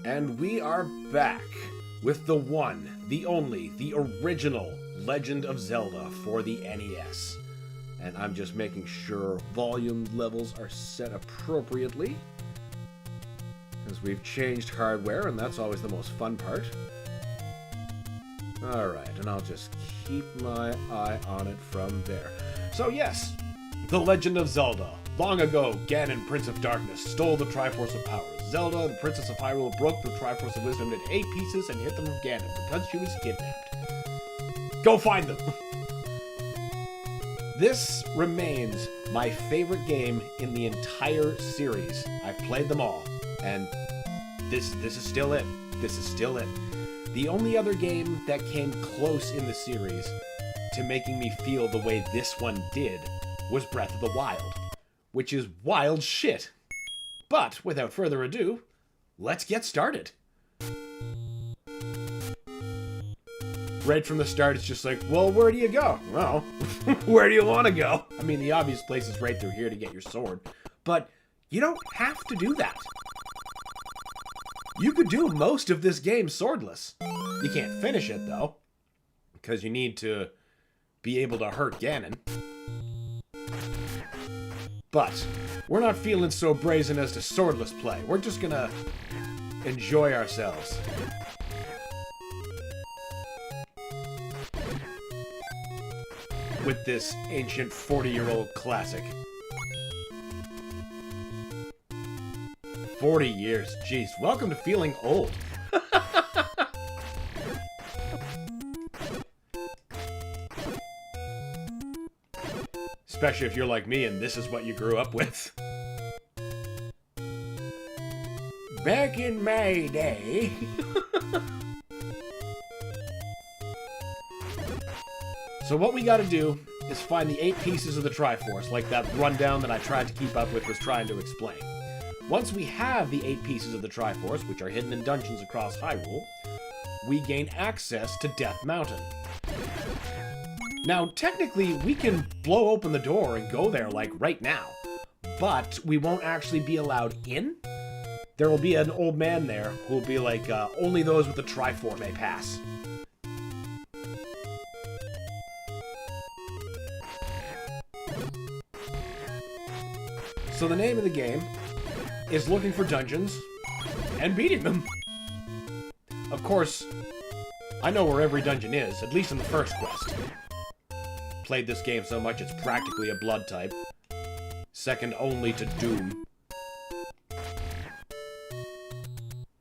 And we are back with the one, the only, the original Legend of Zelda for the NES. And I'm just making sure volume levels are set appropriately, because we've changed hardware, and that's always the most fun part. Alright, and I'll just keep my eye on it from there. So yes, The Legend of Zelda. Long ago, Ganon, Prince of Darkness, stole the Triforce of Power. Zelda, the Princess of Hyrule, broke the Triforce of Wisdom into 8 pieces and hid them from Ganon because she was kidnapped. Go find them! This remains my favorite game in the entire series. I've played them all, and this is still it. This is still it. The only other game that came close in the series to making me feel the way this one did was Breath of the Wild, which is wild shit. But without further ado, let's get started. Right from the start, it's just like, well, where do you go? Well, where do you want to go? I mean, the obvious place is right through here to get your sword, but you don't have to do that. You could do most of this game swordless. You can't finish it, though, because you need to be able to hurt Ganon. But we're not feeling so brazen as to swordless play. We're just gonna enjoy ourselves. With this ancient 40-year-old classic. 40 years, jeez. Welcome to feeling old. Especially if you're like me and this is what you grew up with. Back in my day. So what we gotta do is find the 8 pieces of the Triforce, like that rundown that I tried to keep up with was trying to explain. Once we have the 8 pieces of the Triforce, which are hidden in dungeons across Hyrule, we gain access to Death Mountain. Now, technically, we can blow open the door and go there, like, right now. But we won't actually be allowed in. There will be an old man there who will be like, only those with the Triforce may pass. So the name of the game is looking for dungeons and beating them. Of course, I know where every dungeon is, at least in the first quest. Played this game so much it's practically a blood type. Second only to Doom.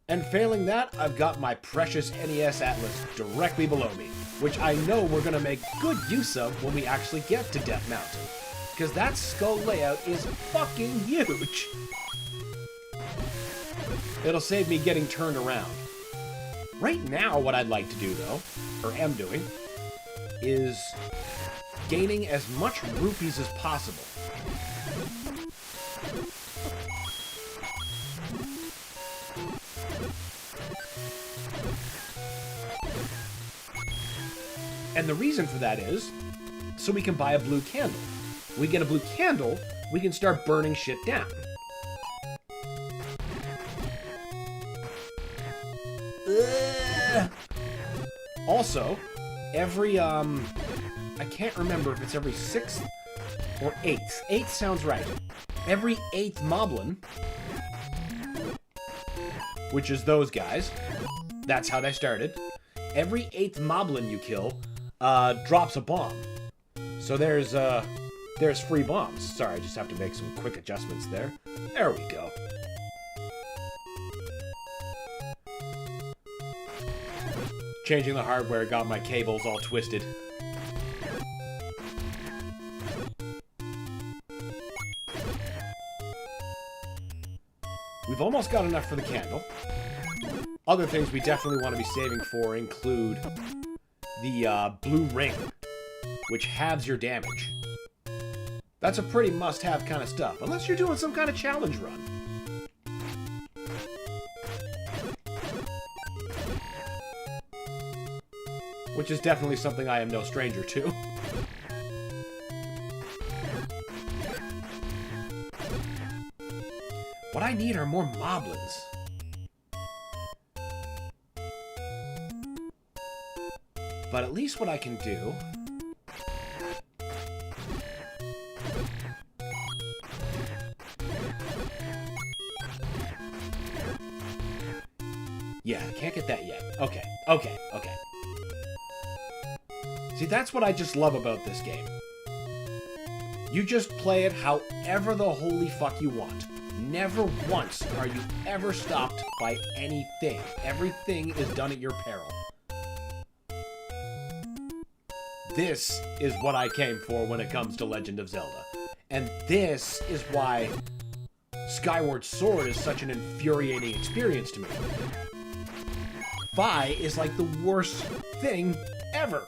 And failing that, I've got my precious NES Atlas directly below me, which I know we're going to make good use of when we actually get to Death Mountain. Because that skull layout is fucking huge. It'll save me getting turned around. Right now, what I'd like to do, though, or am doing, is gaining as much rupees as possible. And the reason for that is so we can buy a blue candle. We get a blue candle, we can start burning shit down. Also, every, I can't remember if it's every 6th or 8th. 8th sounds right. Every 8th moblin, which is those guys, that's how they started. Every 8th moblin you kill, drops a bomb. So there's free bombs. Sorry, I just have to make some quick adjustments there. There we go. Changing the hardware got my cables all twisted. We've almost got enough for the candle. Other things we definitely want to be saving for include the blue ring, which halves your damage. That's a pretty must-have kind of stuff, unless you're doing some kind of challenge run. Which is definitely something I am no stranger to. What I need are more moblins. But at least what I can do... Yeah, can't get that yet. Okay. See, that's what I just love about this game. You just play it however the holy fuck you want. Never once are you ever stopped by anything. Everything is done at your peril. This is what I came for when it comes to Legend of Zelda. And this is why Skyward Sword is such an infuriating experience to me. Fi is like the worst thing ever.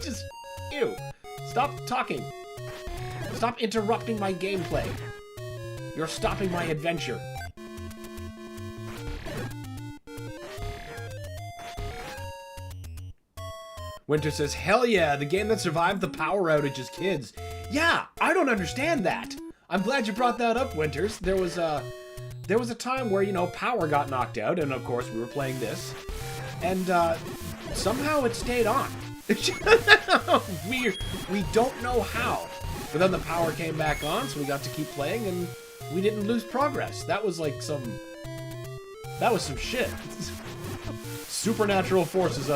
Just, ew. Stop talking. Stop interrupting my gameplay. You're stopping my adventure. Winter says, hell yeah, the game that survived the power outage as kids. Yeah, I don't understand that. I'm glad you brought that up, Winters. There was a time where, you know, power got knocked out, and of course we were playing this. And somehow it stayed on. We don't know how. But then the power came back on, so we got to keep playing, and we didn't lose progress. That was like some... That was some shit. Supernatural forces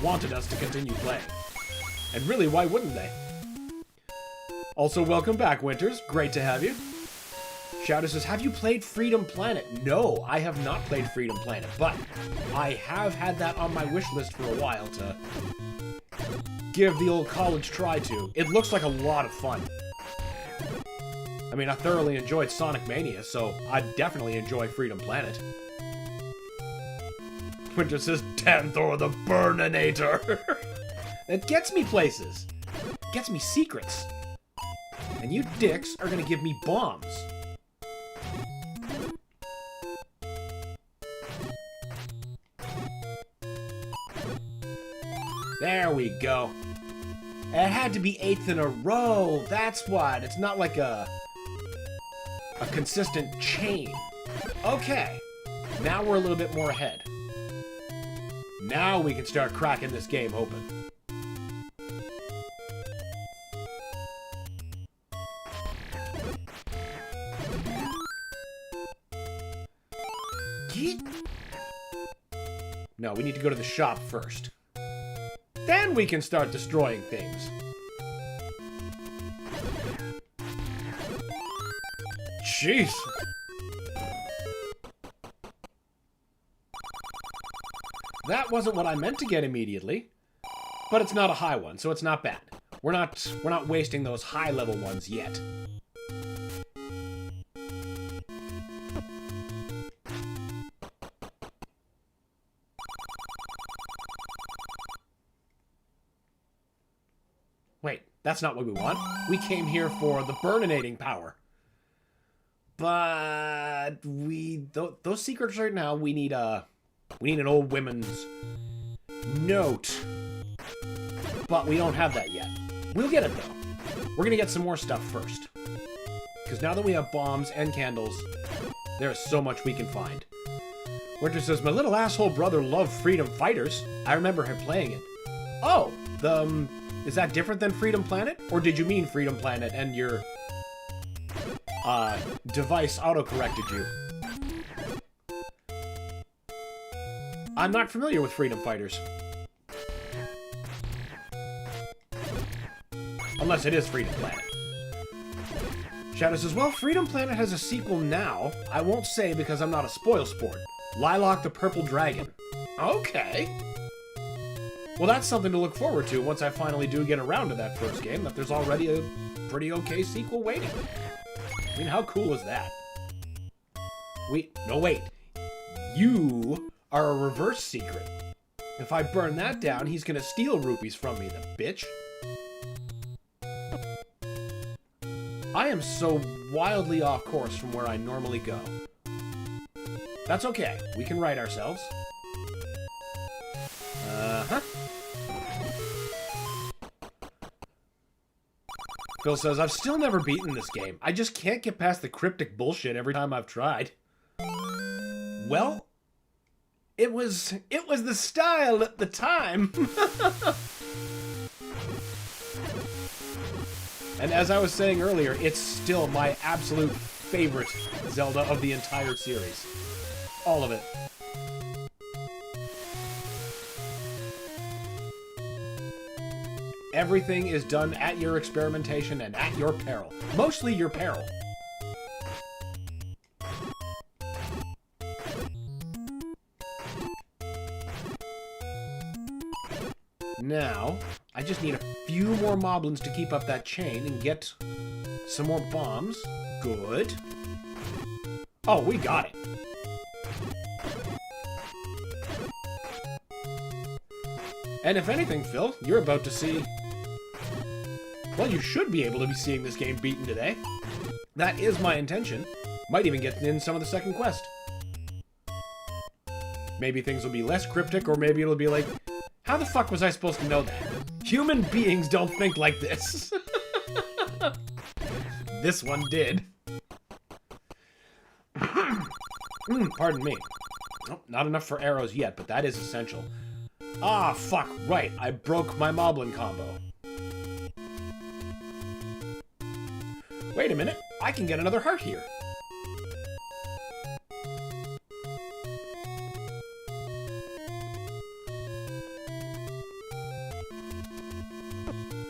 wanted us to continue playing. And really, why wouldn't they? Also, welcome back, Winters. Great to have you. Shadow says, have you played Freedom Planet? No, I have not played Freedom Planet, but I have had that on my wish list for a while to give the old college try to. It looks like a lot of fun. I mean, I thoroughly enjoyed Sonic Mania, so I'd definitely enjoy Freedom Planet. Winter says, Tanthor the Burninator. It gets me places. It gets me secrets. And you dicks are gonna give me bombs. There we go. It had to be 8th in a row. That's what. It's not like a consistent chain. Okay. Now we're a little bit more ahead. Now we can start cracking this game open. No, we need to go to the shop first. Then we can start destroying things. Jeez. That wasn't what I meant to get immediately. But it's not a high one, so it's not bad. We're not wasting those high-level ones yet. Wait, that's not what we want. We came here for the burninating power. But those secrets right now, we need an old women's note. But we don't have that yet. We'll get it though. We're gonna get some more stuff first. Because now that we have bombs and candles, there's so much we can find. Winter says, my little asshole brother loved Freedom Fighters. I remember him playing it. Oh, is that different than Freedom Planet? Or did you mean Freedom Planet and your device auto-corrected you? I'm not familiar with Freedom Fighters. Unless it is Freedom Planet. Shadow says, well, Freedom Planet has a sequel now. I won't say because I'm not a spoil sport. Lilac the Purple Dragon. Okay. Well, that's something to look forward to once I finally do get around to that first game, that there's already a pretty okay sequel waiting. I mean, how cool is that? No, wait. You are a reverse secret. If I burn that down, he's gonna steal rupees from me, the bitch. I am so wildly off course from where I normally go. That's okay. We can right ourselves. Uh-huh. Phil says, I've still never beaten this game. I just can't get past the cryptic bullshit every time I've tried. Well, It was the style at the time. And as I was saying earlier, it's still my absolute favorite Zelda of the entire series. All of it. Everything is done at your experimentation and at your peril. Mostly your peril. Now, I just need a few more moblins to keep up that chain and get some more bombs. Good. Oh, we got it. And if anything, Phil, you're about to see... Well, you should be able to be seeing this game beaten today. That is my intention. Might even get in some of the second quest. Maybe things will be less cryptic, or maybe it'll be like, how the fuck was I supposed to know that? Human beings don't think like this. This one did. Pardon me. Oh, not enough for arrows yet, but that is essential. Ah, fuck, right. I broke my Moblin combo. Wait a minute. I can get another heart here.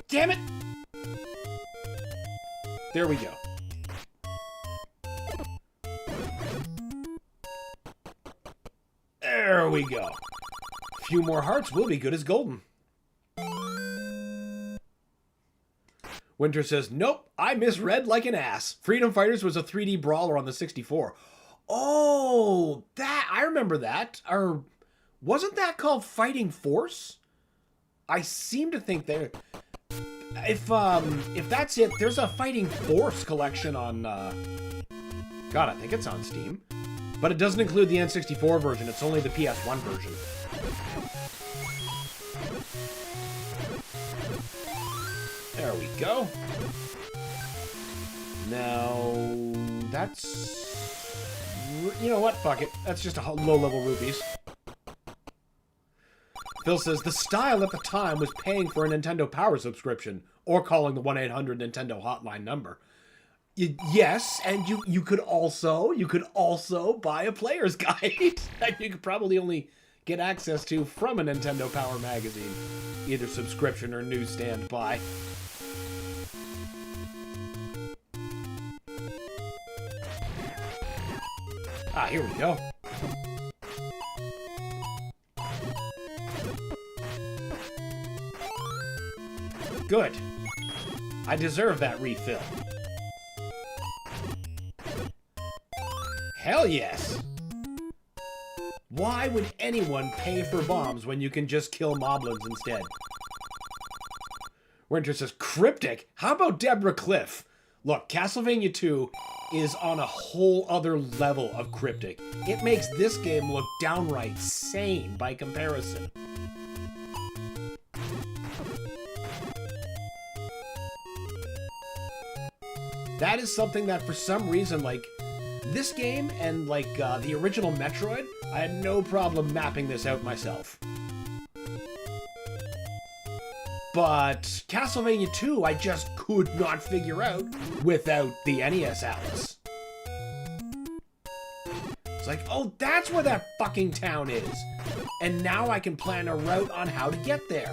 Damn it! There we go. There we go. A few more hearts will be good as golden. Winter says, nope, I misread like an ass. Freedom Fighters was a 3D brawler on the 64. Oh, that, I remember that. Or, wasn't that called Fighting Force? I seem to think there... If that's it, there's a Fighting Force collection on, God, I think it's on Steam. But it doesn't include the N64 version, it's only the PS1 version. There we go. Now, that's... You know what? Fuck it. That's just a low-level rupees. Phil says, the style at the time was paying for a Nintendo Power subscription, or calling the 1-800-Nintendo hotline number. Yes, and you could also buy a player's guide that you could probably only get access to from a Nintendo Power magazine. Either subscription or newsstand buy. Ah, here we go. Good. I deserve that refill. Hell yes! Why would anyone pay for bombs when you can just kill moblins instead? Winter says, cryptic? How about Deborah Cliff? Look, Castlevania 2 is on a whole other level of cryptic. It makes this game look downright sane by comparison. That is something that for some reason, like, this game and, like, the original Metroid, I had no problem mapping this out myself. But Castlevania 2, I just could not figure out without the NES Atlas. It's like, oh, that's where that fucking town is. And now I can plan a route on how to get there.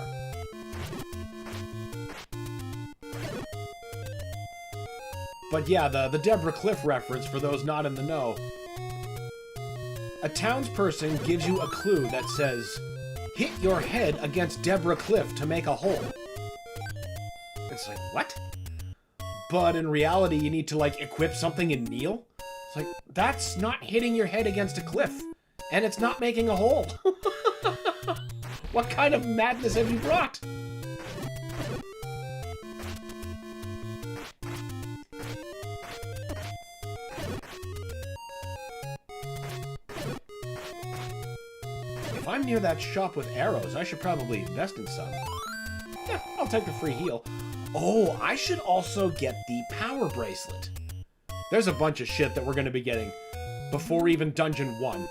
But yeah, the Deborah Cliff reference, for those not in the know. A townsperson gives you a clue that says, hit your head against Deborah Cliff to make a hole. It's like, what? But in reality, you need to, like, equip something and kneel? It's like, that's not hitting your head against a cliff. And it's not making a hole. What kind of madness have you brought? If I'm near that shop with arrows, I should probably invest in some. Yeah, I'll take a free heal. Oh, I should also get the power bracelet. There's a bunch of shit that we're going to be getting before even Dungeon 1.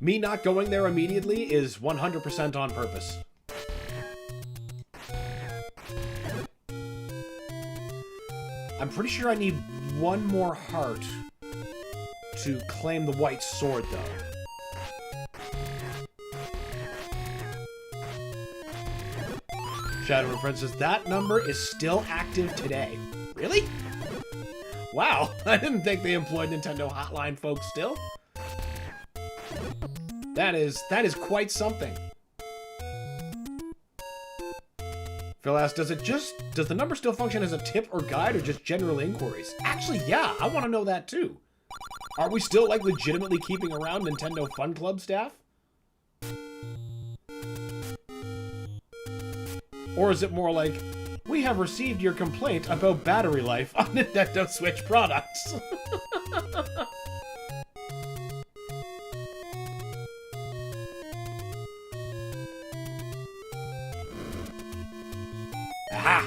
Me not going there immediately is 100% on purpose. I'm pretty sure I need one more heart to claim the white sword, though. Shadow Friend says, that number is still active today. Really? Wow, I didn't think they employed Nintendo Hotline folks still. That is quite something. Phil asks, does the number still function as a tip or guide or just general inquiries? Actually, yeah, I want to know that too. Are we still, like, legitimately keeping around Nintendo Fun Club staff? Or is it more like, we have received your complaint about battery life on Nintendo Switch products? Aha!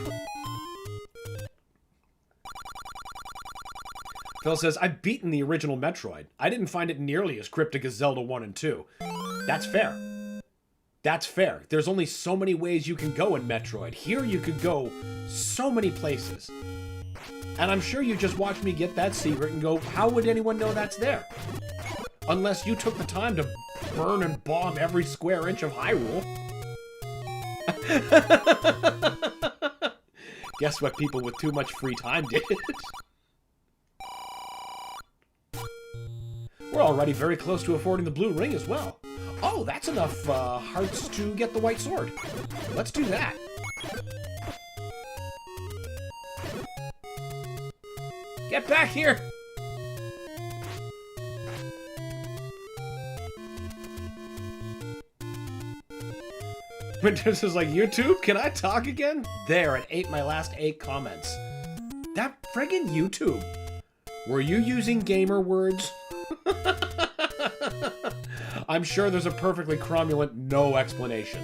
Phil says, I've beaten the original Metroid. I didn't find it nearly as cryptic as Zelda 1 and 2. That's fair. That's fair. There's only so many ways you can go in Metroid. Here you could go so many places. And I'm sure you just watched me get that secret and go, how would anyone know that's there? Unless you took the time to burn and bomb every square inch of Hyrule. Guess what people with too much free time did? We're already very close to affording the blue ring as well. Oh, that's enough hearts to get the white sword. Let's do that. Get back here! Winters is like, YouTube, can I talk again? There, it ate my last 8 comments. That friggin' YouTube. Were you using gamer words? I'm sure there's a perfectly cromulent no explanation.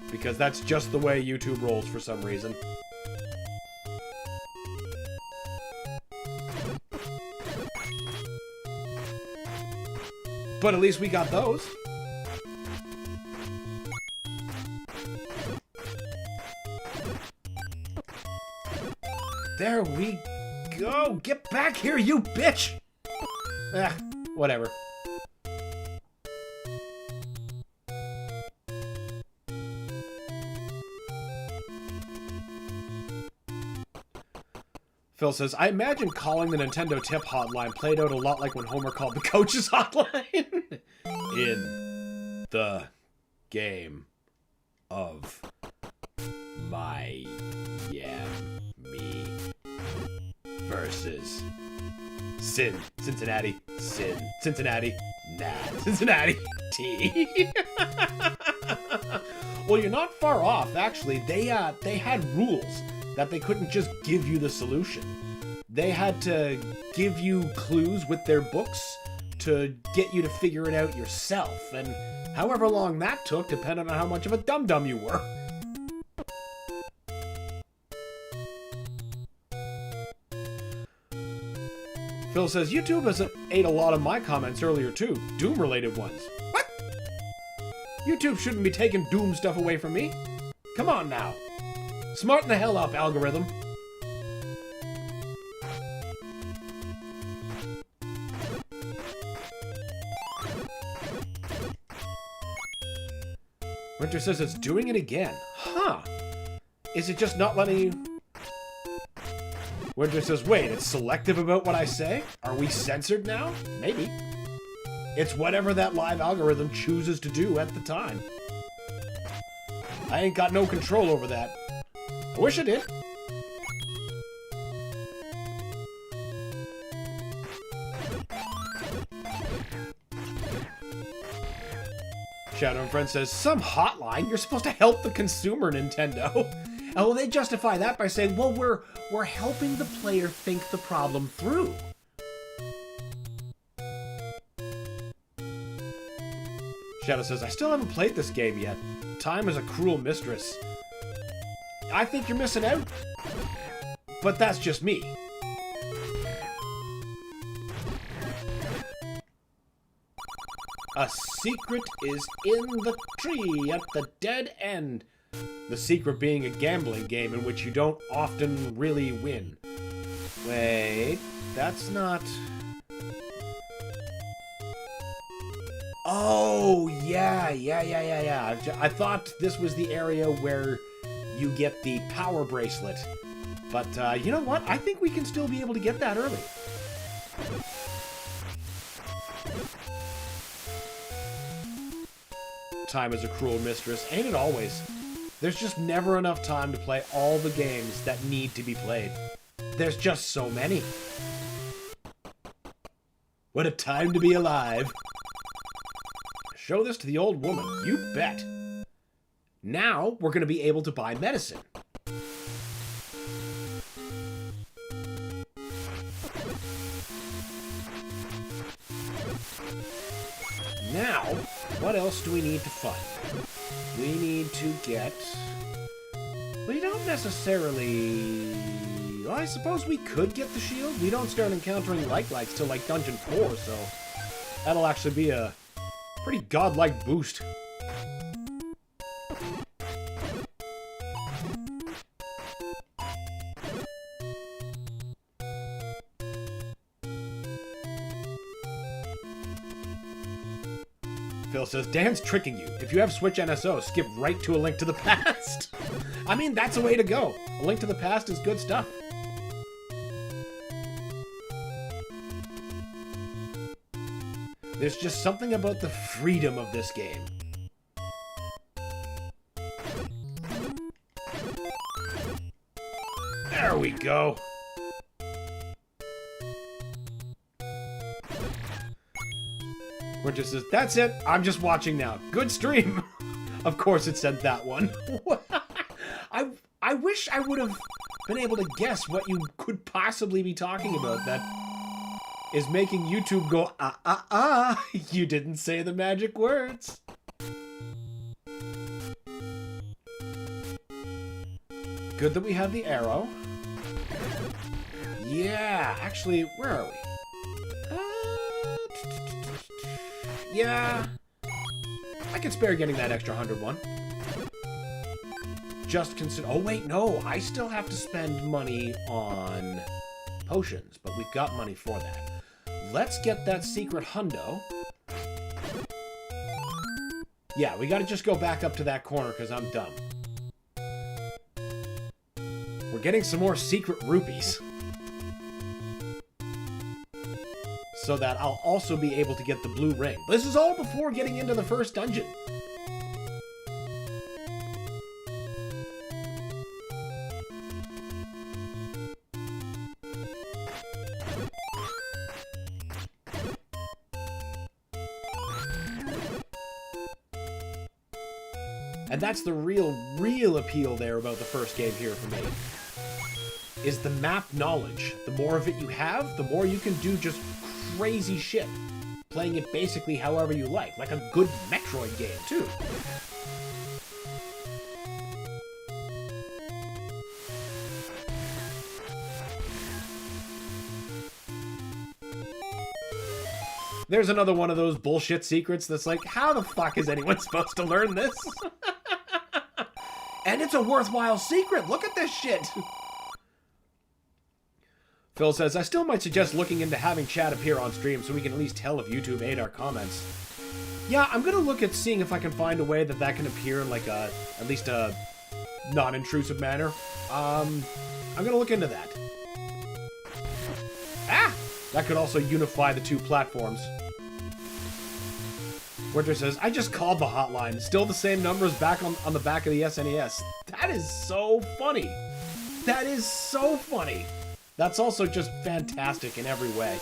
Because that's just the way YouTube rolls for some reason. But at least we got those. There we go! Get back here, you bitch! Ah, whatever. Phil says, I imagine calling the Nintendo tip hotline played out a lot like when Homer called the coach's hotline. In the game of Miami versus Cincinnati, Cincinnati, Cincinnati, T. Well, you're not far off, actually. They had rules that they couldn't just give you the solution. They had to give you clues with their books to get you to figure it out yourself, and however long that took depended on how much of a dum-dum you were. Phil says, YouTube has ate a lot of my comments earlier too, Doom-related ones. What? YouTube shouldn't be taking Doom stuff away from me. Come on now. Smarten the hell up, algorithm. Winter says it's doing it again. Huh. Is it just not letting you... Winter says, wait, it's selective about what I say? Are we censored now? Maybe. It's whatever that live algorithm chooses to do at the time. I ain't got no control over that. I wish I did. Shadow and Friend says, some hotline? You're supposed to help the consumer, Nintendo. And well, they justify that by saying, well, we're helping the player think the problem through. Shadow says, I still haven't played this game yet. Time is a cruel mistress. I think you're missing out. But that's just me. A secret is in the tree at the dead end. The secret being a gambling game in which you don't often really win. Wait, that's not... Oh, yeah. I thought this was the area where you get the power bracelet. But, you know what? I think we can still be able to get that early. Time is a cruel mistress, ain't it always? There's just never enough time to play all the games that need to be played. There's just so many. What a time to be alive. Show this to the old woman. You bet. Now we're going to be able to buy medicine. Now, what else do we need to find? We need to get... We don't necessarily... Well, I suppose we could get the shield. We don't start encountering lights till like Dungeon 4, so... That'll actually be a pretty godlike boost. Phil says, Dan's tricking you. If you have Switch NSO, skip right to A Link to the Past. I mean, that's a way to go. A Link to the Past is good stuff. There's just something about the freedom of this game. There we go. Winter says, that's it. I'm just watching now. Good stream. Of course it said that one. I wish I would have been able to guess what you could possibly be talking about that is making YouTube go, you didn't say the magic words. Good that we have the arrow. Yeah, actually, where are we? Yeah, I could spare getting that extra 101. Just consider... Oh, wait, no. I still have to spend money on potions, but we've got money for that. Let's get that secret hundo. Yeah, we gotta just go back up to that corner because I'm dumb. We're getting some more secret rupees. So that I'll also be able to get the blue ring. This is all before getting into the first dungeon. And that's the real appeal there about the first game here for me. Is the map knowledge. The more of it you have, the more you can do just crazy shit. Playing it basically however you like. Like a good Metroid game, too. There's another one of those bullshit secrets that's like, how the fuck is anyone supposed to learn this? And it's a worthwhile secret. Look at this shit. Phil says, I still might suggest looking into having chat appear on stream so we can at least tell if YouTube ate our comments. Yeah, I'm going to look at seeing if I can find a way that can appear in like at least a non-intrusive manner. I'm going to look into that. Ah! That could also unify the two platforms. Winter says, I just called the hotline. Still the same numbers back on the back of the SNES. That is so funny. That is so funny. That's also just fantastic in every way.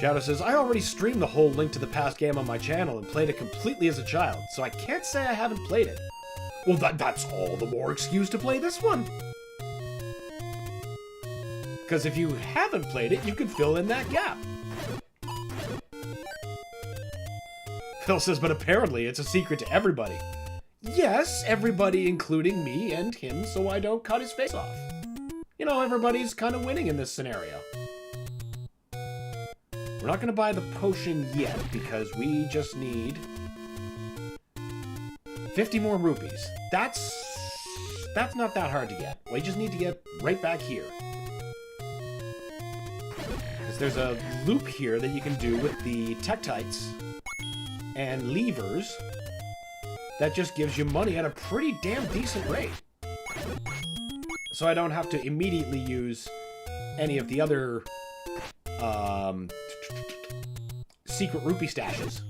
Shadow says, I already streamed the whole Link to the Past game on my channel and played it completely as a child, so I can't say I haven't played it. Well, that's all the more excuse to play this one. Because if you haven't played it, you can fill in that gap. Phil says, but apparently it's a secret to everybody. Yes, everybody including me and him, so I don't cut his face off. you know, everybody's kind of winning in this scenario. We're not going to buy the potion yet because we just need 50 more rupees. That's not that hard to get. We just need to get right back here. Because there's a loop here that you can do with the Tektites and levers that just gives you money at a pretty damn decent rate. So I don't have to immediately use any of the other secret rupee stashes.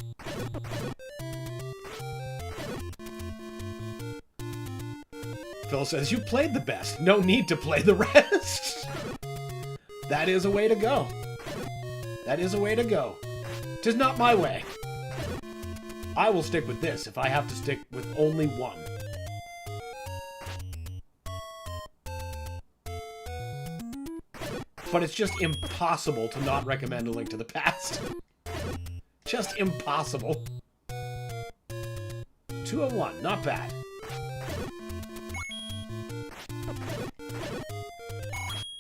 Phil says, you played the best. No need to play the rest. That is a way to go. That is a way to go. 'Tis not my way. I will stick with this if I have to stick with only one. But it's just impossible to not recommend A Link to the Past. Just impossible. 201, not bad.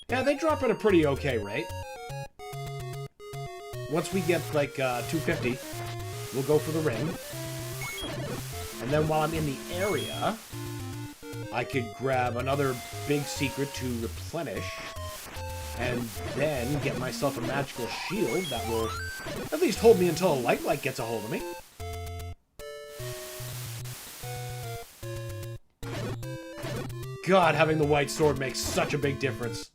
Yeah, they drop at a pretty okay rate. Once we get, like, 250, we'll go for the ring. And then while I'm in the area, I could grab another big secret to replenish. And then get myself a magical shield that will at least hold me until a light gets a hold of me. God, having the white sword makes such a big difference.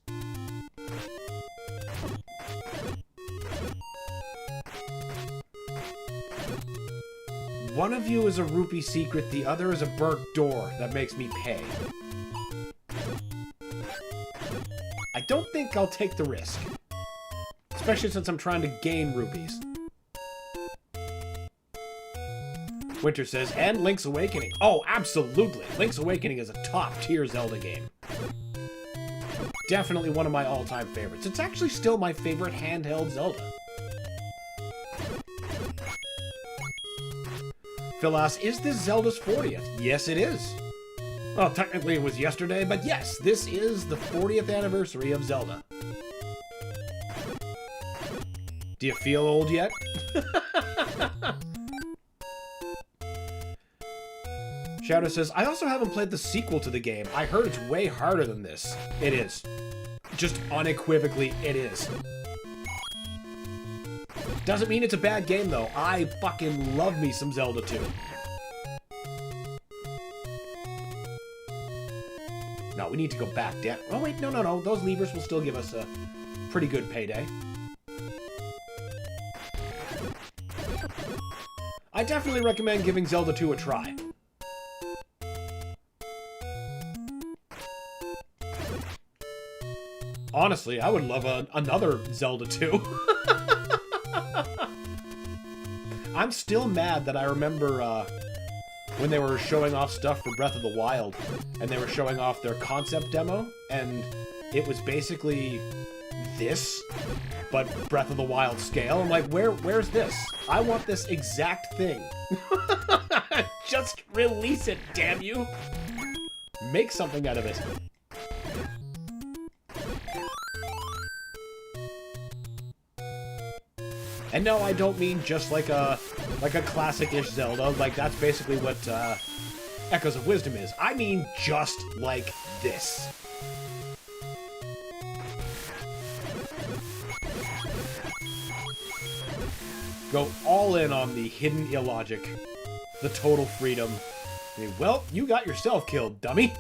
One of you is a rupee secret, the other is a burnt door that makes me pay. I don't think I'll take the risk. Especially since I'm trying to gain rupees. Winter says, and Link's Awakening. Oh, absolutely. Link's Awakening is a top-tier Zelda game. Definitely one of my all-time favorites. It's actually still my favorite handheld Zelda. Phil asks, is this Zelda's 40th? Yes, it is. Well, technically it was yesterday, but yes, this is the 40th anniversary of Zelda. Do you feel old yet? Shadow says, I also haven't played the sequel to the game. I heard it's way harder than this. It is. Just unequivocally, it is. Doesn't mean it's a bad game, though. I fucking love me some Zelda 2. No, we need to go back down. Oh, wait, no. Those levers will still give us a pretty good payday. I definitely recommend giving Zelda 2 a try. Honestly, I would love another Zelda 2. I'm still mad that I remember when they were showing off stuff for Breath of the Wild, and they were showing off their concept demo, and it was basically this, but Breath of the Wild scale. I'm like, where's this? I want this exact thing. Just release it, damn you! Make something out of it. And no, I don't mean just like a classic-ish Zelda. Like, that's basically what Echoes of Wisdom is. I mean just like this. Go all in on the hidden illogic. The total freedom. I mean, well, you got yourself killed, dummy.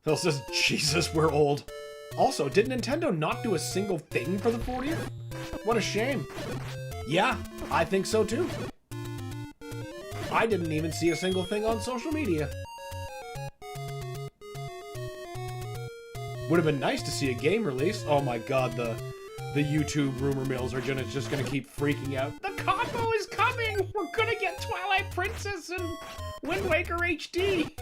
Phil says, Jesus, we're old. Also, did Nintendo not do a single thing for the 40th? What a shame. Yeah, I think so too. I didn't even see a single thing on social media. Would have been nice to see a game release. Oh my god, the YouTube rumor mills are just gonna keep freaking out. The combo is coming! We're gonna get Twilight Princess and Wind Waker HD!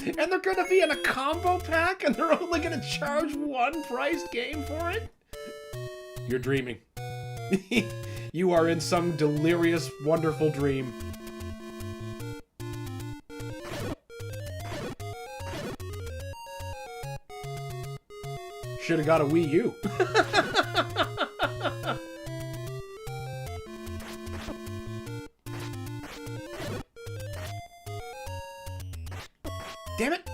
And they're gonna be in a combo pack, and they're only gonna charge one priced game for it? You're dreaming. You are in some delirious, wonderful dream. should have got a Wii U. Damn it!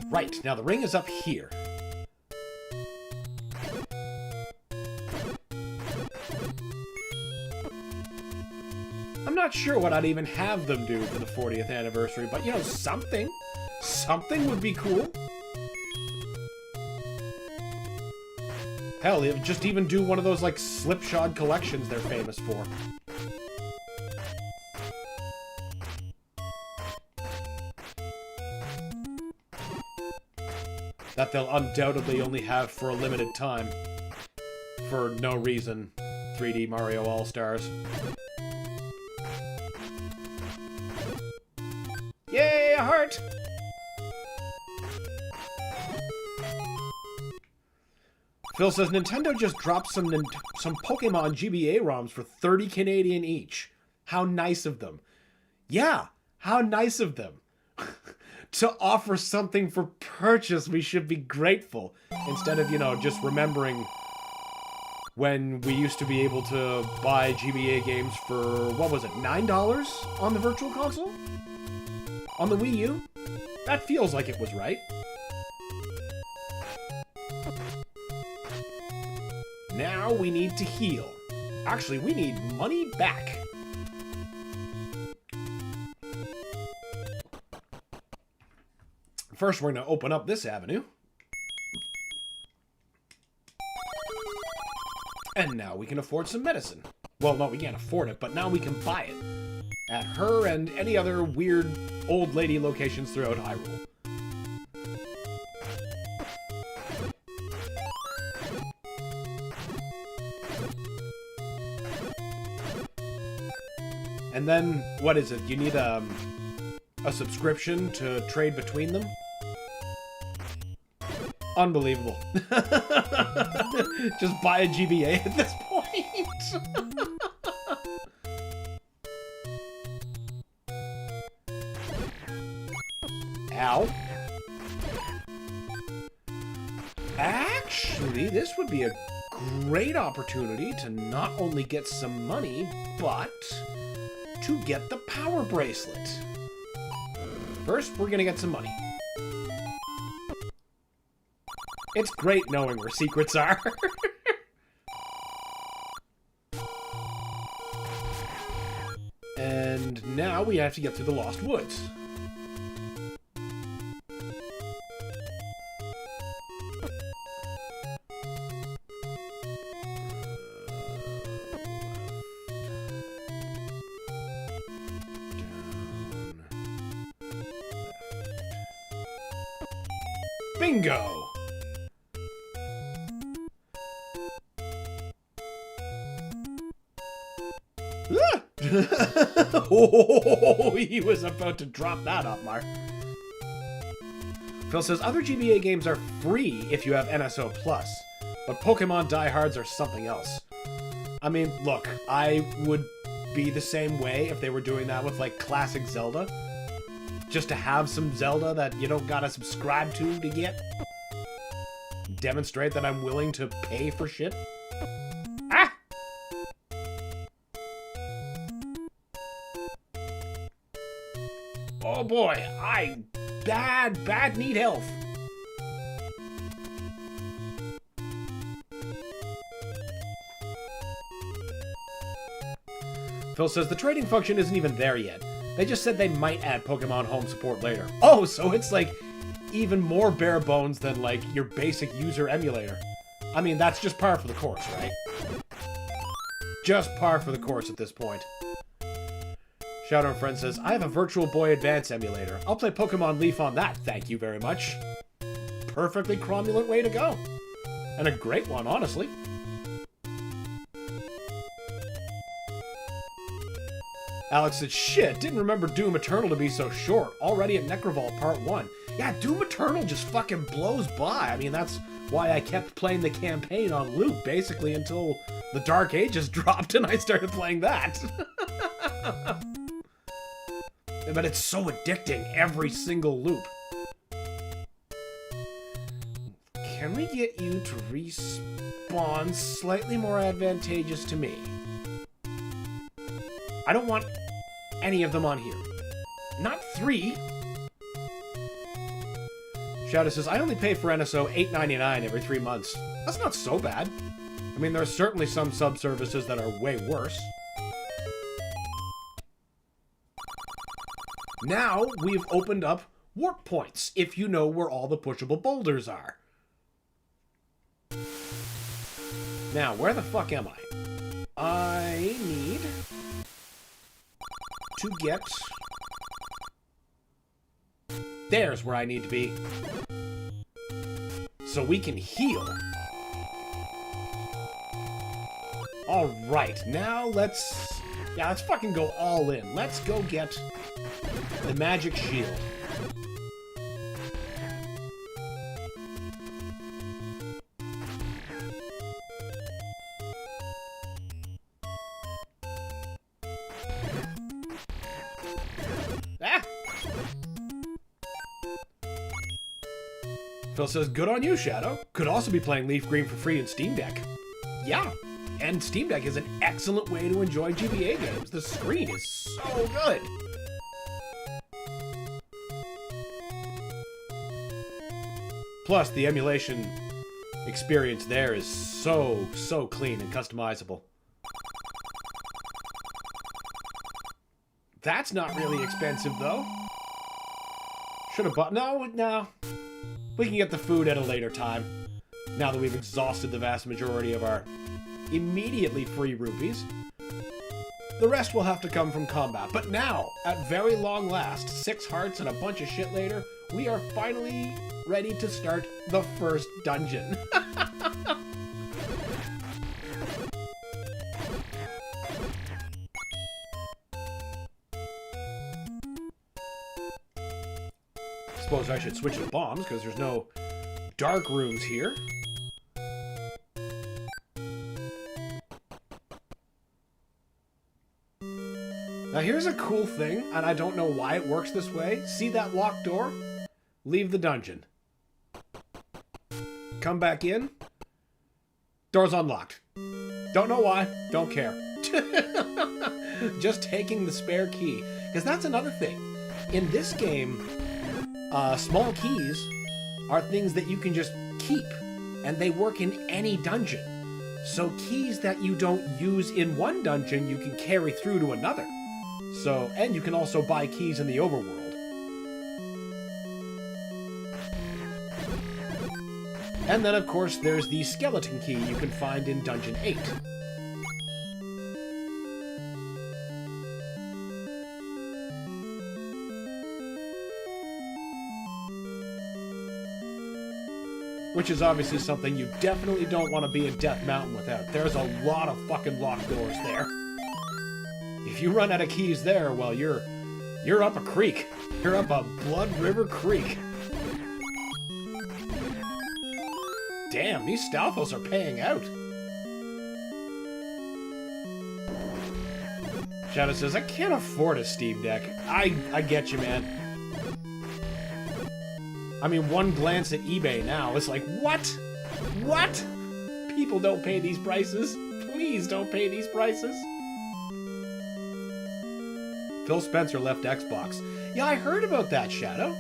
Right, now the ring is up here. I'm not sure what I'd even have them do for the 40th anniversary, but you know, something. Something would be cool. Hell, they just even do one of those, like, slipshod collections they're famous for. That they'll undoubtedly only have for a limited time. For no reason. 3D Mario All-Stars. Yay, a heart! Phil says Nintendo just dropped some Pokemon GBA ROMs for 30 Canadian each. How nice of them. Yeah, how nice of them. To offer something for purchase, we should be grateful. Instead of, you know, just remembering when we used to be able to buy GBA games for, what was it, $9 on the Virtual Console? On the Wii U? That feels like it was right. Now we need to heal. Actually, we need money back. First, we're going to open up this avenue. And now we can afford some medicine. Well, no, we can't afford it, but now we can buy it. At her and any other weird old lady locations throughout Hyrule. And then, what is it? You need a subscription to trade between them? Unbelievable. Just buy a GBA at this point. Ow. Actually, this would be a great opportunity to not only get some money, but to get the power bracelet. First, we're gonna get some money. It's great knowing where secrets are. And now we have to get through the Lost Woods. Bingo! Oh, he was about to drop that up, Mark. Phil says, other GBA games are free if you have NSO+, but Pokemon diehards are something else. I mean, look, I would be the same way if they were doing that with, like, classic Zelda. Just to have some Zelda that you don't gotta subscribe to get. Demonstrate that I'm willing to pay for shit. Ah! Oh boy, I bad need health. Phil says the trading function isn't even there yet. They just said they might add Pokemon Home support later. Oh, so it's like even more bare bones than like your basic user emulator. I mean, that's just par for the course, right? Just par for the course at this point. Shadow Friend says, I have a Virtual Boy Advance emulator. I'll play Pokemon Leaf on that, thank you very much. Perfectly cromulent way to go. And a great one, honestly. Alex said, shit, didn't remember Doom Eternal to be so short. Already at Necrovault Part 1. Yeah, Doom Eternal just fucking blows by. I mean, that's why I kept playing the campaign on loop, basically, until the Dark Ages dropped and I started playing that. But it's so addicting, every single loop. me get you to respawn slightly more advantageous to me. I don't want any of them on here. Not 3. Shadow says, I only pay for NSO $8.99 every 3 months. That's not so bad. I mean, there are certainly some sub-services that are way worse. Now, we've opened up warp points, if you know where all the pushable boulders are. Now, where the fuck am I? I need to get... There's where I need to be. So we can heal. Alright, now let's... Yeah, let's fucking go all in. Let's go get the magic shield. Ah! Phil says, good on you, Shadow. Could also be playing Leaf Green for free in Steam Deck. Yeah, and Steam Deck is an excellent way to enjoy GBA games. The screen is so good. Plus, the emulation experience there is so clean and customizable. That's not really expensive, though. Should have bought... No. We can get the food at a later time. Now that we've exhausted the vast majority of our immediately free rupees. The rest will have to come from combat. But now, at very long last, 6 hearts and a bunch of shit later, we are finally ready to start the first dungeon. Suppose I should switch to bombs, because there's no dark rooms here. Now here's a cool thing, and I don't know why it works this way. See that locked door? Leave the dungeon. Come back in. Door's unlocked. Don't know why. Don't care. Just taking the spare key. Because that's another thing. In this game, small keys are things that you can just keep. And they work in any dungeon. So keys that you don't use in one dungeon, you can carry through to another. So, and you can also buy keys in the overworld. And then, of course, there's the skeleton key you can find in Dungeon 8. Which is obviously something you definitely don't want to be in Death Mountain without. There's a lot of fucking locked doors there. If you run out of keys there, well, you're up a creek. You're up a Blood River Creek. Damn, these Stalfos are paying out. Shadow says, I can't afford a Steam Deck. I get you, man. I mean, one glance at eBay now, it's like, what? What? People don't pay these prices. Please don't pay these prices. Phil Spencer left Xbox. Yeah, I heard about that, Shadow.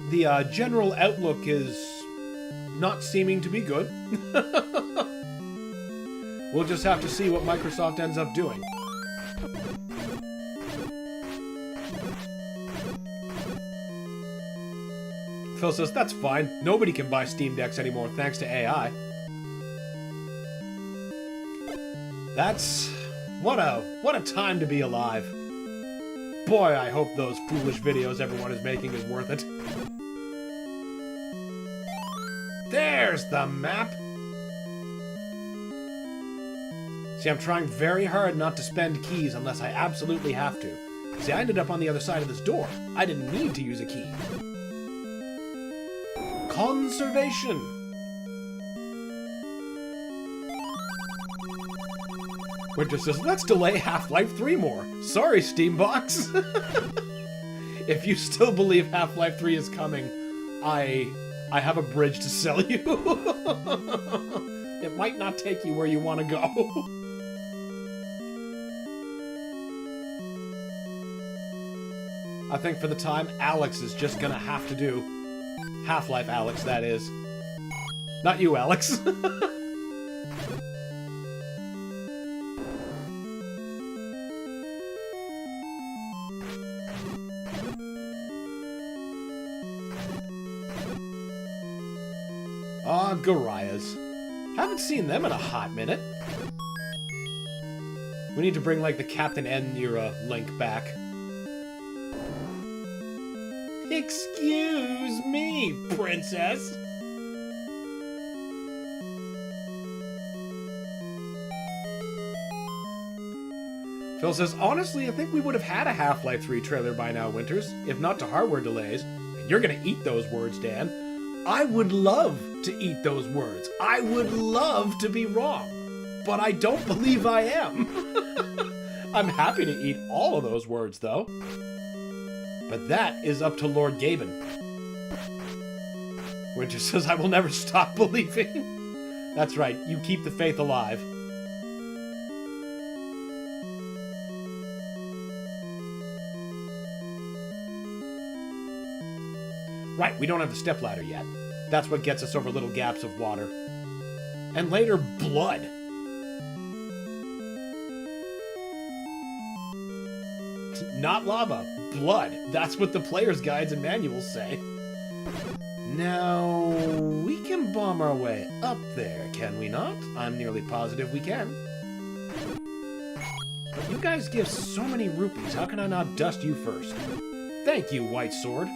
The general outlook is not seeming to be good. We'll just have to see what Microsoft ends up doing. Phil says, that's fine. Nobody can buy Steam Decks anymore thanks to AI. That's... What a time to be alive. Boy, I hope those foolish videos everyone is making is worth it. There's the map! See, I'm trying very hard not to spend keys unless I absolutely have to. See, I ended up on the other side of this door. I didn't need to use a key. Conservation! Winter says, let's delay Half-Life 3 more. Sorry, Steambox. If you still believe Half-Life 3 is coming, I have a bridge to sell you. It might not take you where you want to go. I think for the time, Alex is just gonna have to do Half-Life Alex, that is. Not you, Alex. Ah, Gorias. Haven't seen them in a hot minute. We need to bring, like, the Captain N era Link back. Excuse me, princess. Phil says, honestly, I think we would have had a Half-Life 3 trailer by now, Winters, if not to hardware delays. And you're gonna eat those words, Dan. I would love to eat those words. I would love to be wrong. But I don't believe I am. I'm happy to eat all of those words, though. But that is up to Lord Gaben. Winter says, I will never stop believing. That's right, you keep the faith alive. Right, we don't have the stepladder yet. That's what gets us over little gaps of water. And later, blood. Not lava, blood. That's what the player's guides and manuals say. Now, we can bomb our way up there, can we not? I'm nearly positive we can. But you guys give so many rupees, how can I not dust you first? Thank you, White Sword.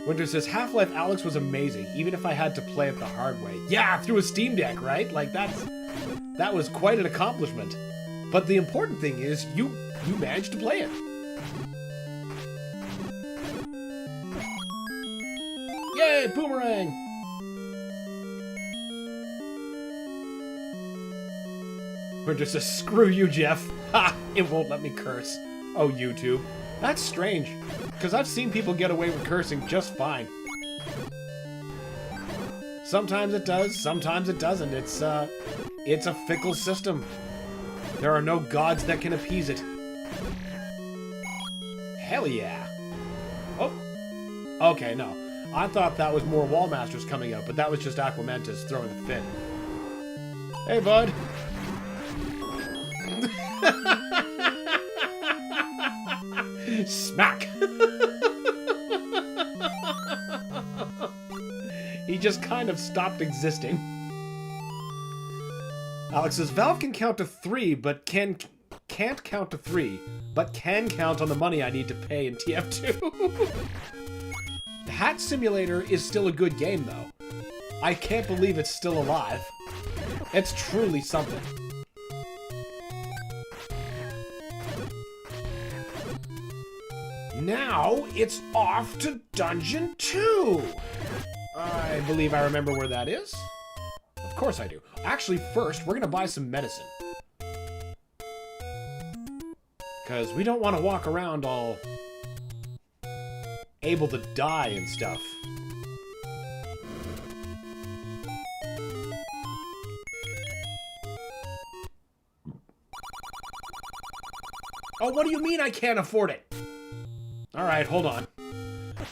Winter says, Half-Life Alex was amazing, even if I had to play it the hard way. Yeah, through a Steam Deck, right? Like, that was quite an accomplishment. But the important thing is, you managed to play it. Yay, boomerang! Winter says, screw you, Jeff. Ha! It won't let me curse. Oh, YouTube. That's strange, because I've seen people get away with cursing just fine. Sometimes it does, sometimes it doesn't. It's a fickle system. There are no gods that can appease it. Hell yeah. Oh. Okay, no. I thought that was more Wallmasters coming out, but that was just Aquamentus throwing a fit. Hey, bud. Smack! He just kind of stopped existing. Alex says, Valve can count to 3, but can't count to 3, but can count on the money I need to pay in TF2. The Hat Simulator is still a good game, though. I can't believe it's still alive. It's truly something. Now, it's off to Dungeon 2! I believe I remember where that is. Of course I do. Actually, first, we're gonna buy some medicine. Because we don't want to walk around all able to die and stuff. Oh, what do you mean I can't afford it? Alright, hold on.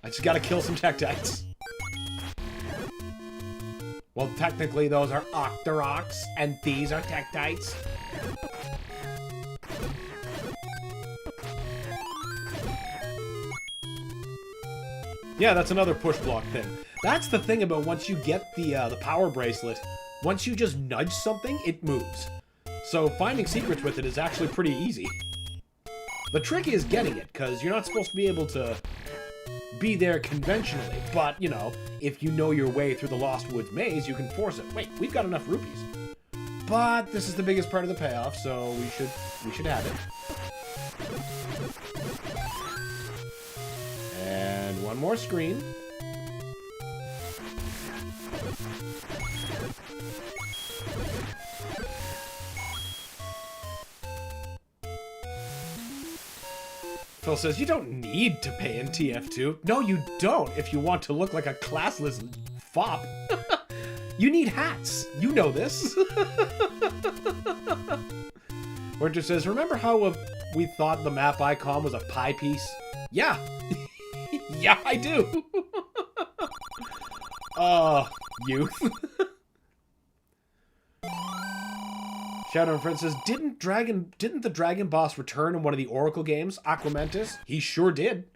I just gotta kill some Tektites. Well, technically those are Octoroks, and these are Tektites. Yeah, that's another push block thing. That's the thing about once you get the power bracelet. Once you just nudge something, it moves. So finding secrets with it is actually pretty easy. The trick is getting it, because you're not supposed to be able to be there conventionally. But, you know, if you know your way through the Lost Woods maze, you can force it. Wait, we've got enough rupees. But this is the biggest part of the payoff, so we should have it. And one more screen. Phil says, you don't need to pay in TF2. No, you don't if you want to look like a classless fop. You need hats. You know this. Winter says, remember how we thought the map icon was a pie piece? Yeah. Yeah, I do. Youth. Shadow and Friend says, didn't the dragon boss return in one of the Oracle games, Aquamentus? He sure did.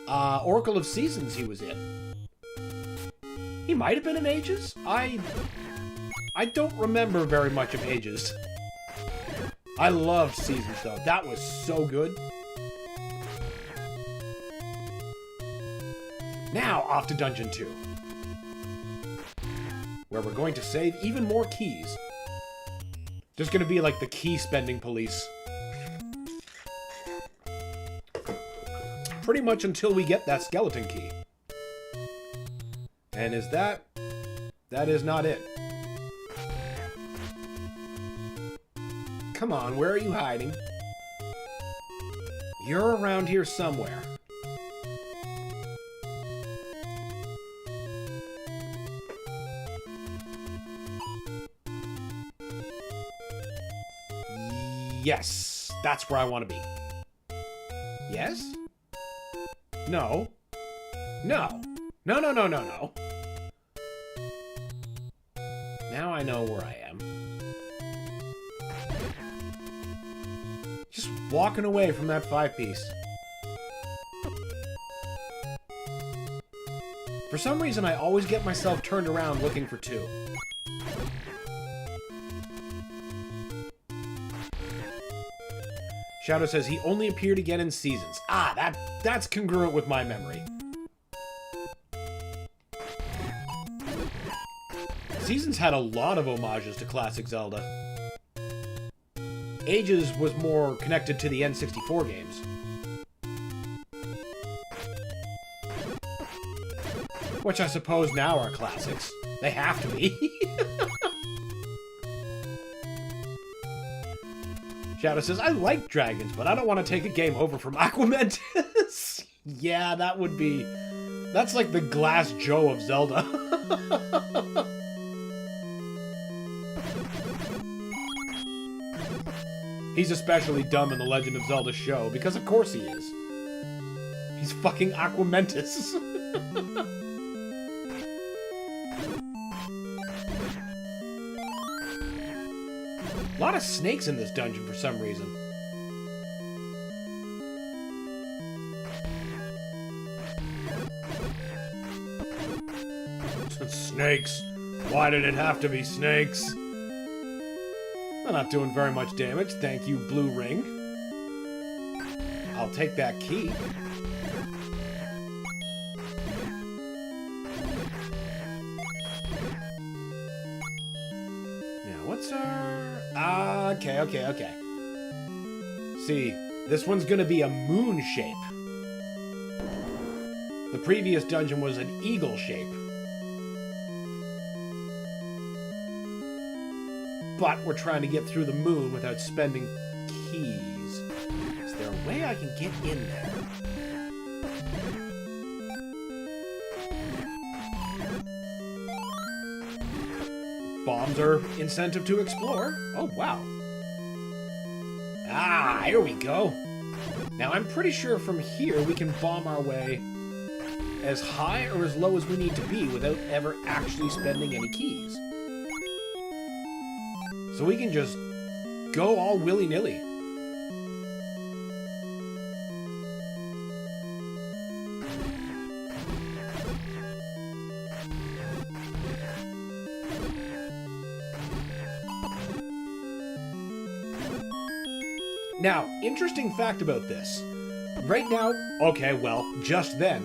Oracle of Seasons he was in. He might have been in Ages? I don't remember very much of Ages. I loved Seasons though. That was so good. Now off to Dungeon 2, where we're going to save even more keys. There's going to be like the key spending police. Pretty much until we get that skeleton key. And is that... That is not it. Come on, where are you hiding? You're around here somewhere. Yes, that's where I want to be. Yes? No. No. No, no, no, no, no. Now I know where I am. Just walking away from that 5-piece. For some reason, I always get myself turned around looking for 2. Shadow says he only appeared again in Seasons. Ah, that's congruent with my memory. Seasons had a lot of homages to classic Zelda. Ages was more connected to the N64 games. Which I suppose now are classics. They have to be. Shadow says, I like dragons, but I don't want to take a game over from Aquamentus. Yeah, that would be... That's like the Glass Joe of Zelda. He's especially dumb in the Legend of Zelda show, because of course he is. He's fucking Aquamentus. A lot of snakes in this dungeon for some reason. Snakes. Why did it have to be snakes? I'm not doing very much damage. Thank you, blue ring. I'll take that key. Now, what's our... Okay. See, this one's gonna be a moon shape. The previous dungeon was an eagle shape. But we're trying to get through the moon without spending keys. Is there a way I can get in there? Bombs are incentive to explore. Oh, wow. Ah, here we go. Now, I'm pretty sure from here we can bomb our way as high or as low as we need to be without ever actually spending any keys. So we can just go all willy-nilly. Now, interesting fact about this. Right now, okay, well, just then,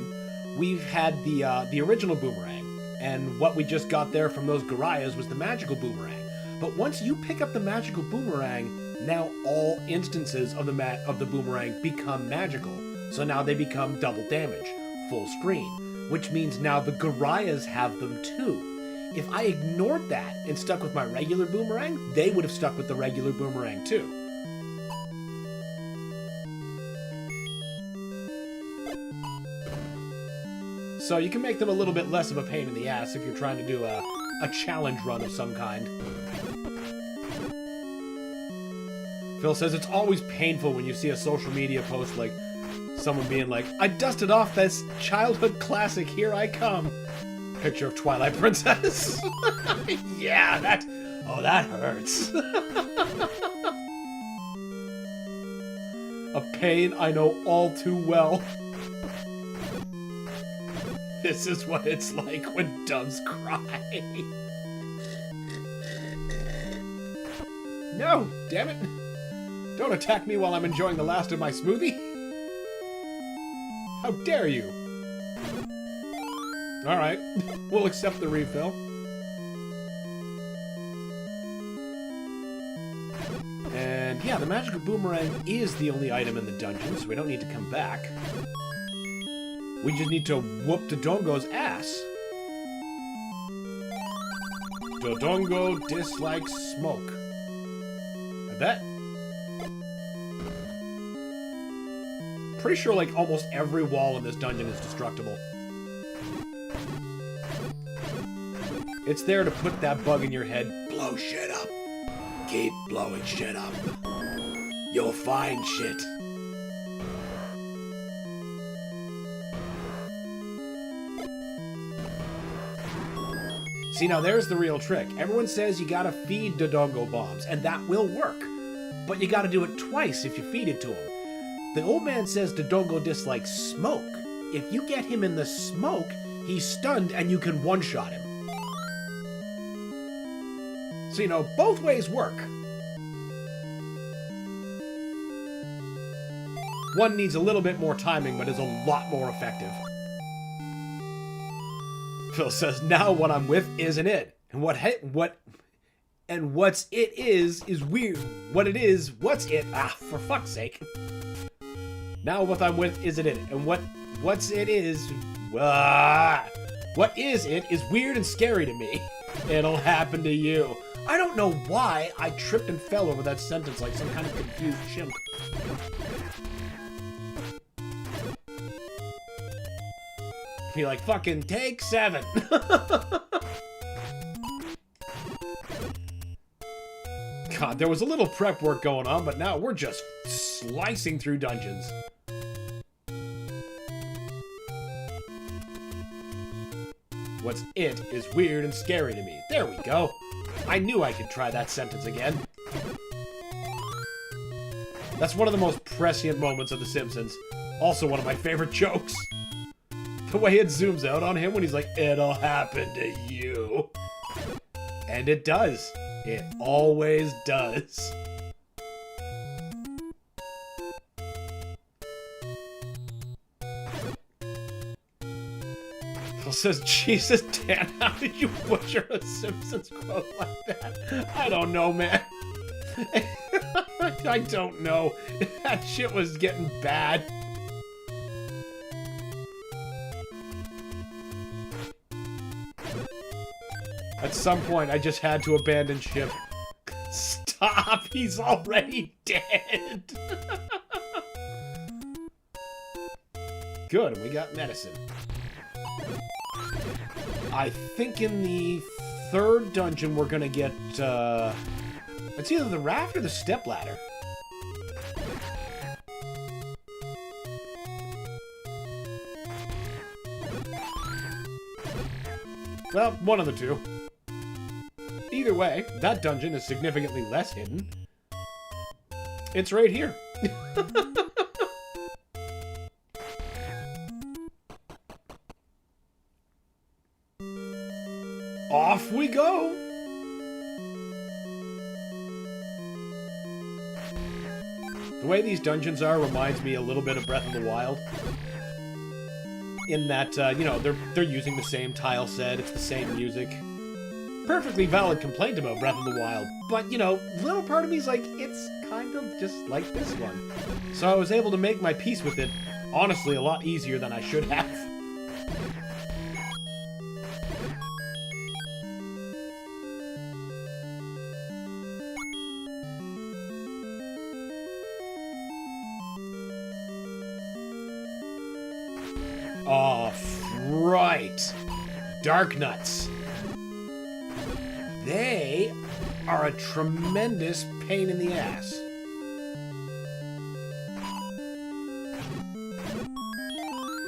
we've had the original boomerang, and what we just got there from those Garayas was the magical boomerang. But once you pick up the magical boomerang, now all instances of the boomerang become magical. So now they become double damage, full screen, which means now the Garayas have them too. If I ignored that and stuck with my regular boomerang, they would have stuck with the regular boomerang too. So you can make them a little bit less of a pain in the ass if you're trying to do a challenge run of some kind. Phil says it's always painful when you see a social media post like someone being like, I dusted off this childhood classic, here I come. Picture of Twilight Princess. Yeah, that hurts. A pain I know all too well. This is what it's like when doves cry. No, damn it. Don't attack me while I'm enjoying the last of my smoothie. How dare you? Alright, we'll accept the refill. And yeah, the magical boomerang is the only item in the dungeon, so we don't need to come back. We just need to whoop Dodongo's ass. Dodongo dislikes smoke. I bet. Pretty sure like almost every wall in this dungeon is destructible. It's there to put that bug in your head. Blow shit up. Keep blowing shit up. You'll find shit. See, now there's the real trick. Everyone says you gotta feed Dodongo bombs, and that will work. But you gotta do it twice if you feed it to him. The old man says Dodongo dislikes smoke. If you get him in the smoke, he's stunned and you can one-shot him. So, you know, both ways work. One needs a little bit more timing, but is a lot more effective. Phil says, now what I'm with isn't it. And what's it is weird. What it is, what's it? Ah, for fuck's sake. Now what I'm with isn't it. And what's it is, what is it is weird and scary to me. It'll happen to you. I don't know why I tripped and fell over that sentence like some kind of confused chimp. Be like, fucking take 7. God, there was a little prep work going on, but now we're just slicing through dungeons. What's it is weird and scary to me. There we go. I knew I could try that sentence again. That's one of the most prescient moments of The Simpsons. Also one of my favorite jokes. The way it zooms out on him when he's like, it'll happen to you. And it does. It always does. Phil says, Jesus, Dan, how did you butcher a Simpsons quote like that? I don't know, man. I don't know. That shit was getting bad. At some point, I just had to abandon ship. Stop! He's already dead! Good, we got medicine. I think in the third dungeon we're gonna get, it's either the raft or the stepladder. Well, one of the two. Either way, that dungeon is significantly less hidden. It's right here. Off we go! The way these dungeons are reminds me a little bit of Breath of the Wild. In that, you know, they're using the same tile set, it's the same music. Perfectly valid complaint about Breath of the Wild, but, you know, little part of me is like, it's kind of just like this one. So I was able to make my peace with it, honestly, a lot easier than I should have. Oh, Dark nuts. They are a tremendous pain in the ass.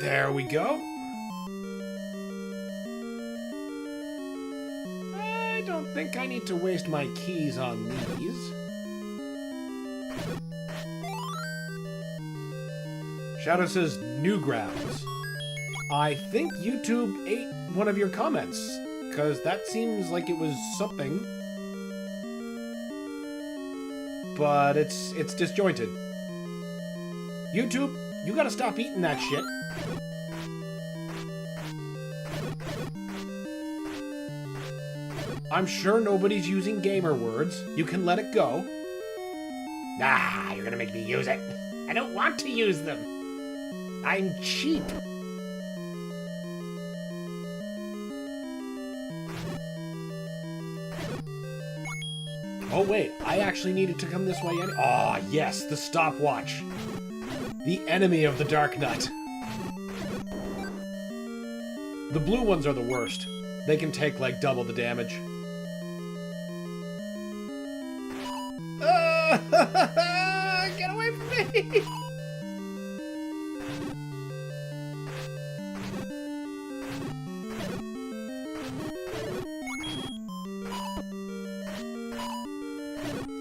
There we go. I don't think I need to waste my keys on these. Shadow says Newgrounds. I think YouTube ate one of your comments, because that seems like it was something. But it's disjointed. YouTube, you gotta stop eating that shit. I'm sure nobody's using gamer words. You can let it go. Ah, you're gonna make me use it. I don't want to use them. I'm cheap. Oh wait, I actually needed to come this way anyway. Ah, yes, the stopwatch. The enemy of the Dark Nut. The blue ones are the worst. They can take like double the damage. Get away from me!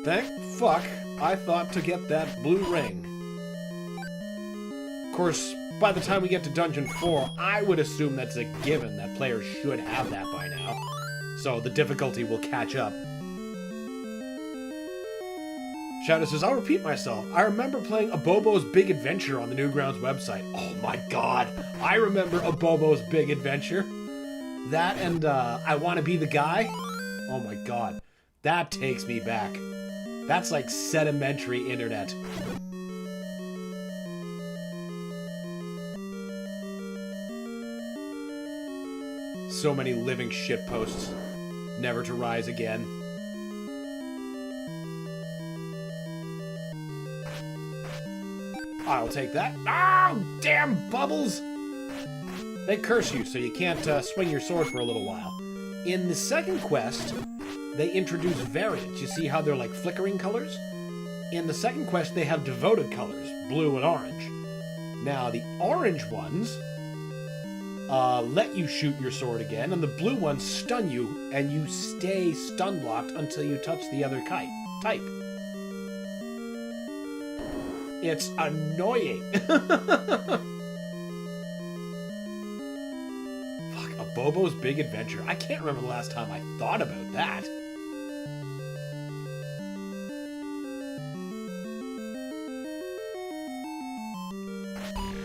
Thank fuck I thought to get that blue ring. Of course, by the time we get to Dungeon 4, I would assume that's a given that players should have that by now. So the difficulty will catch up. Shadow says, I'll repeat myself. I remember playing Abobo's Big Adventure on the Newgrounds website. Oh my god, I remember Abobo's Big Adventure. That and I Want to Be the Guy. Oh my god, that takes me back. That's like sedimentary internet. So many living shitposts, never to rise again. I'll take that. Oh, damn bubbles! They curse you, so you can't swing your sword for a little while. In the second quest, they introduce variants. You see how they're like flickering colors? In the second quest, they have devoted colors, blue and orange. Now, the orange ones let you shoot your sword again, and the blue ones stun you, and you stay stun locked until you touch the other type. It's annoying. Fuck, Abobo's Big Adventure. I can't remember the last time I thought about that.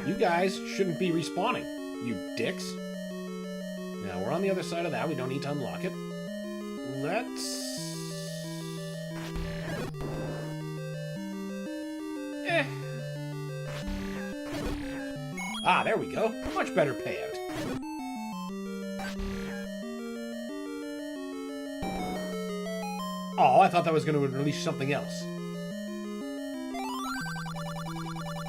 You guys shouldn't be respawning, you dicks. Now, we're on the other side of that. We don't need to unlock it. Let's... Ah, there we go. Much better payout. Oh, I thought that was going to release something else.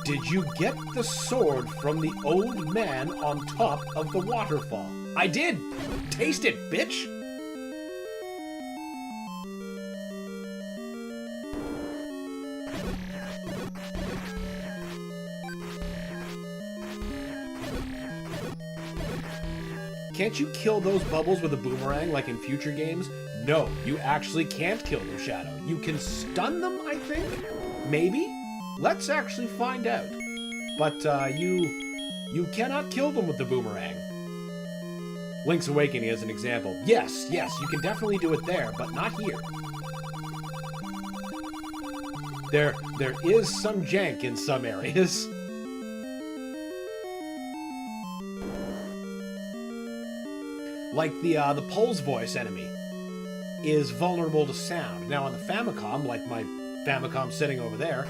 Did you get the sword from the old man on top of the waterfall? I did! Taste it, bitch! Can't you kill those bubbles with a boomerang like in future games? No, you actually can't kill them, Shadow. You can stun them, I think? Maybe? Let's actually find out. But, you cannot kill them with the boomerang. Link's Awakening as an example. Yes, you can definitely do it there, but not here. There is some jank in some areas. Like the Pole's Voice enemy is vulnerable to sound. Now on the Famicom, like my Famicom sitting over there,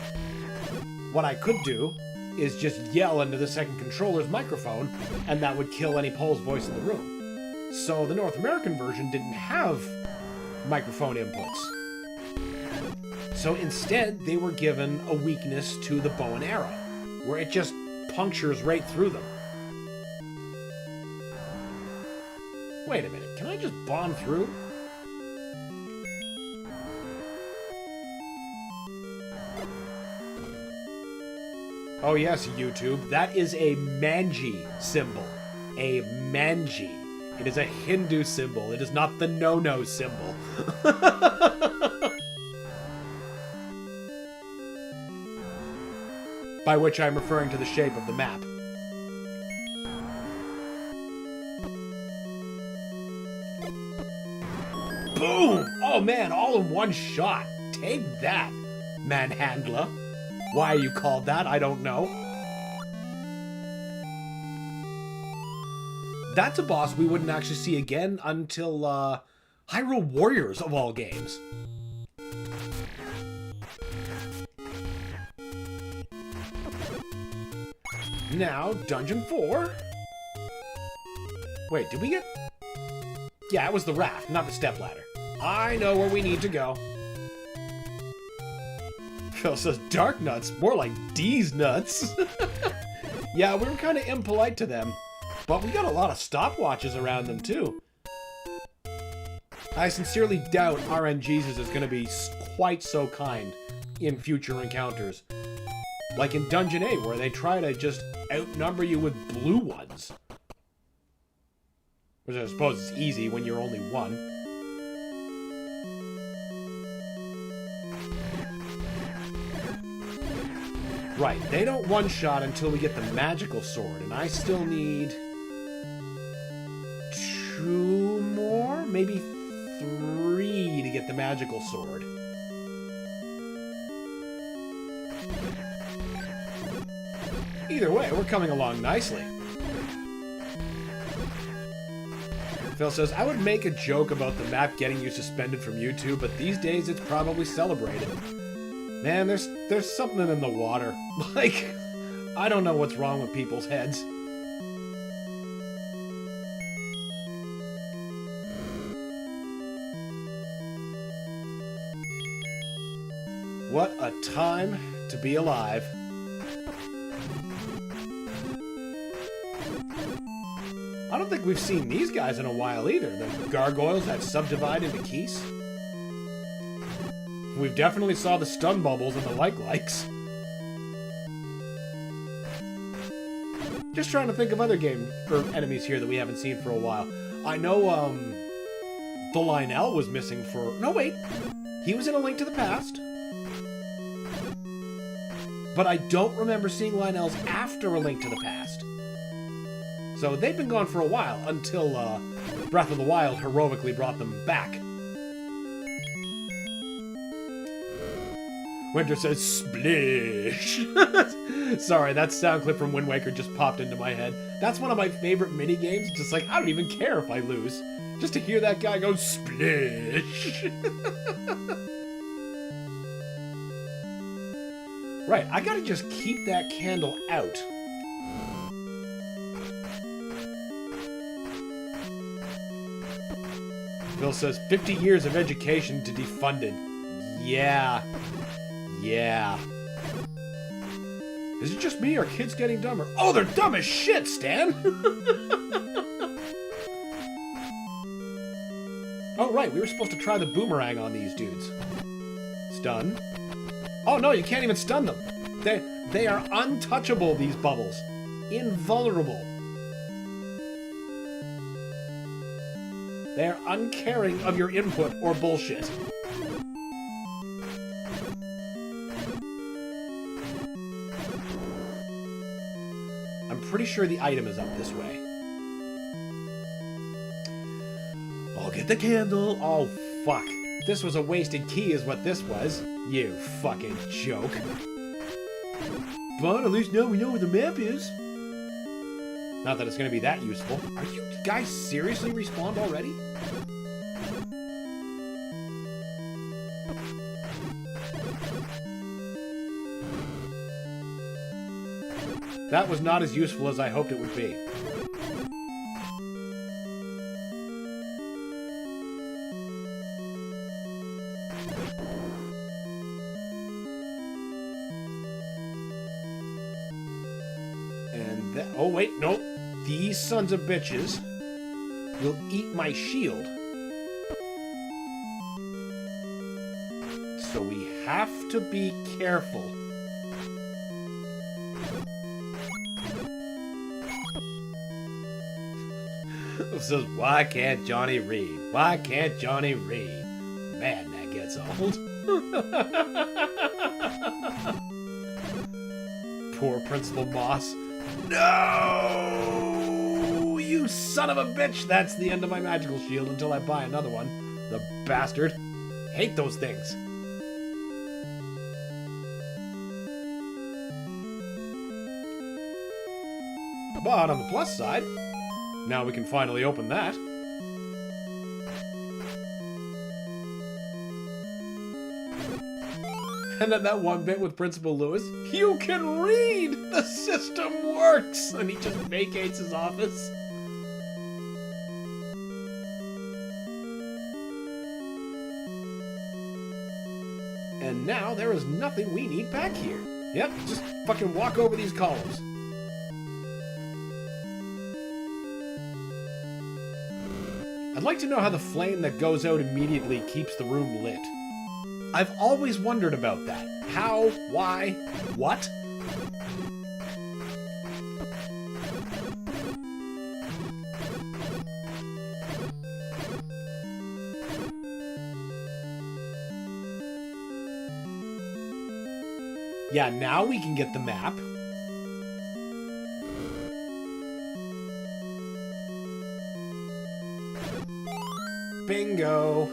what I could do is just yell into the second controller's microphone, and that would kill any Pole's Voice in the room. So the North American version didn't have microphone inputs. So instead, they were given a weakness to the bow and arrow, where it just punctures right through them. Wait a minute, can I just bomb through? Oh yes, YouTube, that is a manji symbol. A manji. It is a Hindu symbol. It is not the no-no symbol. By which I'm referring to the shape of the map. Boom! Oh man, all in one shot. Take that, manhandler. Why you called that, I don't know. That's a boss we wouldn't actually see again until Hyrule Warriors, of all games. Now, Dungeon 4. Wait, did we get... Yeah, it was the raft, not the stepladder. I know where we need to go. Phil says, dark nuts? More like D's nuts. Yeah, we were kind of impolite to them. But we got a lot of stopwatches around them, too. I sincerely doubt RNGesus is going to be quite so kind in future encounters. Like in Dungeon 8, where they try to just outnumber you with blue ones. Which I suppose is easy when you're only one. Right, they don't one-shot until we get the magical sword, and I still need... 2 more? Maybe 3 to get the magical sword. Either way, we're coming along nicely. Phil says, I would make a joke about the map getting you suspended from YouTube, but these days it's probably celebrated. Man, there's something in the water. Like, I don't know what's wrong with people's heads. What a time to be alive. I don't think we've seen these guys in a while either. The gargoyles that subdivide into keys. We've definitely saw the stun bubbles and the likes. Just trying to think of other enemies here that we haven't seen for a while. I know, the Lionel was missing for... No, wait. He was in A Link to the Past. But I don't remember seeing Lionel's after A Link to the Past. So they've been gone for a while, until Breath of the Wild heroically brought them back. Winter says, splish! Sorry, that sound clip from Wind Waker just popped into my head. That's one of my favorite mini-games, just like, I don't even care if I lose. Just to hear that guy go, splish! Right, I gotta just keep that candle out. Phil says, 50 years of education to defunded. Yeah. Yeah. Is it just me or are kids getting dumber? Oh, they're dumb as shit, Stan! Oh, right, we were supposed to try the boomerang on these dudes. Stun. Oh, no, you can't even stun them. They are untouchable, these bubbles. Invulnerable. They are uncaring of your input or bullshit. I'm pretty sure the item is up this way. I'll get the candle. Oh, fuck. This was a wasted key is what this was. You fucking joke. But at least now we know where the map is. Not that it's going to be that useful. Are you guys seriously respawned already? That was not as useful as I hoped it would be. And that... Oh, wait, nope. These sons of bitches will eat my shield. So we have to be careful. It says, why can't Johnny read? Why can't Johnny read? Man, that gets old. Poor Principal Moss. No! You son of a bitch! That's the end of my magical shield until I buy another one. The bastard. Hate those things. But on the plus side, now we can finally open that. And then that one bit with Principal Lewis, you can read! The system works! And he just vacates his office. And now there is nothing we need back here. Yep, just fucking walk over these columns. I'd like to know how the flame that goes out immediately keeps the room lit. I've always wondered about that. How? Why? What? Yeah, now we can get the map. Bingo.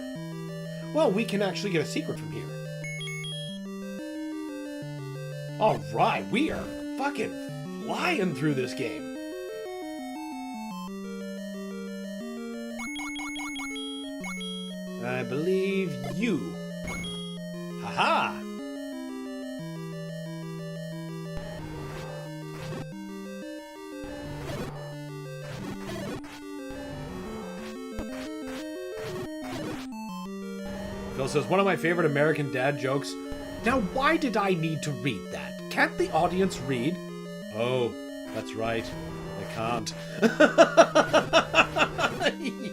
Well, we can actually get a secret from here. Alright, we are fucking flying through this game. I believe you. Haha! Phil says, one of my favorite American dad jokes. Now, why did I need to read that? Can't the audience read? Oh, that's right. They can't.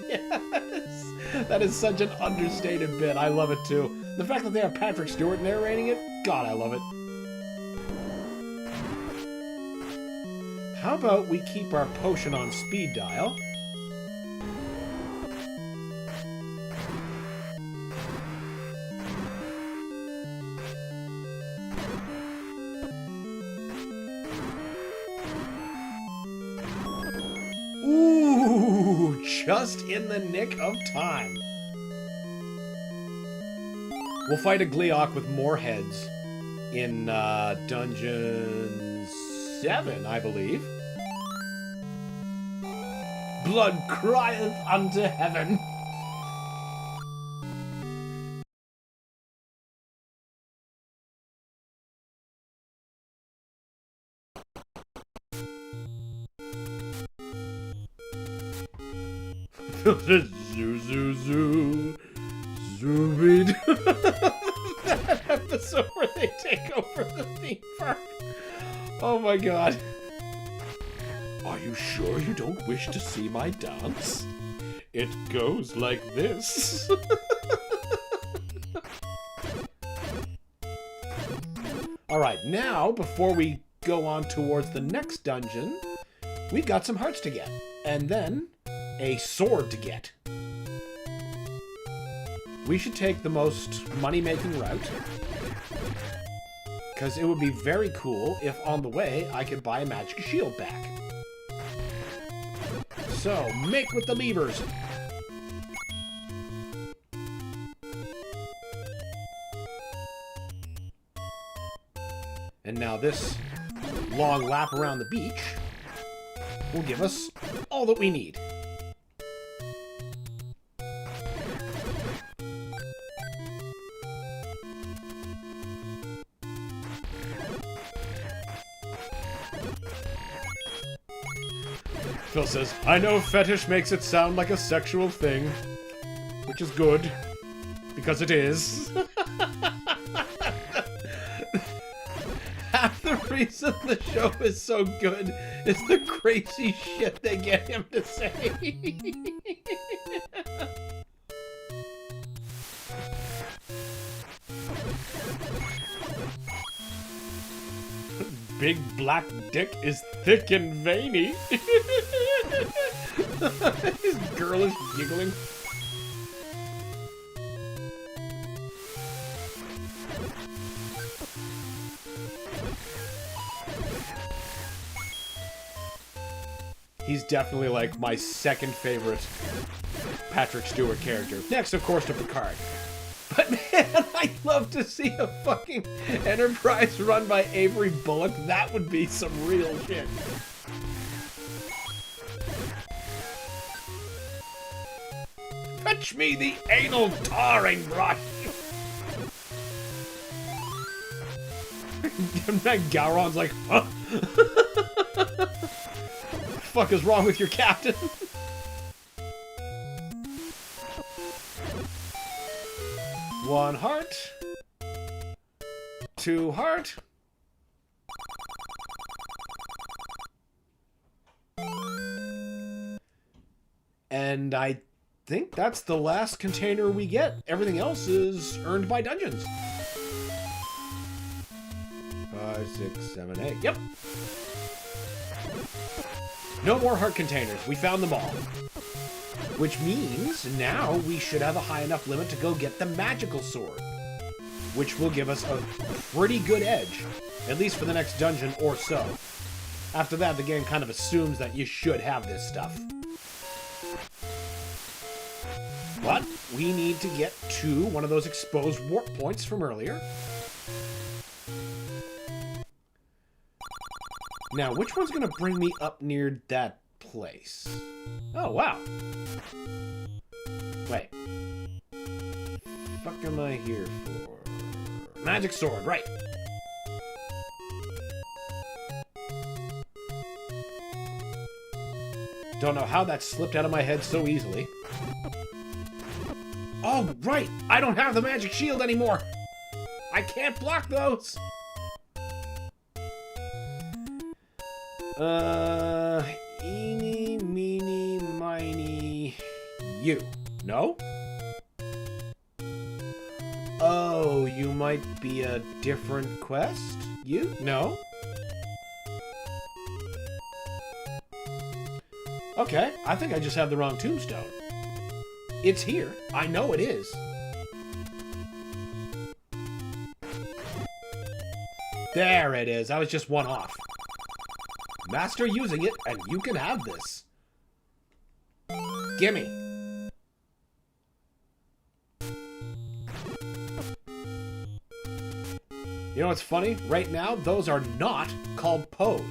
Yes! That is such an understated bit. I love it, too. The fact that they have Patrick Stewart narrating it, God, I love it. How about we keep our potion on speed dial? Ooh, just in the nick of time. We'll fight a Gleeok with more heads in Dungeon 7, I believe. Blood crieth unto heaven. Zoo, zoo, zoo. Zoomed. That episode where they take over the theme park. Oh my god. Are you sure you don't wish to see my dance? It goes like this. Alright, now, before we go on towards the next dungeon, we've got some hearts to get. And then, a sword to get. We should take the most money-making route. Because it would be very cool if on the way I could buy a magic shield back. So, make with the levers. And now this long lap around the beach will give us all that we need. Phil says, I know fetish makes it sound like a sexual thing, which is good, because it is. Half the reason the show is so good is the crazy shit they get him to say. big black dick is thick and veiny. His girl is giggling. He's definitely like my second favorite Patrick Stewart character. Next, of course, to Picard. But man, I'd love to see a fucking Enterprise run by Avery Bullock. That would be some real shit. Fetch me the anal tarring brush. And then Gowron's like, huh? What the fuck is wrong with your captain? One heart. Two heart. And I think that's the last container we get. Everything else is earned by dungeons. 5, 6, 7, 8. Yep. No more heart containers. We found them all. Which means now we should have a high enough limit to go get the magical sword. Which will give us a pretty good edge. At least for the next dungeon or so. After that, the game kind of assumes that you should have this stuff. But we need to get to one of those exposed warp points from earlier. Now, which one's going to bring me up near that place? Oh, wow. Wait. What the fuck am I here for? Magic sword, right. Don't know how that slipped out of my head so easily. Oh, right! I don't have the magic shield anymore! I can't block those! Eeny, meeny, miny, you. No? Oh, you might be a different quest? You? No? Okay, I think I just have the wrong tombstone. It's here. I know it is. There it is. I was just one off. Master using it, and you can have this. Gimme. You know what's funny? Right now, those are not called Poes.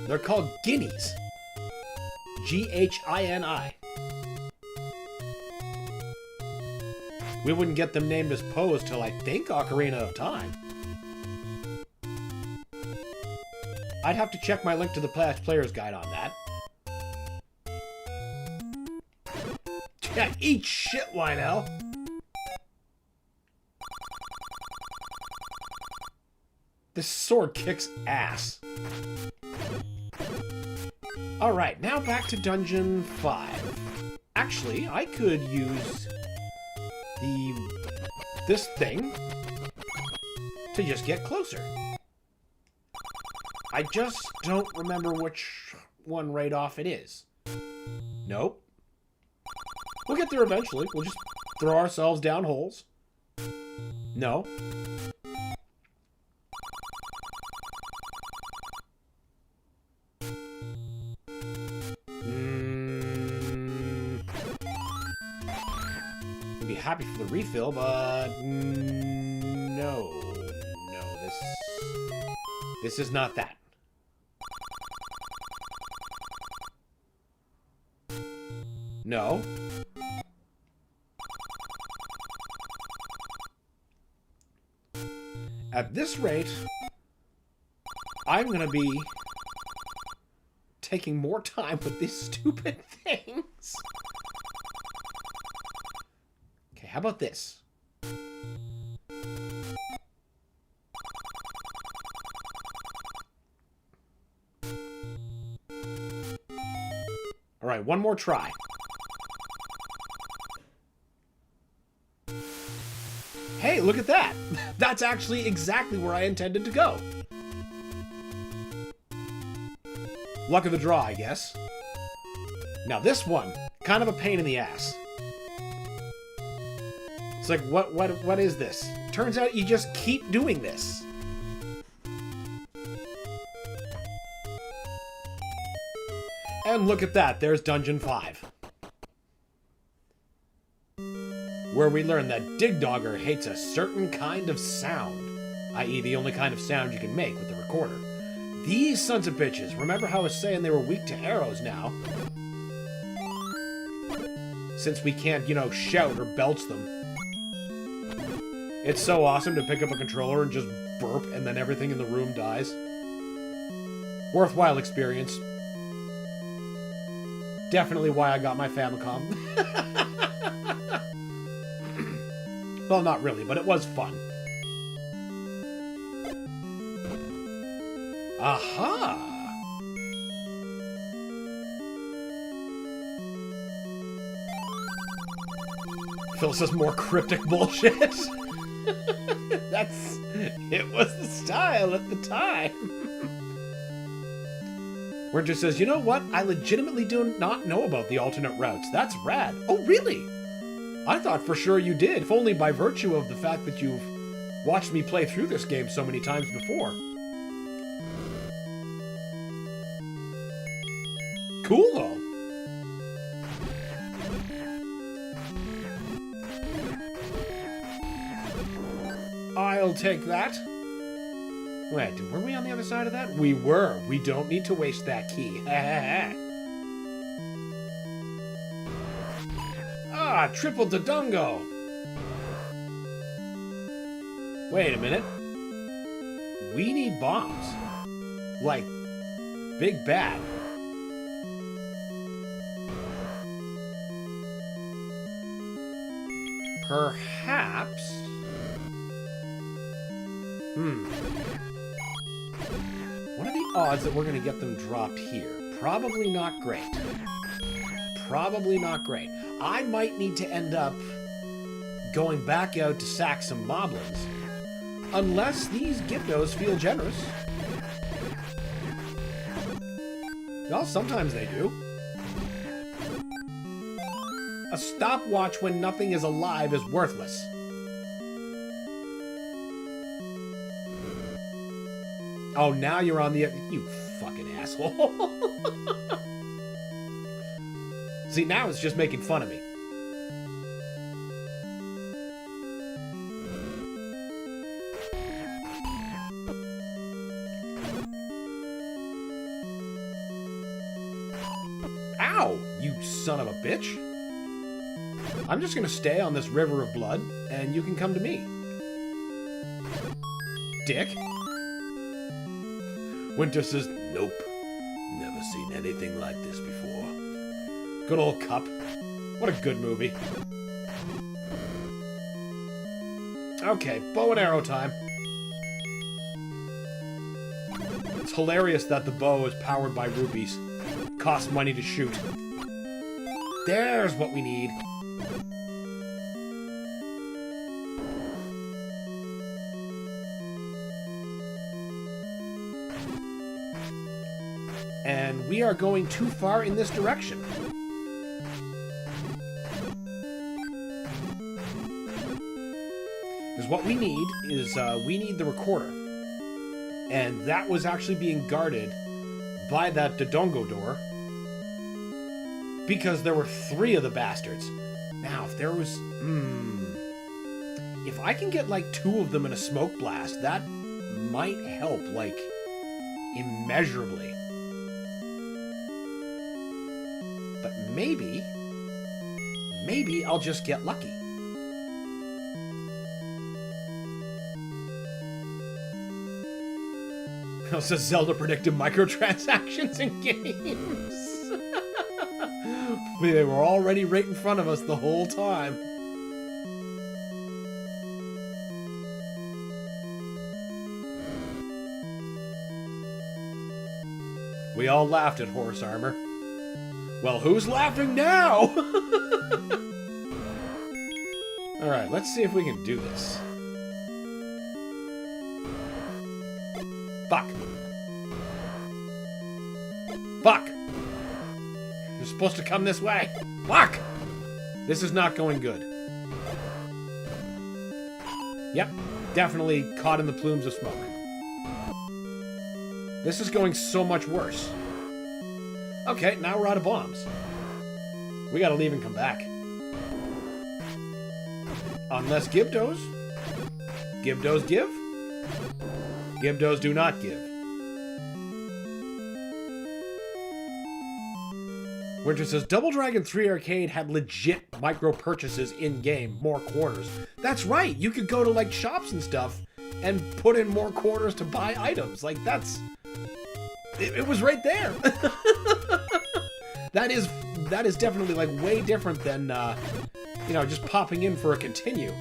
They're called guineas. G-H-I-N-I. We wouldn't get them named as Poes till, I think, Ocarina of Time. I'd have to check my link to the player's guide on that. Yeah, eat shit, Lionel! This sword kicks ass. Alright, now back to Dungeon 5. Actually, I could use this thing to just get closer. I just don't remember which one right off it is. Nope. We'll get there eventually. We'll just throw ourselves down holes. No. I'd be happy for the refill, but no. No, this is not that. No. At this rate, I'm gonna be taking more time with these stupid things. Okay, how about this? All right, one more try. Hey, look at that! That's actually exactly where I intended to go. Luck of the draw, I guess. Now this one, kind of a pain in the ass. It's like, what is this? Turns out you just keep doing this. And look at that, there's Dungeon 5. Where we learn that Digdogger hates a certain kind of sound, i.e. the only kind of sound you can make with the recorder. These sons of bitches, remember how I was saying they were weak to arrows now? Since we can't, you know, shout or belch them. It's so awesome to pick up a controller and just burp and then everything in the room dies. Worthwhile experience. Definitely why I got my Famicom. Well, not really, but it was fun. Aha! Phil says more cryptic bullshit. It was the style at the time. Winter says, you know what? I legitimately do not know about the alternate routes. That's rad. Oh, really? I thought for sure you did, if only by virtue of the fact that you've watched me play through this game so many times before. Cool, though. I'll take that. Wait, were we on the other side of that? We were. We don't need to waste that key. Ah, triple Dodongo. Wait a minute. We need bombs. Like, big bad. Perhaps... What are the odds that we're going to get them dropped here? Probably not great. Probably not great. I might need to end up going back out to sack some moblins. Unless these Gyptos feel generous. Well, sometimes they do. A stopwatch when nothing is alive is worthless. Oh, now you're on the... You fucking asshole. See, now it's just making fun of me. Ow, you son of a bitch. I'm just gonna stay on this river of blood, and you can come to me. Dick. Winter says, nope. Never seen anything like this before. Good old Cup. What a good movie. Okay, bow and arrow time. It's hilarious that the bow is powered by rupees. Costs money to shoot. There's what we need. And we are going too far in this direction. Because what we need is, we need the recorder. And that was actually being guarded by that Dodongo door. Because there were 3 of the bastards. Now, if there was... If I can get, like, 2 of them in a smoke blast, that might help, like, immeasurably. But maybe I'll just get lucky. Also, Zelda predicted microtransactions in games. They were already right in front of us the whole time. We all laughed at horse armor. Well, who's laughing now? Alright, let's see if we can do this. Fuck. Fuck! You're supposed to come this way. Fuck! This is not going good. Yep, definitely caught in the plumes of smoke. This is going so much worse. Okay, now we're out of bombs. We gotta leave and come back. Unless Gibdos. Gibdos give? Gibdos do not give. Winter says, Double Dragon 3 Arcade had legit micro purchases in-game, more quarters. That's right, you could go to, like, shops and stuff and put in more quarters to buy items. Like, that's... It was right there. That is definitely, like, way different than, you know, just popping in for a continue.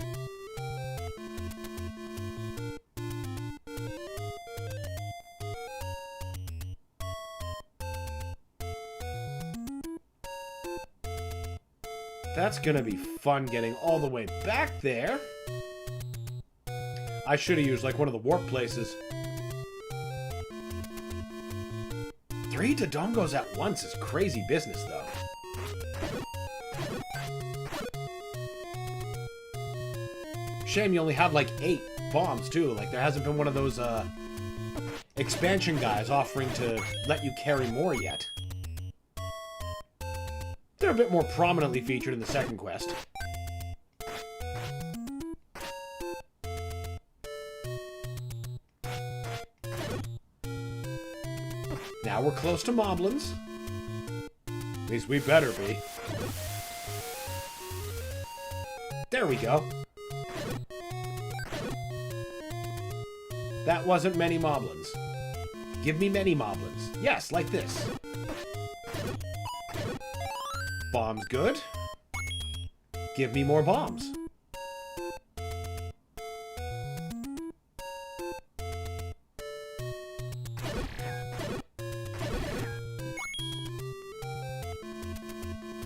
That's gonna be fun getting all the way back there. I should have used, like, one of the warp places. 3 Dodongos at once is crazy business, though. Shame you only have, like, 8 bombs, too. Like, there hasn't been one of those, expansion guys offering to let you carry more yet. They're a bit more prominently featured in the second quest. Now we're close to Moblins. At least we better be. There we go. That wasn't many Moblins. Give me many Moblins. Yes, like this. Bombs good. Give me more bombs.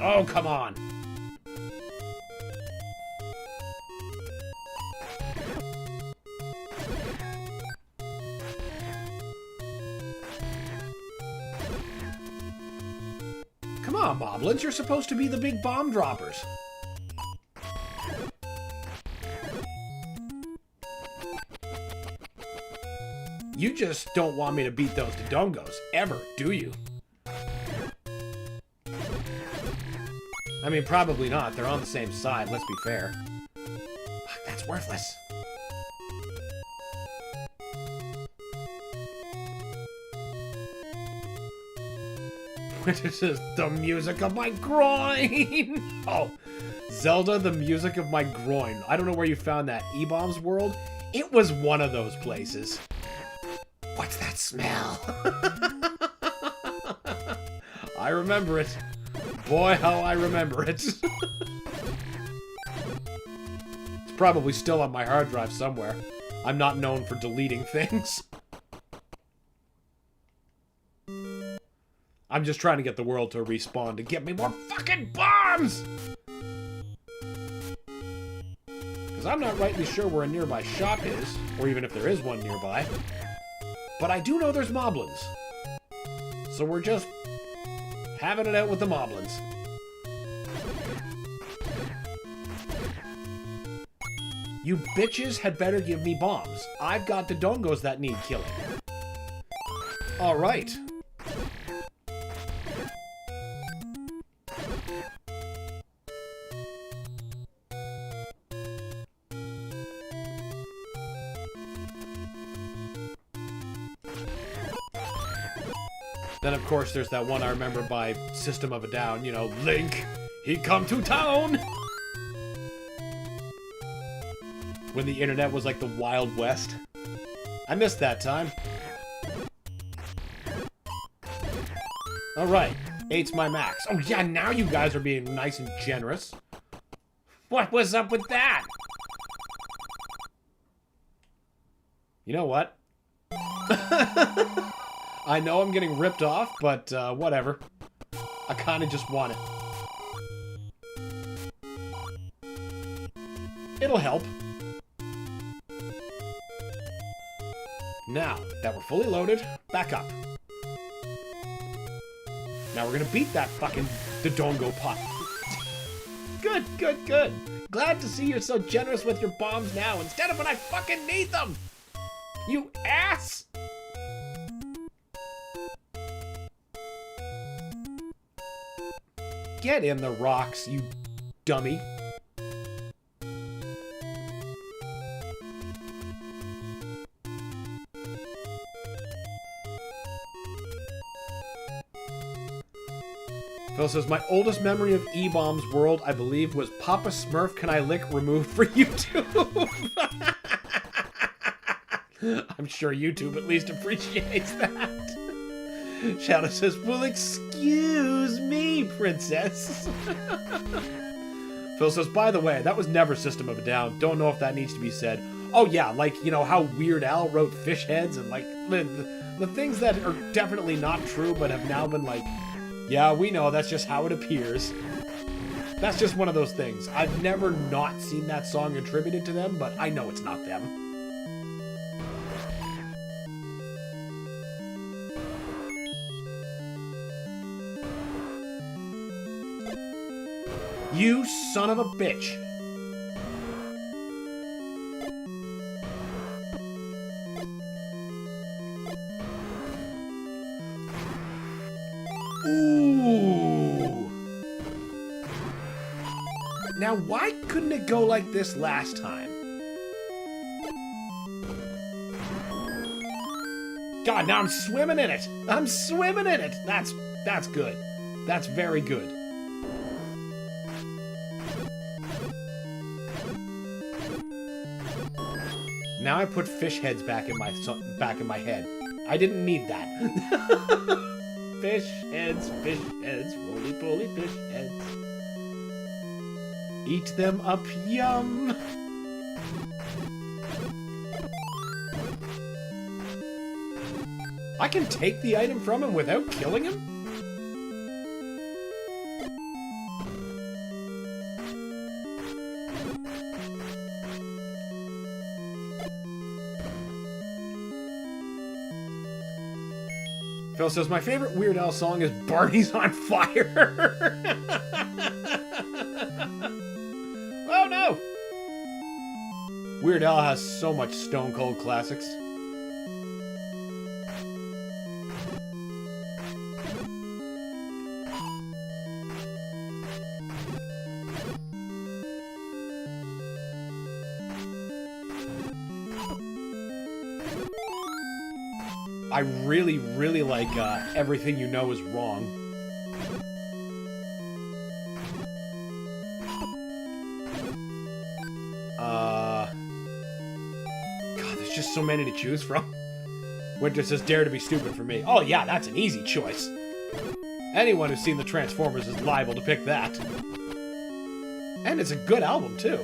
Oh, come on. Come on, Moblins, you're supposed to be the big bomb droppers. You just don't want me to beat those Dodongos, ever, do you? I mean, probably not. They're on the same side, let's be fair. That's worthless. This is the music of my groin! Oh, Zelda, the music of my groin. I don't know where you found that. E-Bombs World? It was one of those places. What's that smell? I remember it. Boy, how I remember it. It's probably still on my hard drive somewhere. I'm not known for deleting things. I'm just trying to get the world to respawn to get me more fucking bombs! Because I'm not rightly sure where a nearby shop is, or even if there is one nearby. But I do know there's Moblins. So we're just having it out with the Moblins. You bitches had better give me bombs. I've got the Dodongos that need killing. Alright. Then, of course, there's that one I remember by System of a Down, you know, Link, he come to town! When the internet was like the Wild West. I missed that time. Alright, 8's my max. Oh yeah, now you guys are being nice and generous. What was up with that? You know what? I know I'm getting ripped off, but whatever. I kind of just want it. It'll help. Now that we're fully loaded, back up. Now we're gonna beat that fucking Dodongo pot. Good, good, good. Glad to see you're so generous with your bombs now instead of when I fucking need them. You ass! Get in the rocks, you dummy. Phil says, my oldest memory of E-Bomb's world, I believe, was Papa Smurf Can I Lick removed for YouTube. I'm sure YouTube at least appreciates that. Shadow says, well, excuse me, princess. Phil says, by the way, that was never System of a Down. Don't know if that needs to be said. Oh, yeah, like, you know, how Weird Al wrote fish heads and, like, the things that are definitely not true but have now been, like, yeah, we know, that's just how it appears. That's just one of those things. I've never not seen that song attributed to them, but I know it's not them. You son of a bitch. Ooh. Now, why couldn't it go like this last time? God, now I'm swimming in it. I'm swimming in it. That's good. That's very good. Now I put fish heads back in my head. I didn't need that. Fish heads, roly-poly fish heads. Eat them up, yum. I can take the item from him without killing him? Phil says, my favorite Weird Al song is Barney's on Fire. Oh no! Weird Al has so much Stone Cold classics. I really, really like Everything You Know Is Wrong. God, there's just so many to choose from. Winter says, Dare to Be Stupid for me. Oh yeah, that's an easy choice. Anyone who's seen the Transformers is liable to pick that. And it's a good album, too.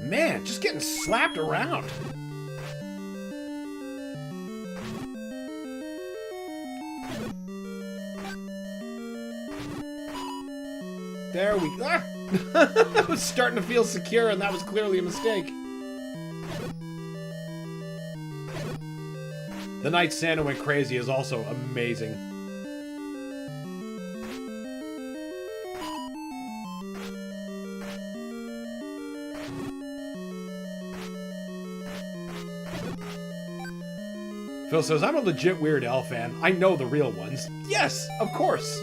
Man, just getting slapped around. There we go. I was starting to feel secure, and that was clearly a mistake. The Night Santa Went Crazy is also amazing. Phil says, I'm a legit Weird Al fan. I know the real ones. Yes, of course.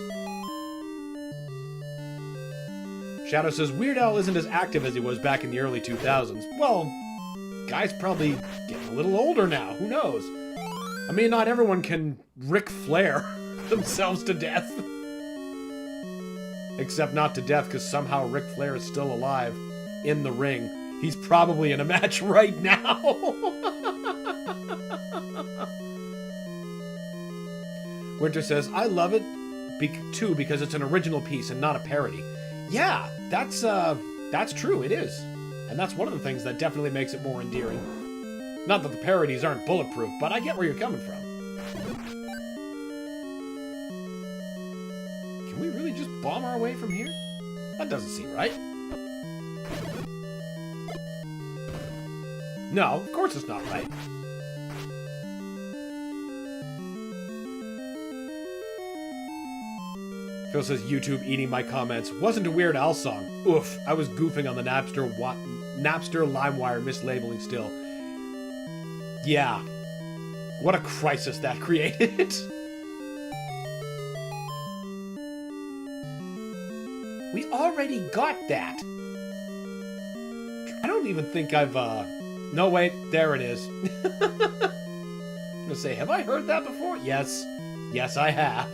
Shadow says, Weird Al isn't as active as he was back in the early 2000s. Well, guy's probably getting a little older now. Who knows? I mean, not everyone can Ric Flair themselves to death. Except not to death, because somehow Ric Flair is still alive in the ring. He's probably in a match right now. Winter says, I love it, too, because it's an original piece and not a parody. Yeah, that's true, it is. And that's one of the things that definitely makes it more endearing. Not that the parodies aren't bulletproof, but I get where you're coming from. Can we really just bomb our way from here? That doesn't seem right. No, of course it's not right. Phil says, YouTube eating my comments. Wasn't a Weird Al song. Oof, I was goofing on the Napster LimeWire mislabeling still. Yeah. What a crisis that created. We already got that. I don't even think I've, No, wait, there it is. I'm gonna say, have I heard that before? Yes. Yes, I have.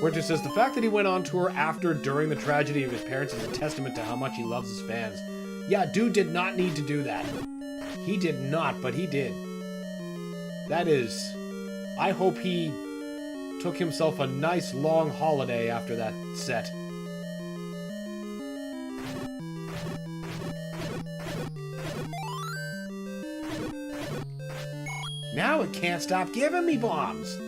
Winter says, the fact that he went on tour after during the tragedy of his parents is a testament to how much he loves his fans. Yeah, dude did not need to do that. He did not, but he did. That is... I hope he took himself a nice long holiday after that set. Now it can't stop giving me bombs.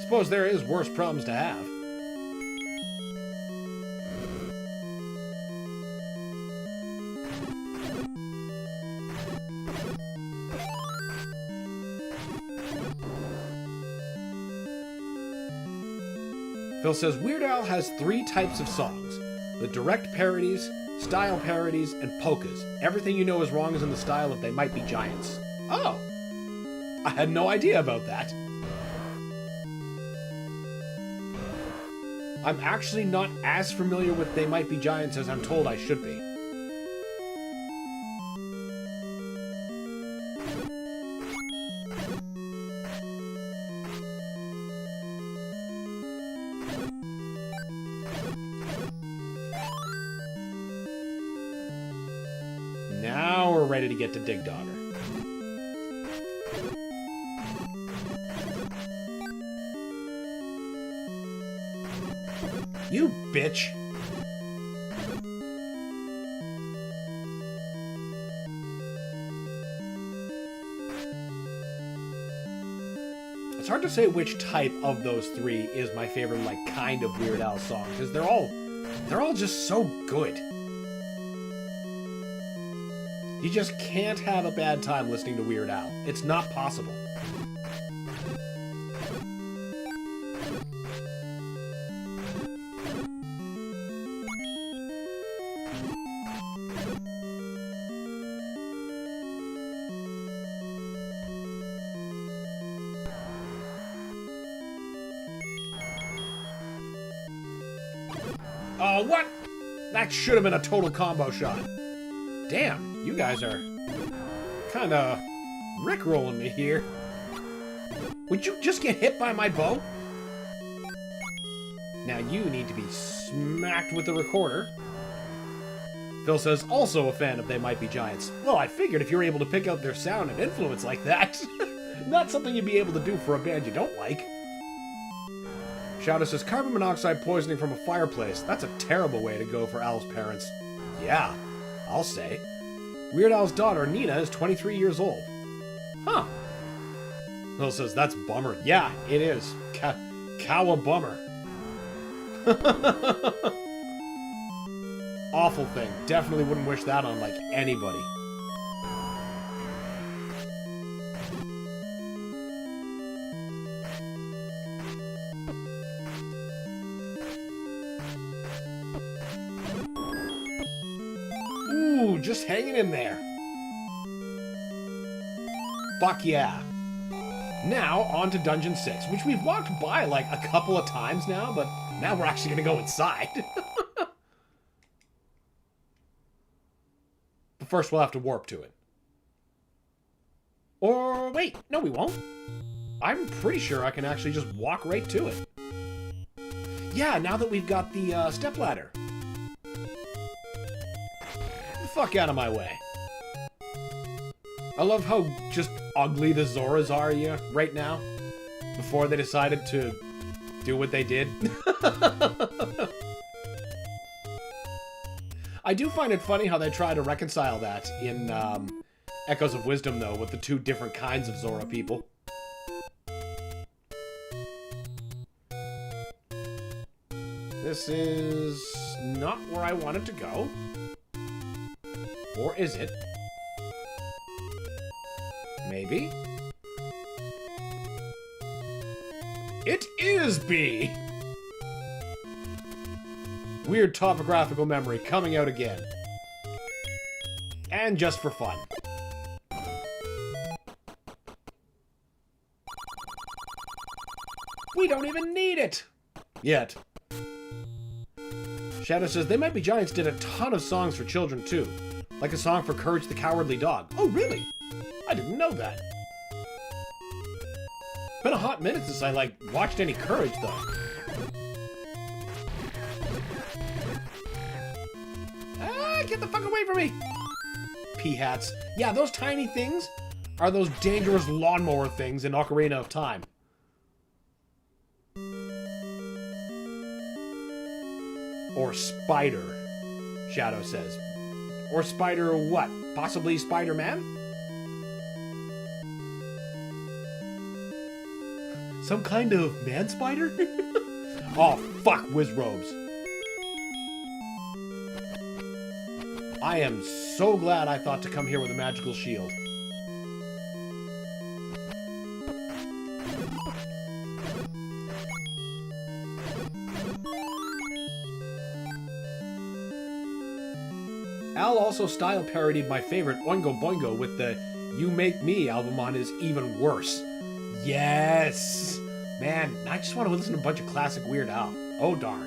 Suppose there is worse problems to have. Phil says, Weird Al has 3 types of songs. The direct parodies, style parodies, and polkas. Everything you know is wrong is in the style of They Might Be Giants. Oh! I had no idea about that. I'm actually not as familiar with They Might Be Giants as I'm told I should be. Now we're ready to get to Dig Dogger. You bitch! It's hard to say which type of those 3 is my favorite, like, kind of Weird Al song, because they're all just so good. You just can't have a bad time listening to Weird Al. It's not possible. Oh, what? That should have been a total combo shot. Damn, you guys are kind of rickrolling me here. Would you just get hit by my bow? Now you need to be smacked with the recorder. Phil says, also a fan of They Might Be Giants. Well, I figured if you're able to pick out their sound and influence like that, not something you'd be able to do for a band you don't like. Shadow says, carbon monoxide poisoning from a fireplace. That's a terrible way to go for Al's parents. Yeah, I'll say. Weird Al's daughter, Nina, is 23 years old. Huh. Phil says, that's bummer. Yeah, it is. Cow a bummer. Awful thing. Definitely wouldn't wish that on, like, anybody. Ooh, just hanging in there. Fuck yeah. Now, on to Dungeon 6, which we've walked by, like, a couple of times now, but now we're actually gonna go inside. But first, we'll have to warp to it. Or, wait, no we won't. I'm pretty sure I can actually just walk right to it. Yeah, now that we've got the stepladder. Get the fuck out of my way. I love how just ugly the Zoras are right now, before they decided to do what they did. I do find it funny how they try to reconcile that in Echoes of Wisdom, though, with the two different kinds of Zora people. This is not where I wanted to go. Or is it? Maybe? It is B! Weird topographical memory coming out again. And just for fun. We don't even need it! Yet. Shadow says, They Might Be Giants did a ton of songs for children too. Like a song for Courage the Cowardly Dog. Oh, really? I didn't know that. Been a hot minute since I, watched any Courage, though. Ah, get the fuck away from me! Pea-hats. Yeah, those tiny things are those dangerous lawnmower things in Ocarina of Time. Or Spider, Shadow says. Or Spider what? Possibly Spider-Man? Some kind of man-spider? Oh, fuck, whiz robes. I am so glad I thought to come here with a magical shield. Al also style parodied my favorite Oingo Boingo with the You Make Me album on his Even Worse. Yes! Man, I just want to listen to a bunch of classic Weird Al. Oh, darn.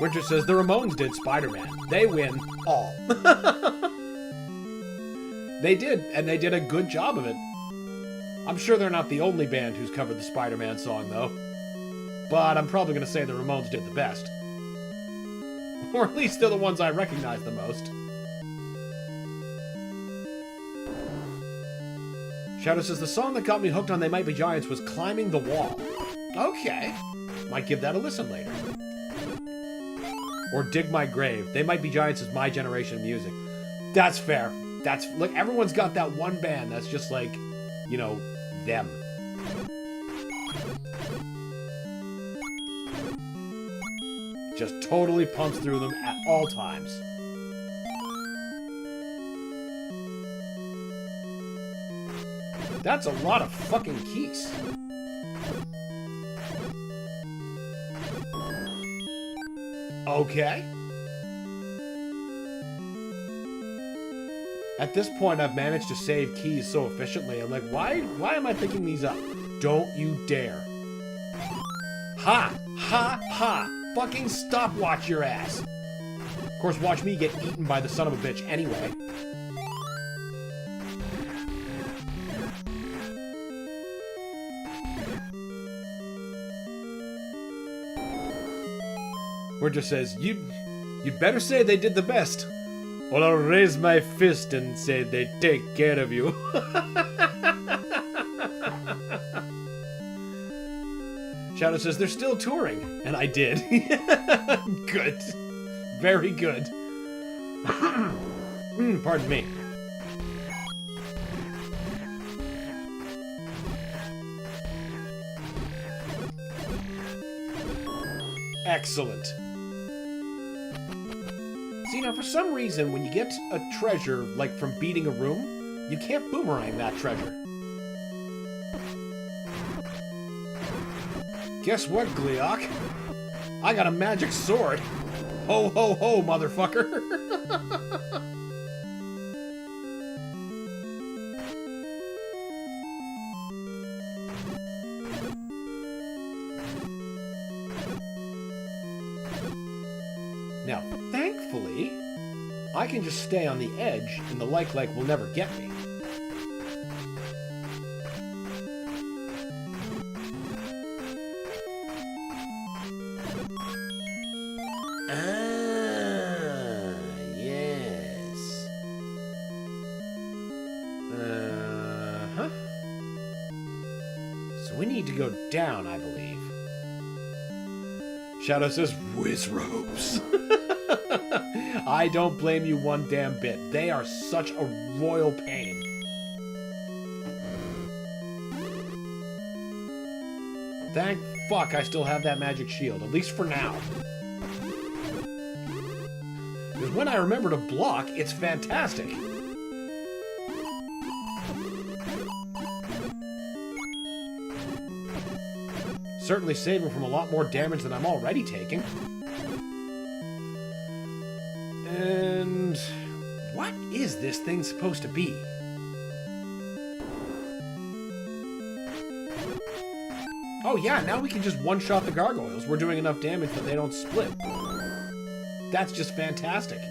Winter says, The Ramones did Spider-Man. They win all. They did, and they did a good job of it. I'm sure they're not the only band who's covered the Spider-Man song, though. But I'm probably going to say the Ramones did the best. Or at least they're the ones I recognize the most. Shadow says, the song that got me hooked on They Might Be Giants was Climbing the Wall. Okay. Might give that a listen later. Or Dig My Grave. They Might Be Giants is my generation of music. That's fair. Look, everyone's got that one band that's just like, you know, them. Just totally pumps through them at all times. That's a lot of fucking keys. Okay. At this point, I've managed to save keys so efficiently. I'm like, why am I picking these up? Don't you dare. Ha! Ha! Ha! Fucking stopwatch your ass. Of course, watch me get eaten by the son of a bitch anyway. Winter says, You'd better say they did the best. Or I'll raise my fist and say they take care of you. Shadow says, they're still touring. And I did. Good. Very good. Pardon me. Excellent. See, now for some reason, when you get a treasure, like from beating a room, you can't boomerang that treasure. Guess what, Gleok? I got a magic sword. Ho, ho, ho, motherfucker. Now, thankfully, I can just stay on the edge, and the like will never get me. Yes. So we need to go down, I believe. Shadow says, whiz robes. I don't blame you one damn bit. They are such a royal pain. fuck I still have that magic shield, at least for now. Because when I remember to block, it's fantastic. Certainly saving from a lot more damage than I'm already taking. And what is this thing supposed to be? Oh yeah, now we can just one-shot the gargoyles. We're doing enough damage that they don't split. That's just fantastic.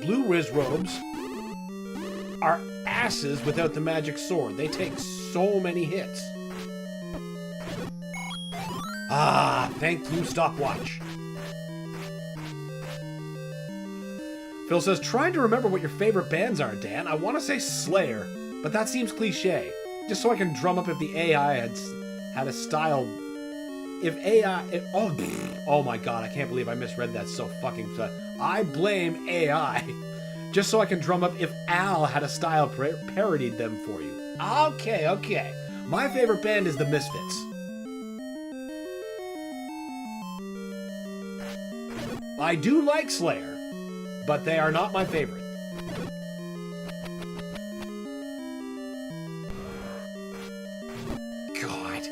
Blue Riz robes are asses without the magic sword. They take so many hits. Ah, thank you, stopwatch. Phil says, trying to remember what your favorite bands are, Dan. I want to say Slayer, but that seems cliche. Just so I can drum up if the AI had a style. If AI... oh my god, I can't believe I misread that so fucking... I blame AI. Just so I can drum up if Al had a style parodied them for you. Okay, okay. My favorite band is the Misfits. I do like Slayer, but they are not my favorite. God.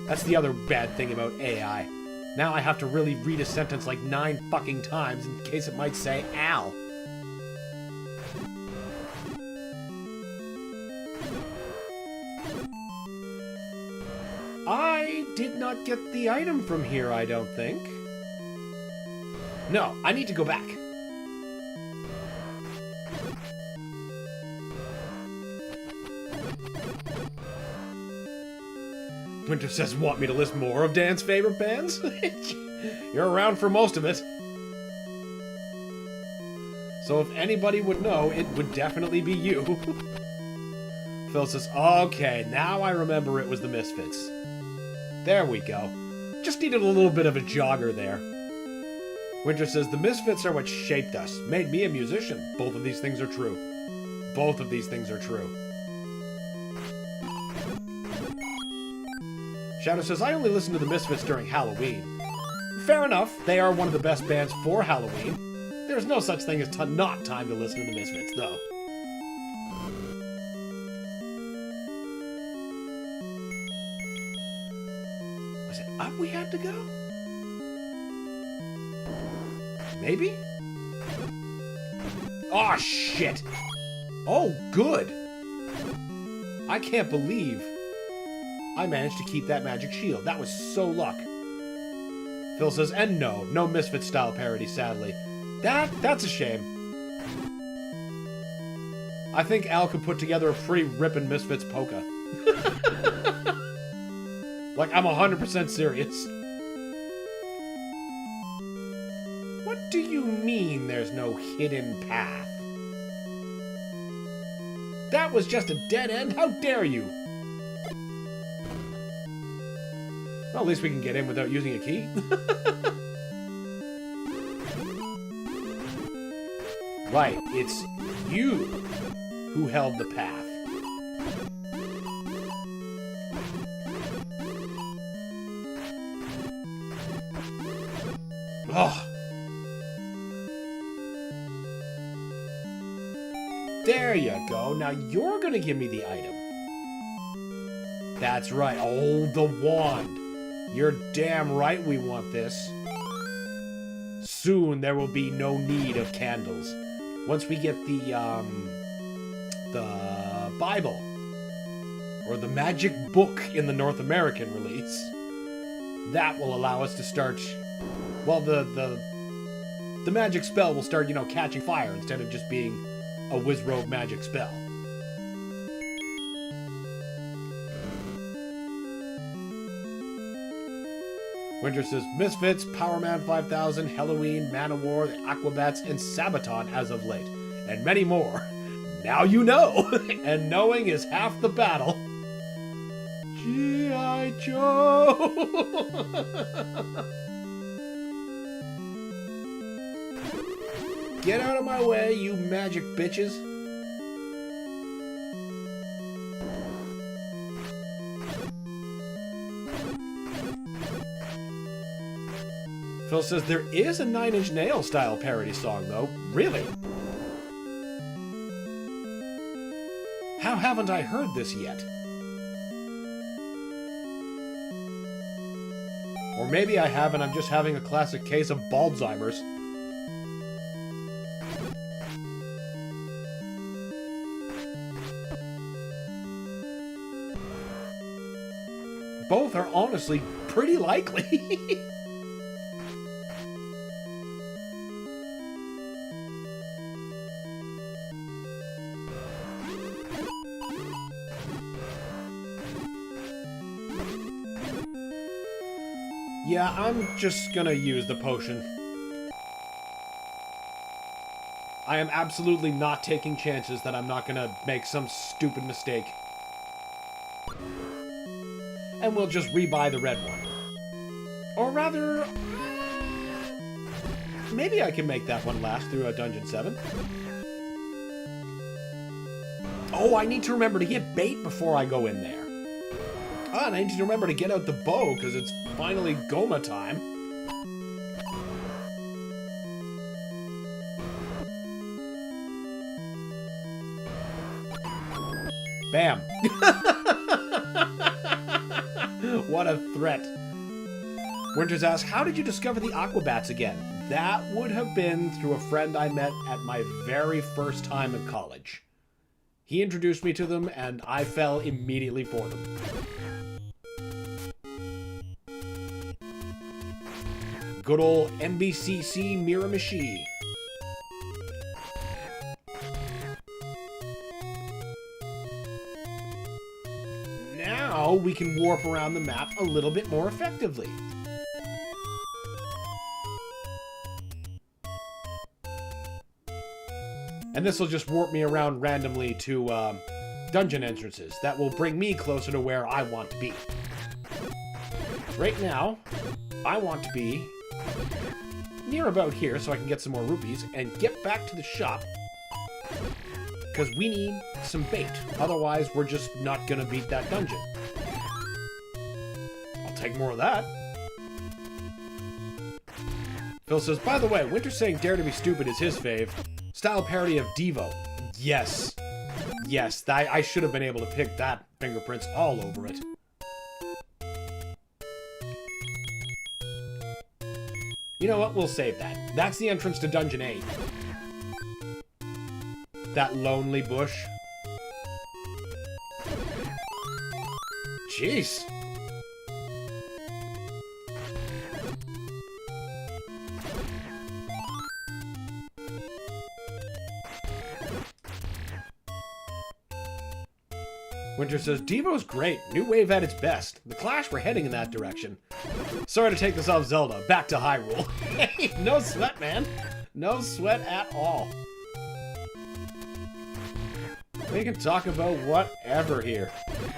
That's the other bad thing about AI. Now I have to really read a sentence like 9 fucking times in case it might say Al. I did not get the item from here, I don't think. No, I need to go back. Winter says, want me to list more of Dan's favorite bands? You're around for most of it. So if anybody would know, it would definitely be you. Phil says, okay, now I remember it was the Misfits. There we go. Just needed a little bit of a jogger there. Winter says, the Misfits are what shaped us, made me a musician. Both of these things are true. Both of these things are true. Shadow says, I only listen to the Misfits during Halloween. Fair enough, they are one of the best bands for Halloween. There's no such thing as not time to listen to the Misfits, though. Was it up we had to go? Maybe? Oh, shit! Oh, good! I can't believe I managed to keep that magic shield. That was so luck. Phil says, and no Misfits style parody, sadly. That's a shame. I think Al could put together a pretty rippin' Misfits polka. Like, I'm 100% serious. What do you mean there's no hidden path? That was just a dead end? How dare you? Well, at least we can get in without using a key. Right, it's you who held the path. Oh. There you go. Now you're gonna give me the item. That's right. Oh, the wand. You're damn right we want this. Soon there will be no need of candles. Once we get the Bible, or the magic book in the North American release, that will allow us to start, well, the magic spell will start, catching fire instead of just being a whiz-robe magic spell. Winter says, Misfits, Power Man 5000, Halloween, Manowar, the Aquabats, and Sabaton as of late. And many more. Now you know! And knowing is half the battle. G.I. Joe! Get out of my way, you magic bitches! Phil says there is a Nine Inch Nails style parody song, though. Really? How haven't I heard this yet? Or maybe I have and I'm just having a classic case of Baldheimer's. Both are honestly pretty likely. Yeah, I'm just gonna use the potion. I am absolutely not taking chances that I'm not gonna make some stupid mistake. And we'll just rebuy the red one. Or rather, maybe I can make that one last through a Dungeon 7. Oh, I need to remember to get bait before I go in there. Ah, and I need to remember to get out the bow, because it's finally Goma time. Bam. What a threat. Winters asks, how did you discover the Aquabats again? That would have been through a friend I met at my very first time in college. He introduced me to them, and I fell immediately for them. Good old MBCC Miramichi. Now we can warp around the map a little bit more effectively. And this will just warp me around randomly to dungeon entrances. That will bring me closer to where I want to be. Right now, I want to be near about here so I can get some more rupees and get back to the shop because we need some bait. Otherwise, we're just not going to beat that dungeon. I'll take more of that. Phil says, by the way, Winter saying Dare to be Stupid is his fave. Style parody of Devo. Yes. Yes, I should have been able to pick that fingerprints all over it. You know what? We'll save that. That's the entrance to Dungeon 8. That lonely bush. Jeez. Winter says, Devo's great. New wave at its best. The Clash were heading in that direction. Sorry to take this off Zelda. Back to Hyrule. Hey, no sweat, man. No sweat at all. We can talk about whatever here.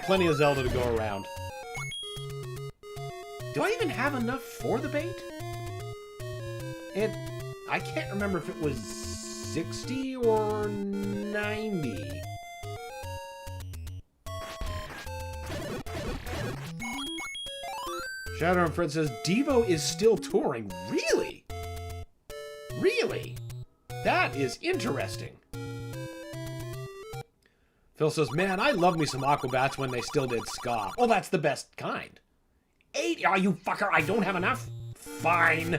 Plenty of Zelda to go around. Do I even have enough for the bait? I can't remember if it was 60 or 90. Shadow and Fred says, Devo is still touring. Really? Really? That is interesting. Phil says, man, I love me some Aquabats when they still did ska. Oh, that's the best kind. 8? Oh, you fucker, I don't have enough. Fine.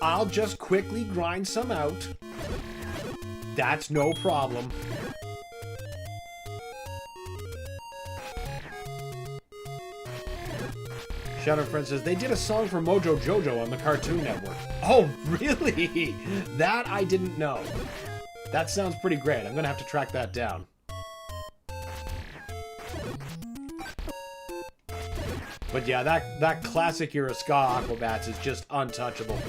I'll just quickly grind some out. That's no problem. Shadow Friend says, they did a song for Mojo Jojo on the Cartoon Network. Oh, really? That I didn't know. That sounds pretty great. I'm going to have to track that down. But yeah, that classic era ska Aquabats is just untouchable.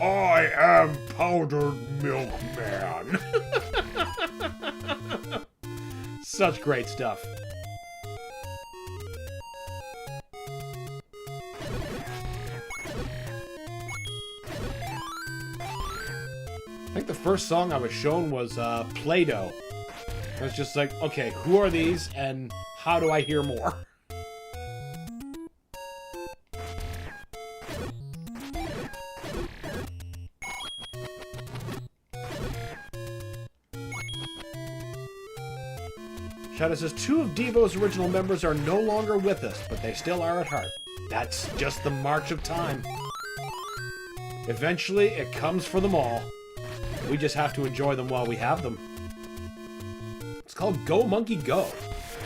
I am Powdered Milkman. Such great stuff. first song I was shown was Play-Doh. I was just like, okay, who are these and how do I hear more? Shadow says, 2 of Devo's original members are no longer with us, but they still are at heart. That's just the march of time. Eventually, it comes for them all. We just have to enjoy them while we have them. It's called Go Monkey Go.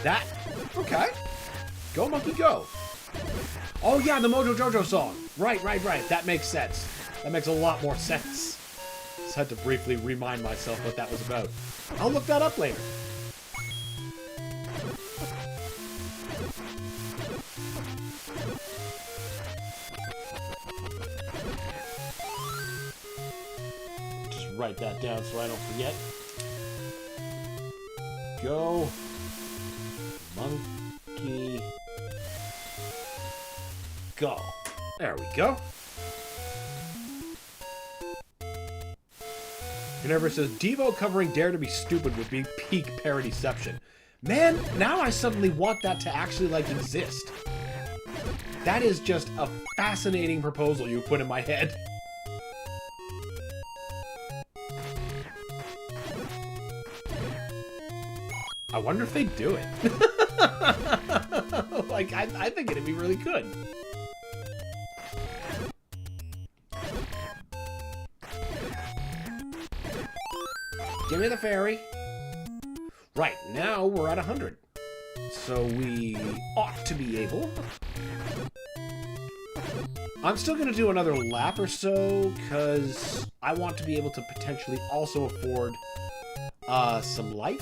That, okay. Go Monkey Go. Oh yeah, the Mojo Jojo song. Right. That makes sense. That makes a lot more sense. Just had to briefly remind myself what that was about. I'll look that up later. Write that down so I don't forget. Go Monkey Go. There we go. Universe says, Devo covering Dare to Be Stupid would be peak parodyception. Man, now I suddenly want that to actually, like, exist. That is just a fascinating proposal you put in my head. I wonder if they do it. Like, I think it'd be really good. Give me the fairy. Right, now we're at 100. So we ought to be able. I'm still going to do another lap or so, because I want to be able to potentially also afford some life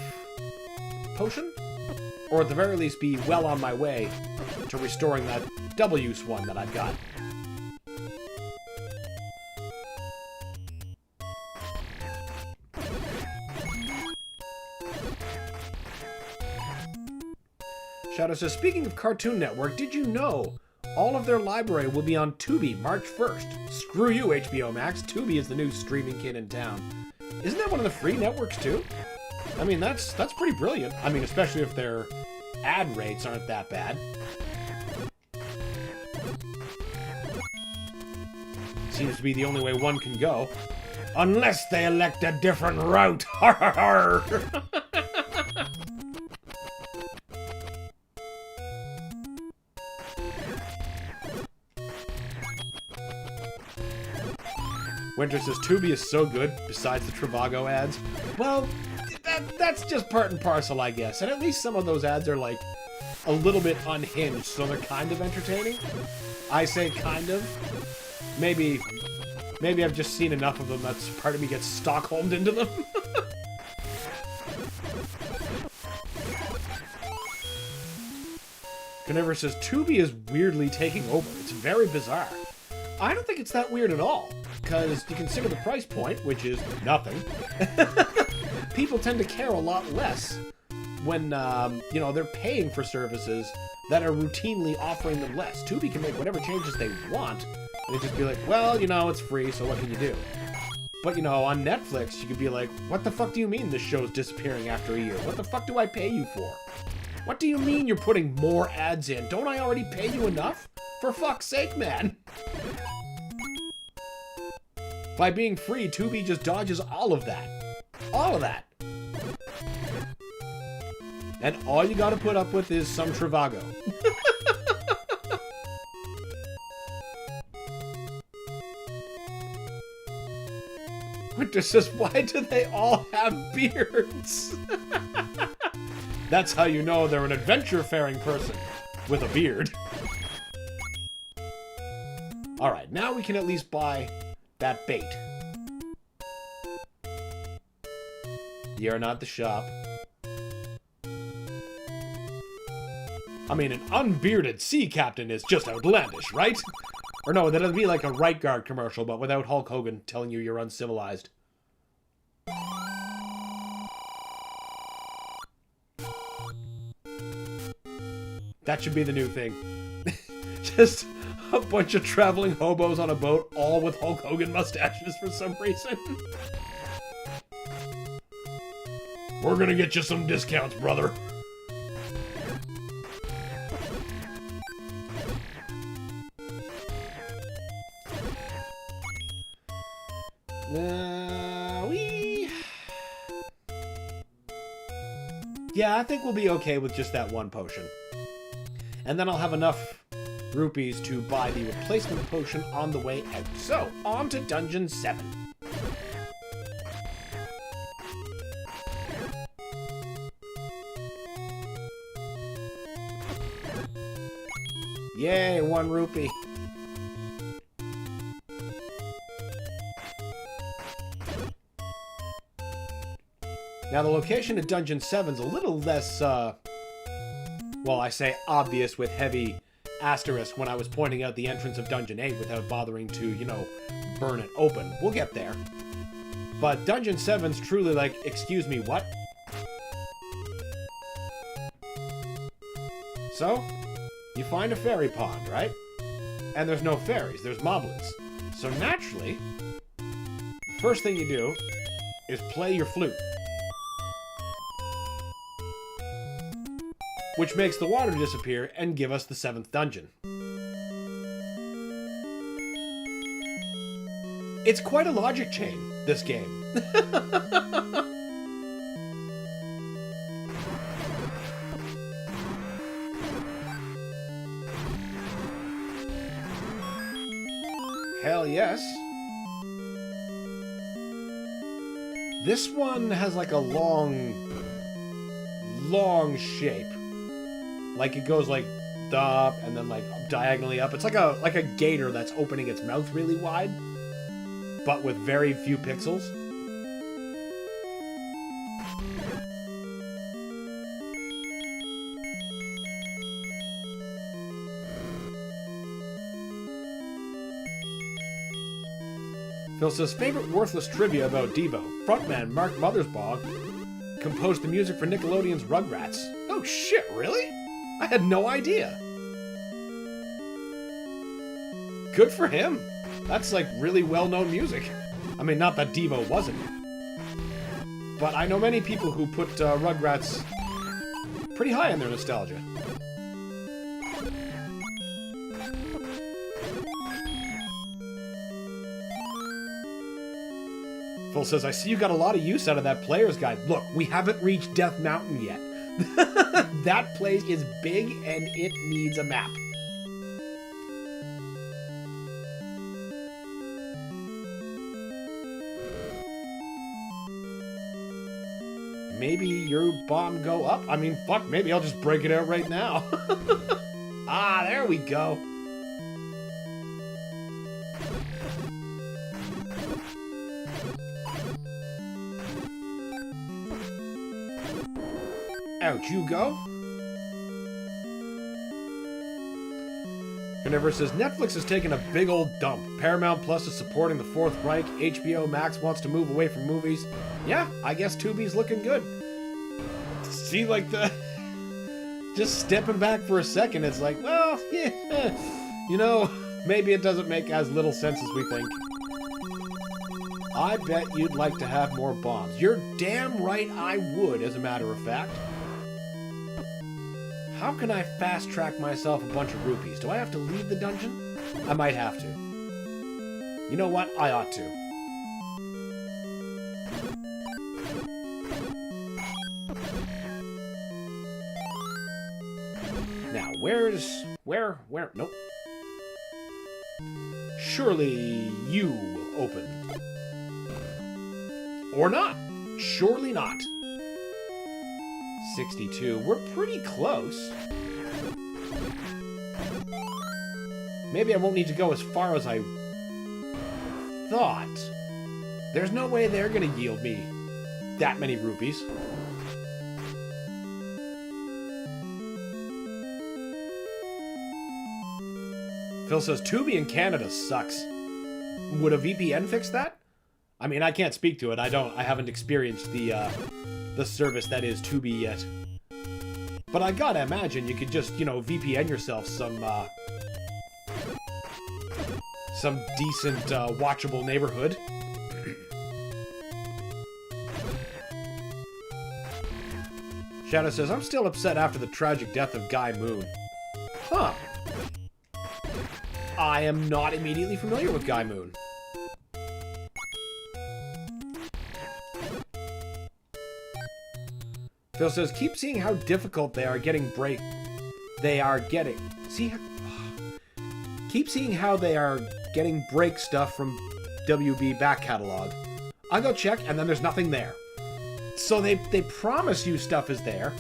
potion, or at the very least be well on my way to restoring that double use one that I've got. Shadow says, speaking of Cartoon Network, did you know all of their library will be on Tubi March 1st? Screw you, HBO Max. Tubi is the new streaming kid in town. Isn't that one of the free networks too? I mean, that's pretty brilliant. I mean, especially if their ad rates aren't that bad. Seems to be the only way one can go. Unless they elect a different route. Har har har! Winter says, Tubi is so good, besides the Trivago ads. Well, that's just part and parcel, I guess. And at least some of those ads are, like, a little bit unhinged, so they're kind of entertaining. I say kind of. Maybe I've just seen enough of them that's part of me gets Stockholmed into them. Carnivore says, Tubi is weirdly taking over. It's very bizarre. I don't think it's that weird at all, because you consider the price point, which is nothing. People tend to care a lot less when, you know, they're paying for services that are routinely offering them less. Tubi can make whatever changes they want, and they just be like, well, you know, it's free, so what can you do? But, you know, on Netflix, you could be like, what the fuck do you mean this show's disappearing after a year? What the fuck do I pay you for? What do you mean you're putting more ads in? Don't I already pay you enough? For fuck's sake, man! By being free, Tubi just dodges all of that. All of that. And all you gotta put up with is some Trivago. Winter says, why do they all have beards? That's how you know they're an adventure-faring person with a beard. Alright, now we can at least buy that bait. You're not the shop. I mean, an unbearded sea captain is just outlandish, right? Or no, that'd be like a Right Guard commercial, but without Hulk Hogan telling you you're uncivilized. That should be the new thing. Just a bunch of traveling hobos on a boat, all with Hulk Hogan mustaches for some reason. We're gonna get you some discounts, brother. Yeah, I think we'll be okay with just that one potion. And then I'll have enough rupees to buy the replacement potion on the way out. So, on to Dungeon 7. Yay, 1 rupee. Now, the location of Dungeon 7's a little less, well, I say obvious with heavy asterisk when I was pointing out the entrance of Dungeon 8 without bothering to, you know, burn it open. We'll get there. But Dungeon 7's truly like, excuse me, what? So, you find a fairy pond, right? And there's no fairies, there's moblins. So naturally, the first thing you do is play your flute. Which makes the water disappear and give us the 7th dungeon. It's quite a logic chain, this game. Hell yes. This one has like a long shape. Like it goes like up and then like diagonally up. It's like a gator that's opening its mouth really wide, but with very few pixels. Phil says, favorite worthless trivia about Debo. Frontman Mark Mothersbaugh composed the music for Nickelodeon's Rugrats. Oh shit, really? I had no idea. Good for him. That's like really well-known music. I mean, not that Devo wasn't. But I know many people who put Rugrats pretty high in their nostalgia. Full says, I see you got a lot of use out of that player's guide. Look, we haven't reached Death Mountain yet. That place is big and it needs a map. Maybe your bomb go up? I mean, fuck, maybe I'll just break it out right now. Ah, there we go. Out you go. Universe says, Netflix has taken a big old dump. Paramount Plus is supporting the Fourth Reich. HBO Max wants to move away from movies. Yeah, I guess Tubi's looking good. See, like the... Just stepping back for a second, it's like, well, yeah, you know, maybe it doesn't make as little sense as we think. I bet you'd like to have more bombs. You're damn right I would, as a matter of fact. How can I fast-track myself a bunch of rupees? Do I have to leave the dungeon? I might have to. You know what? I ought to. Now, where? Nope. Surely you will open. Or not. Surely not. 62. We're pretty close. Maybe I won't need to go as far as I thought. There's no way they're gonna yield me that many rupees. Phil says, Tubi in Canada sucks. Would a VPN fix that? I mean, I can't speak to it. I haven't experienced the service that is Tubi yet. But I gotta imagine you could just, you know, VPN yourself some decent, watchable neighborhood. Shadow says, I'm still upset after the tragic death of Guy Moon. Huh. I am not immediately familiar with Guy Moon. Phil says, keep seeing how difficult they are getting break. Keep seeing how they are getting break stuff from WB back catalog. I'll go check, and then there's nothing there. So they promise you stuff is there,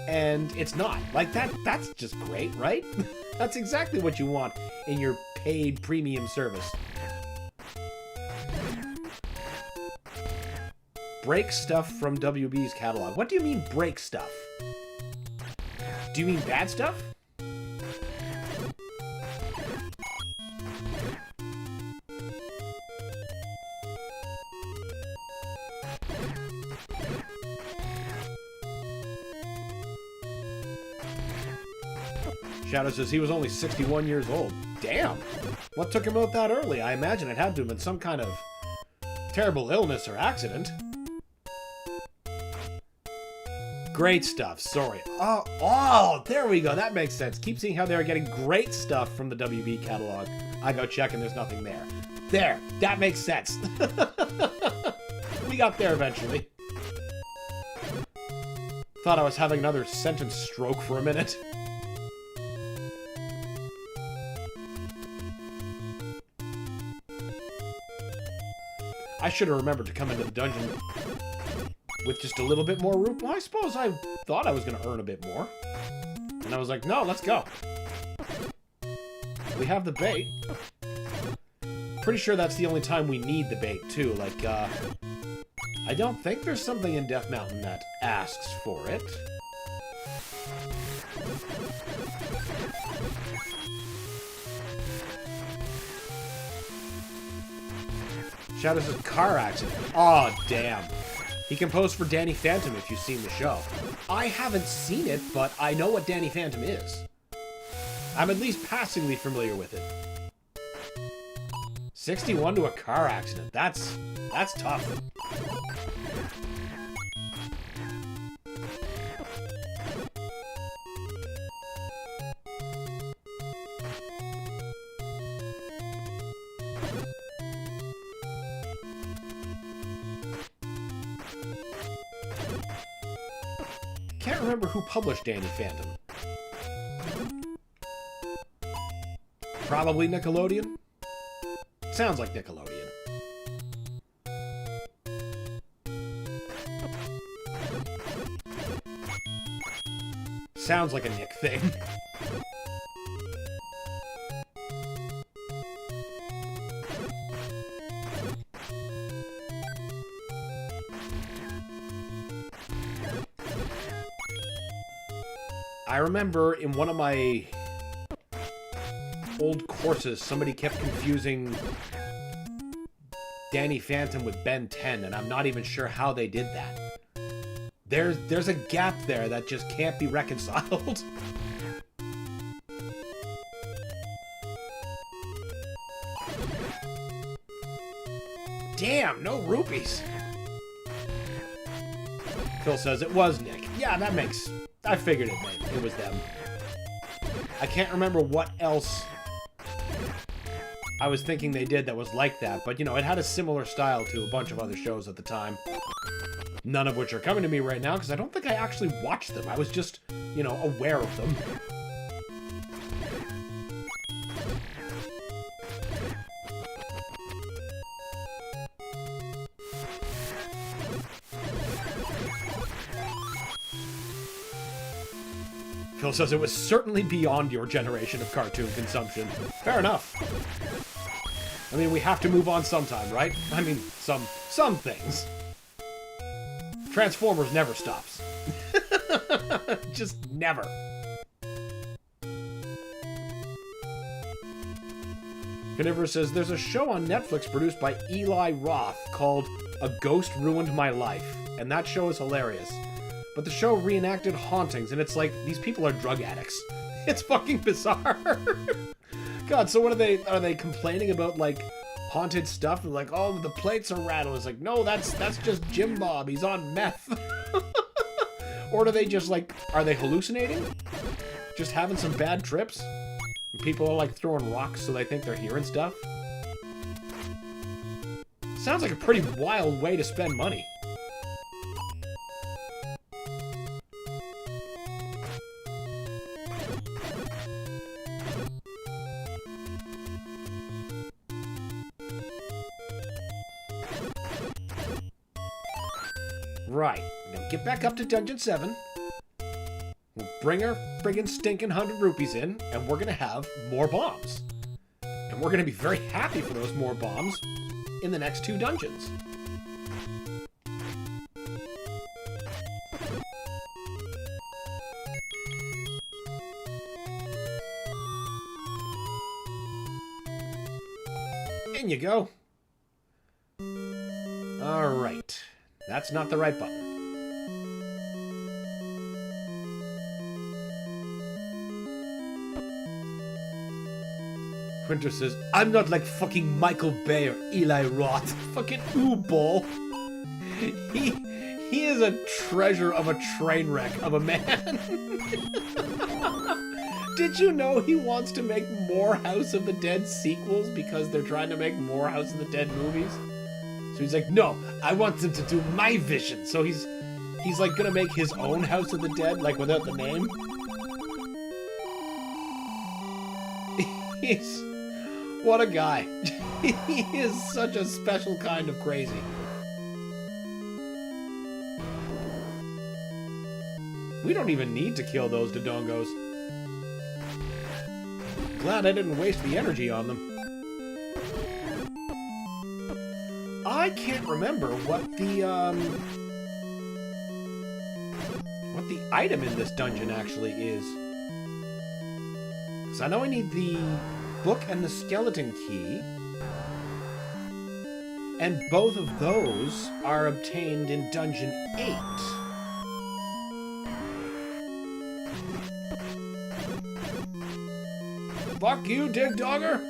and it's not. Like, that's just great, right? That's exactly what you want in your paid premium service. Break stuff from WB's catalog. What do you mean break stuff? Do you mean bad stuff? Shadow says he was only 61 years old. Damn! What took him out that early? I imagine it had to have been some kind of terrible illness or accident. Great stuff, sorry. Oh, there we go, that makes sense. Keep seeing how they're getting great stuff from the WB catalog. I go check and there's nothing there. There, that makes sense. We got there eventually. Thought I was having another sentence stroke for a minute. I should have remembered to come into the dungeon with just a little bit more root. Well, I suppose I thought I was going to earn a bit more. And I was like, no, let's go. We have the bait. Pretty sure that's the only time we need the bait, too. Like, I don't think there's something in Death Mountain that asks for it. Shadows a car accident. Oh, damn. He composed for Danny Phantom, if you've seen the show. I haven't seen it, but I know what Danny Phantom is. I'm at least passingly familiar with it. 61 to a car accident. That's tough. Can't remember who published Danny Phantom. Probably Nickelodeon? Sounds like Nickelodeon. Sounds like a Nick thing. I remember in one of my old courses, somebody kept confusing Danny Phantom with Ben 10, and I'm not even sure how they did that. There's a gap there that just can't be reconciled. Damn, no rupees. Phil says it was Nick. Yeah, that makes... I figured it was them. I can't remember what else I was thinking they did that was like that, but, you know, it had a similar style to a bunch of other shows at the time. None of which are coming to me right now, because I don't think I actually watched them. I was just, you know, aware of them. Phil says it was certainly beyond your generation of cartoon consumption. Fair enough. I mean, we have to move on sometime, right? I mean, some things. Transformers never stops. Just never. Carnivorous says, there's a show on Netflix produced by Eli Roth called A Ghost Ruined My Life, and that show is hilarious. But the show reenacted hauntings, and it's like, these people are drug addicts. It's fucking bizarre. God, so what are they complaining about, like, haunted stuff? And like, oh, the plates are rattled. It's like, no, that's just Jim Bob. He's on meth. Or do they just, like, are they hallucinating? Just having some bad trips? And people are, like, throwing rocks so they think they're hearing stuff? Sounds like a pretty wild way to spend money. Right, I'm gonna get back up to Dungeon 7. We'll bring our friggin' stinking 100 rupees in, and we're gonna have more bombs. And we're gonna be very happy for those more bombs in the next 2 dungeons. In you go. Alright. That's not the right button. Winter says, I'm not like fucking Michael Bay or Eli Roth. Fucking ooball. He is a treasure of a train wreck of a man. Did you know he wants to make more House of the Dead sequels because they're trying to make more House of the Dead movies? So he's like, no, I want them to do my vision. So he's like gonna make his own House of the Dead, like without the name. What a guy. He is such a special kind of crazy. We don't even need to kill those Dodongos. Glad I didn't waste the energy on them. I can't remember what the item in this dungeon actually is. So I know I need the book and the skeleton key. And both of those are obtained in Dungeon 8. Fuck you, Dig Dogger!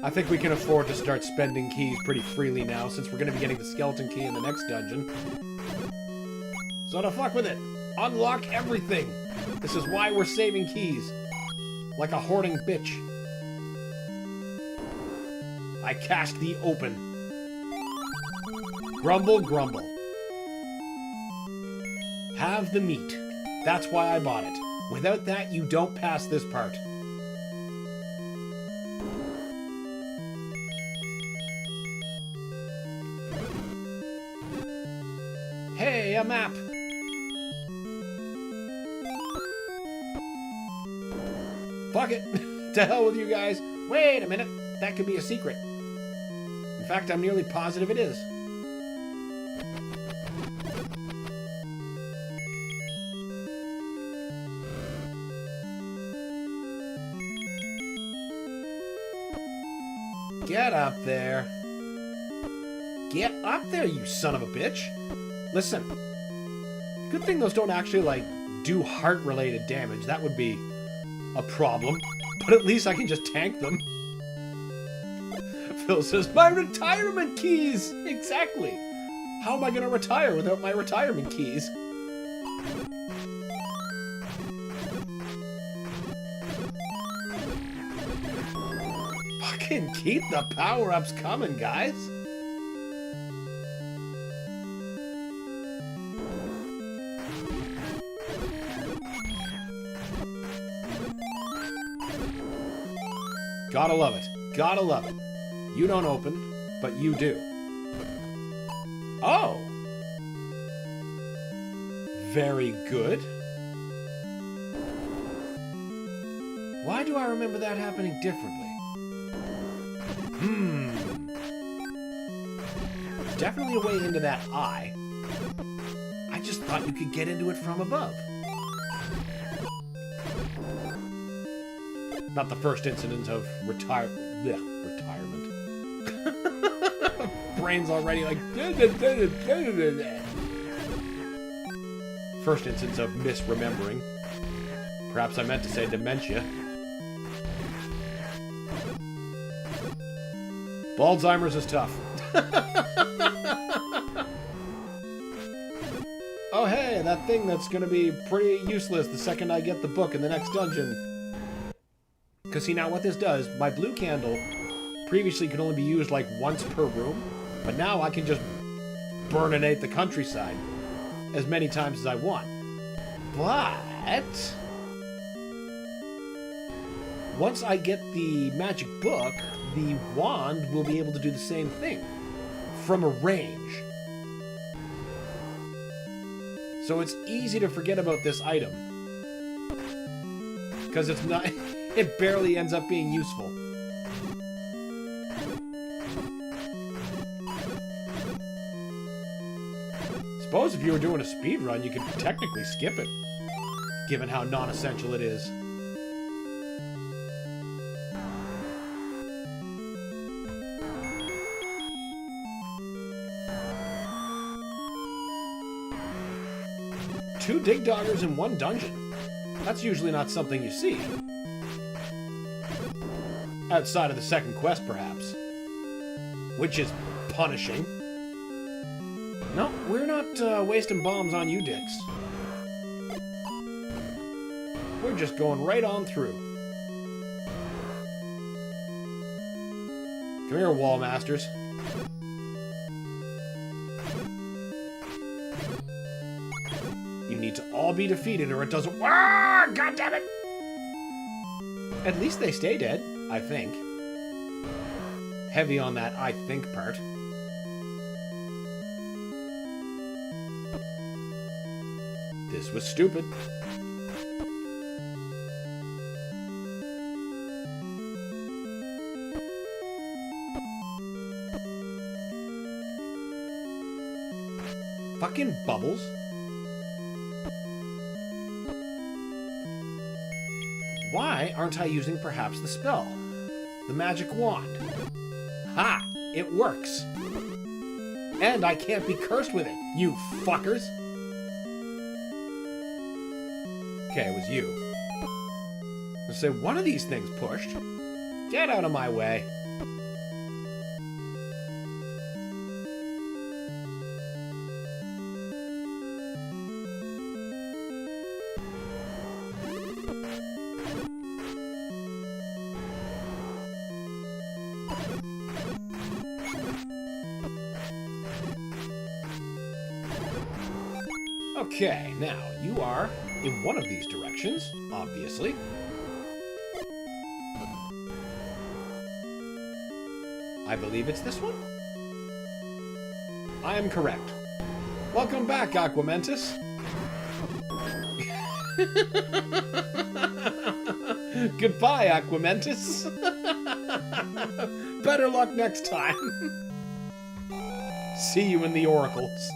I think we can afford to start spending keys pretty freely now, since we're going to be getting the skeleton key in the next dungeon. So to fuck with it. Unlock everything. This is why we're saving keys. Like a hoarding bitch. I cast thee open. Grumble, grumble. Have the meat. That's why I bought it. Without that, you don't pass this part. Hey, a map! Fuck it! To hell with you guys! Wait a minute! That could be a secret. In fact, I'm nearly positive it is. Get up there. Get up there, you son of a bitch! Listen, good thing those don't actually, like, do heart-related damage. That would be a problem. But at least I can just tank them. Phil says, my retirement keys! Exactly! How am I gonna retire without my retirement keys? Fucking keep the power-ups coming, guys! Gotta love it. Gotta love it. You don't open, but you do. Oh! Very good. Why do I remember that happening differently? There's definitely a way into that eye. I just thought you could get into it from above. Not the first incident of retirement. Brain's already like... First instance of misremembering. Perhaps I meant to say dementia. Alzheimer's is tough. Oh, hey, that thing that's going to be pretty useless the second I get the book in the next dungeon. Because, see, now what this does, my blue candle previously could only be used, like, once per room. But now I can just burninate the countryside as many times as I want. But once I get the magic book, the wand will be able to do the same thing from a range. So it's easy to forget about this item. Because it's not, it barely ends up being useful. Suppose if you were doing a speed run, you could technically skip it, given how non-essential it is. Two dig doggers in one dungeon. That's usually not something you see. Outside of the second quest, perhaps. Which is punishing. No, we're not wasting bombs on you dicks. We're just going right on through. Come here, wall masters. You need to all be defeated or it doesn't work! God damn it! At least they stay dead, I think. Heavy on that I think part. This was stupid. Fucking bubbles. Why aren't I using perhaps the spell? The magic wand. Ha! It works. And I can't be cursed with it, you fuckers. Okay, it was you. Let's say one of these things pushed. Get out of my way. Okay, now you are in one of these directions, obviously. I believe it's this one? I am correct. Welcome back, Aquamentus. Goodbye, Aquamentus. Better luck next time. See you in the oracles.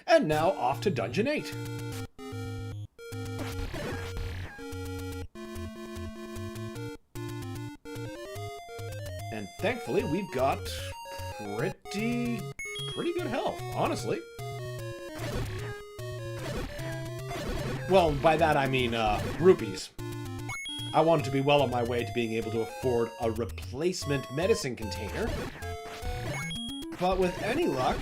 And now off to Dungeon 8. And thankfully we've got pretty good health, honestly. Well, by that I mean rupees. I wanted to be well on my way to being able to afford a replacement medicine container. But with any luck,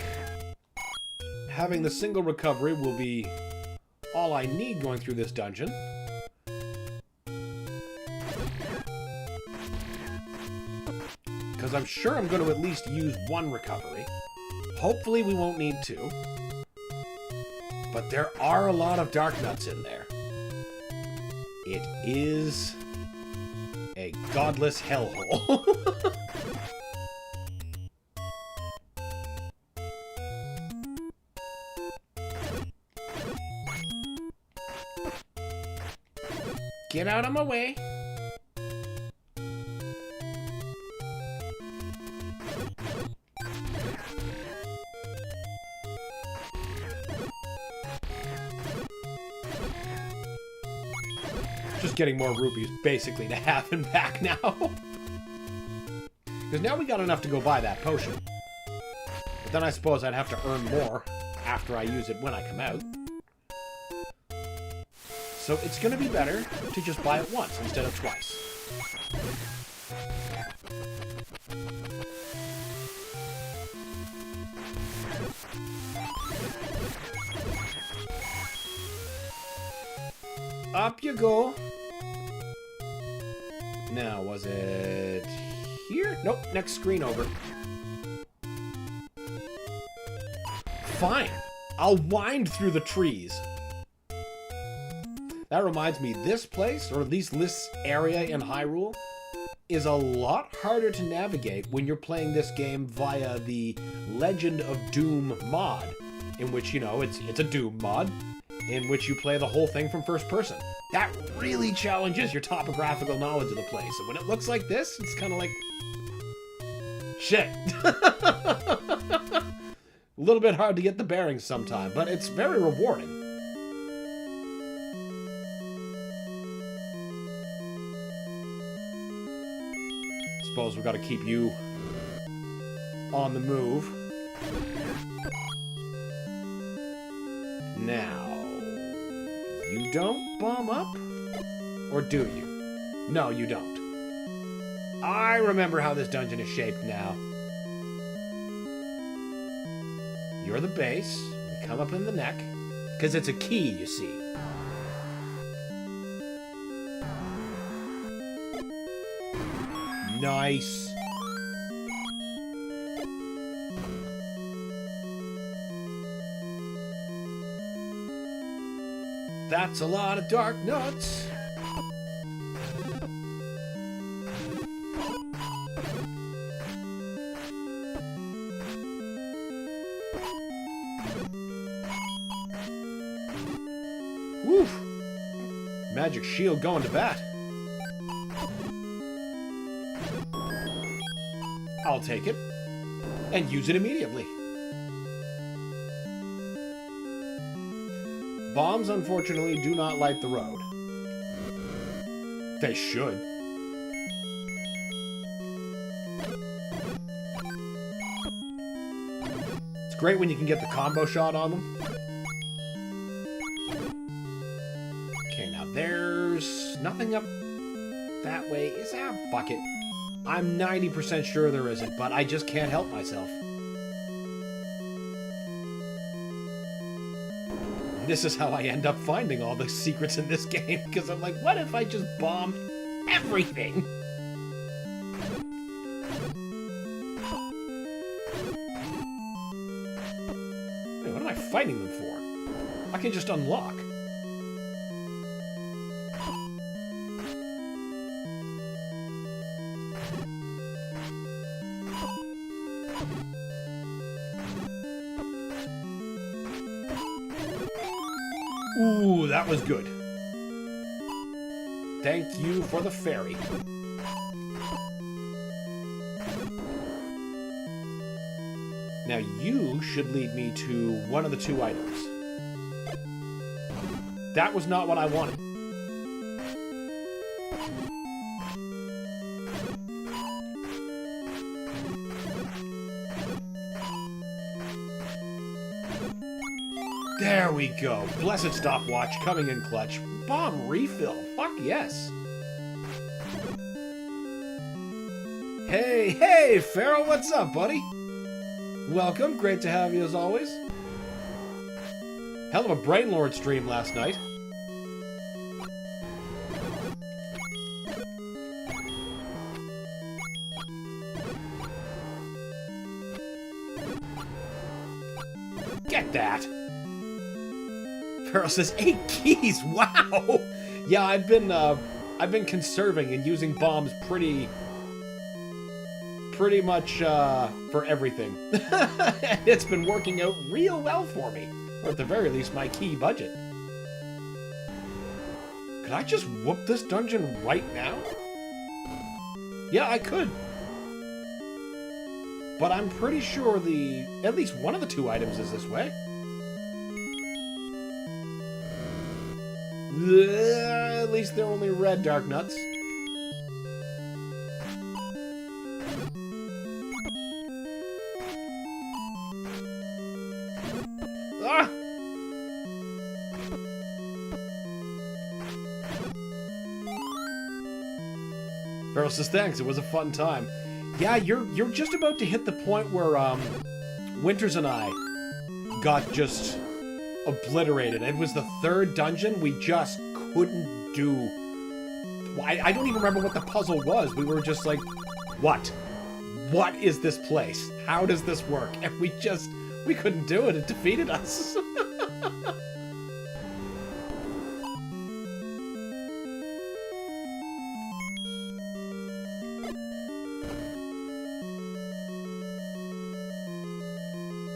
having the single recovery will be all I need going through this dungeon. Because I'm sure I'm going to at least use one recovery. Hopefully we won't need two. But there are a lot of dark nuts in there. It is a godless hellhole. Get out of my way. Just getting more rupees basically to have him back now. Because now we got enough to go buy that potion. But then I suppose I'd have to earn more after I use it when I come out. so it's going to be better to just buy it once instead of twice. Up you go. Now, was it here? Nope, next screen over. Fine. I'll wind through the trees. That reminds me, this place, or at least this area in Hyrule, is a lot harder to navigate when you're playing this game via the Legend of Doom mod, in which, you know, it's a Doom mod, in which you play the whole thing from first person. That really challenges your topographical knowledge of the place. And when it looks like this, it's kind of like... shit. A little bit hard to get the bearings sometime, but it's very rewarding. Suppose we've got to keep you on the move. Now, you don't bomb up? Or do you? No, you don't. I remember how this dungeon is shaped now. You're the base. You come up in the neck. Because it's a key, you see. Nice. That's a lot of dark nuts. Woof. Magic shield going to bat. I'll take it. And use it immediately. Bombs, unfortunately, do not light the road. They should. It's great when you can get the combo shot on them. Okay, now there's nothing up that way. Is that a bucket? I'm 90% sure there isn't, but I just can't help myself. This is how I end up finding all the secrets in this game, because I'm like, what if I just bomb everything? Wait, what am I fighting them for? I can just unlock. Ooh, that was good. Thank you for the fairy. Now you should lead me to one of the two items. That was not what I wanted. There we go. Blessed stopwatch coming in clutch. Bomb refill. Fuck yes. Hey, Pharaoh, what's up, buddy? Welcome. Great to have you as always. Hell of a Brainlord stream last night. Get that. Pharaoh says 8 keys. Wow. Yeah, I've been conserving and using bombs pretty much for everything. It's been working out real well for me, or at the very least my key budget. Could I just whoop this dungeon right now? Yeah, I could. But I'm pretty sure at least one of the two items is this way. At least they're only red dark nuts. Ah! Farrell says, thanks, it was a fun time. Yeah, you're just about to hit the point where, Winters and I got just obliterated. It was the third dungeon. We just couldn't do... I don't even remember what the puzzle was. We were just like, what? What is this place? How does this work? And we couldn't do it. It defeated us.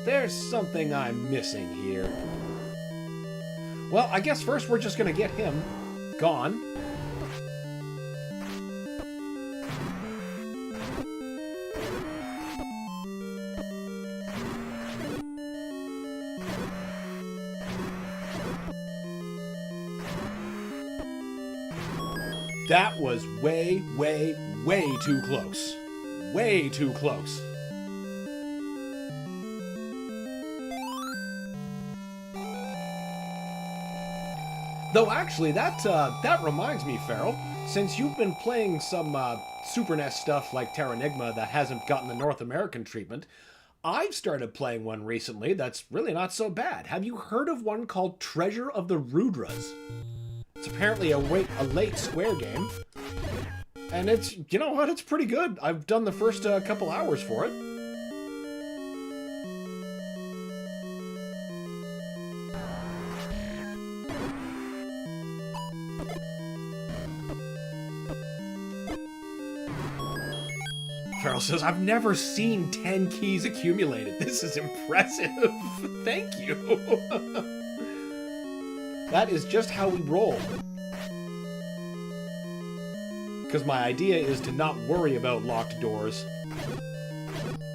There's something I'm missing here. Well, I guess first we're just gonna get him gone. That was way, way, way too close. Way too close. Though actually, that reminds me, Farrell, since you've been playing some Super NES stuff like Terranigma that hasn't gotten the North American treatment, I've started playing one recently that's really not so bad. Have you heard of one called Treasure of the Rudras? It's apparently a late Square game, and it's, you know what, it's pretty good. I've done the first couple hours for it. Farrell says, I've never seen 10 keys accumulated. This is impressive. Thank you. That is just how we roll. Because my idea is to not worry about locked doors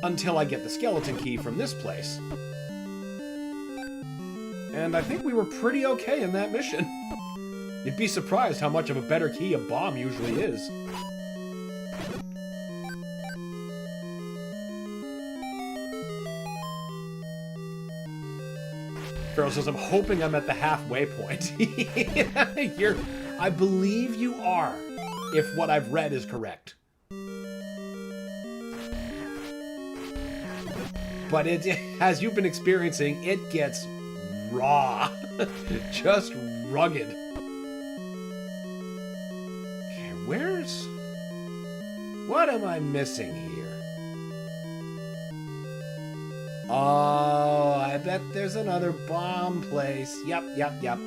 until I get the skeleton key from this place. And I think we were pretty okay in that mission. You'd be surprised how much of a better key a bomb usually is. Farrell says, I'm hoping I'm at the halfway point. I believe you are, if what I've read is correct. But as you've been experiencing, it gets raw. Just rugged. Okay, what am I missing here? Oh, I bet there's another bomb place. Yep.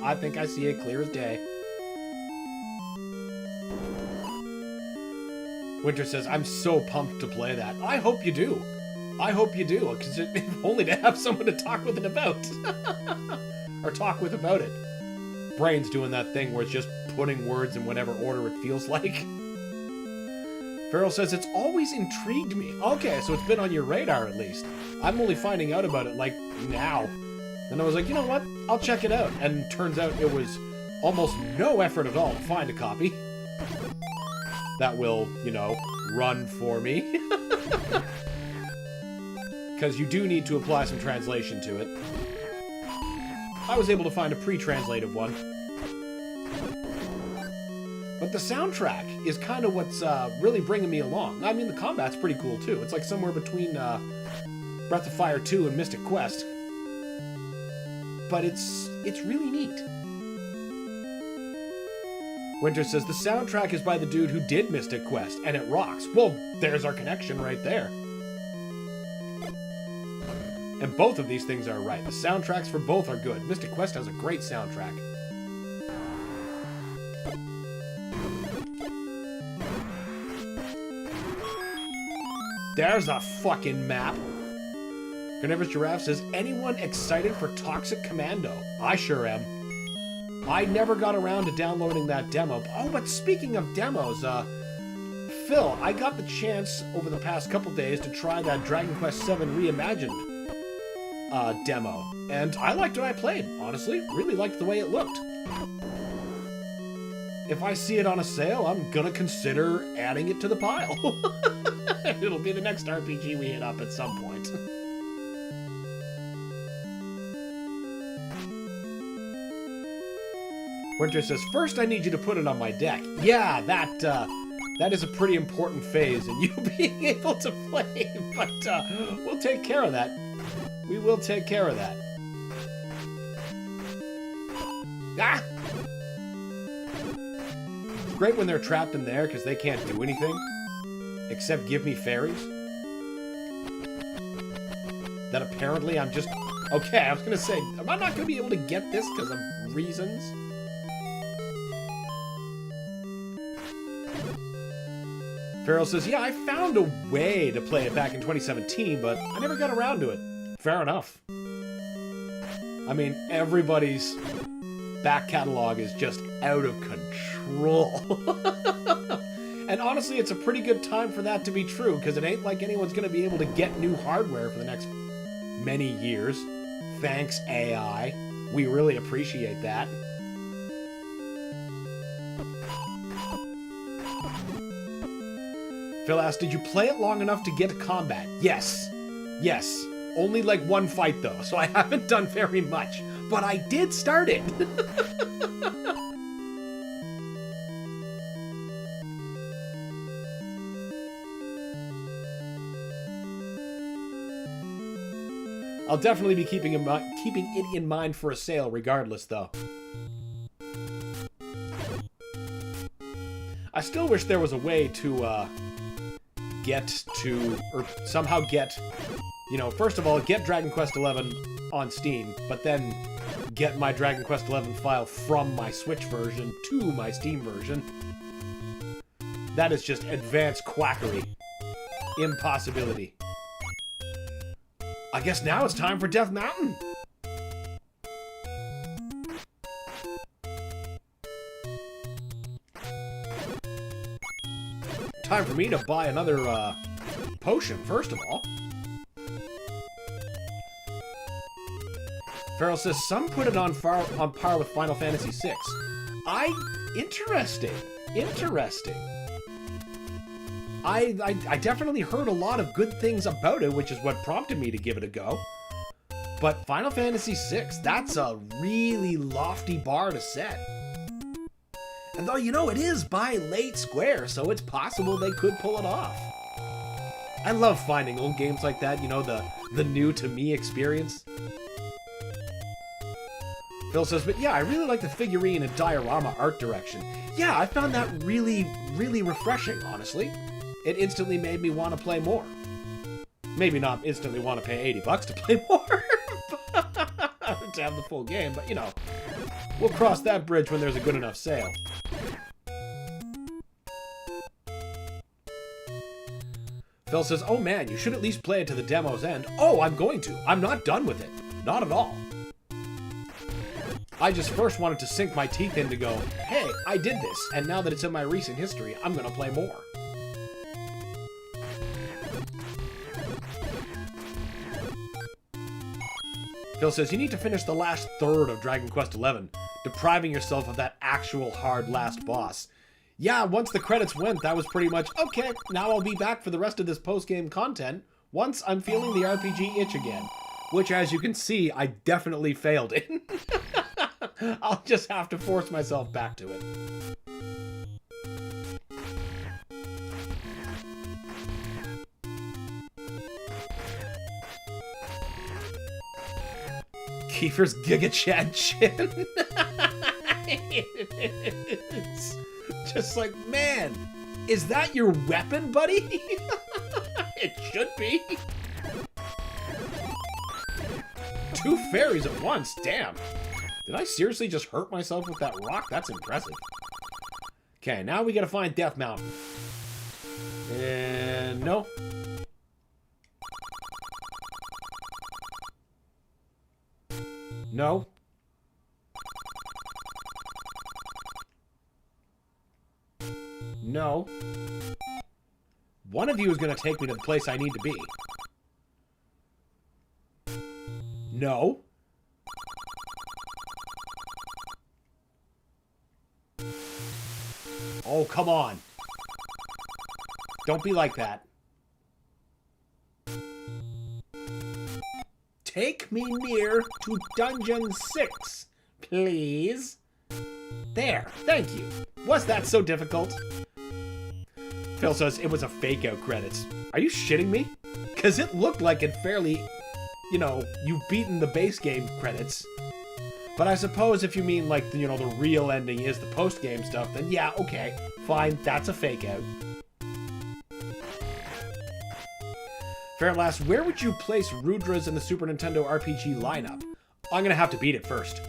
I think I see it clear as day. Winter says, I'm so pumped to play that. I hope you do. I hope you do, because if only to have someone to talk with it about. Or talk with about it. Brain's doing that thing where it's just putting words in whatever order it feels like. Farrell says, it's always intrigued me. Okay, so it's been on your radar at least. I'm only finding out about it, like, now. And I was like, you know what? I'll check it out. And turns out it was almost no effort at all to find a copy. That will, you know, run for me. Because you do need to apply some translation to it. I was able to find a pre-translated one. But the soundtrack is kind of what's really bringing me along. I mean, the combat's pretty cool, too. It's like somewhere between Breath of Fire 2 and Mystic Quest. But it's really neat. Winter says, the soundtrack is by the dude who did Mystic Quest, and it rocks. Well, there's our connection right there. And both of these things are right. The soundtracks for both are good. Mystic Quest has a great soundtrack. There's a fucking map. Carnivorous Giraffe says, anyone excited for Toxic Commando? I sure am. I never got around to downloading that demo. Oh, but speaking of demos, Phil, I got the chance over the past couple days to try that Dragon Quest VII Reimagined demo. And I liked what I played, honestly. Really liked the way it looked. If I see it on a sale, I'm gonna consider adding it to the pile. It'll be the next RPG we hit up at some point. Winter says, first I need you to put it on my deck. Yeah, That is a pretty important phase in you being able to play, but we'll take care of that. We will take care of that. Ah! It's great when they're trapped in there because they can't do anything except give me fairies. That apparently I'm just... Okay, I was going to say, am I not going to be able to get this because of reasons? Farrell says, yeah, I found a way to play it back in 2017, but I never got around to it. Fair enough. I mean, everybody's back catalog is just out of control. And honestly, it's a pretty good time for that to be true, because it ain't like anyone's going to be able to get new hardware for the next many years. Thanks, AI. We really appreciate that. Phil asked, did you play it long enough to get to combat? Yes. Yes. Only like one fight, though, so I haven't done very much. But I did start it. I'll definitely be keeping it in mind for a sale regardless, though. I still wish there was a way to get to, or somehow get, you know, first of all, get Dragon Quest XI on Steam, but then get my Dragon Quest XI file from my Switch version to my Steam version. That is just advanced quackery. Impossibility. I guess now it's time for Death Mountain. Time for me to buy another potion, first of all. Farrell says, some put it on par with Final Fantasy VI. Interesting. Interesting. I definitely heard a lot of good things about it, which is what prompted me to give it a go. But Final Fantasy VI, that's a really lofty bar to set. And though, you know, it is by late Square, so it's possible they could pull it off. I love finding old games like that, you know, the new-to-me experience. Phil says, but yeah, I really like the figurine and diorama art direction. Yeah, I found that really, really refreshing, honestly. It instantly made me want to play more. Maybe not instantly want to pay $80 to play more, to have the full game, but you know, we'll cross that bridge when there's a good enough sale. Phil says, oh man, you should at least play it to the demo's end. Oh, I'm going to. I'm not done with it. Not at all. I just first wanted to sink my teeth in to go, hey, I did this, and now that it's in my recent history, I'm going to play more. Phil says, you need to finish the last third of Dragon Quest XI, depriving yourself of that actual hard last boss. Yeah, once the credits went, that was pretty much, okay, now I'll be back for the rest of this post-game content once I'm feeling the RPG itch again. Which, as you can see, I definitely failed in. I'll just have to force myself back to it. Kiefer's Giga Chad chin. It's just like, man, is that your weapon, buddy? It should be. 2 fairies at once, damn. Did I seriously just hurt myself with that rock? That's impressive. Okay, now we gotta find Death Mountain. And no. No. No. One of you is going to take me to the place I need to be. No. Oh, come on. Don't be like that. Take me near to Dungeon 6, please. There, thank you. Was that so difficult? Phil says it was a fake out credits. Are you shitting me? Because it looked like it fairly, you know, you've beaten the base game credits. But I suppose if you mean like, you know, the real ending is the post-game stuff, then yeah, okay, fine, that's a fake out. Fairlast, where would you place Rudra's in the Super Nintendo RPG lineup? I'm gonna have to beat it first.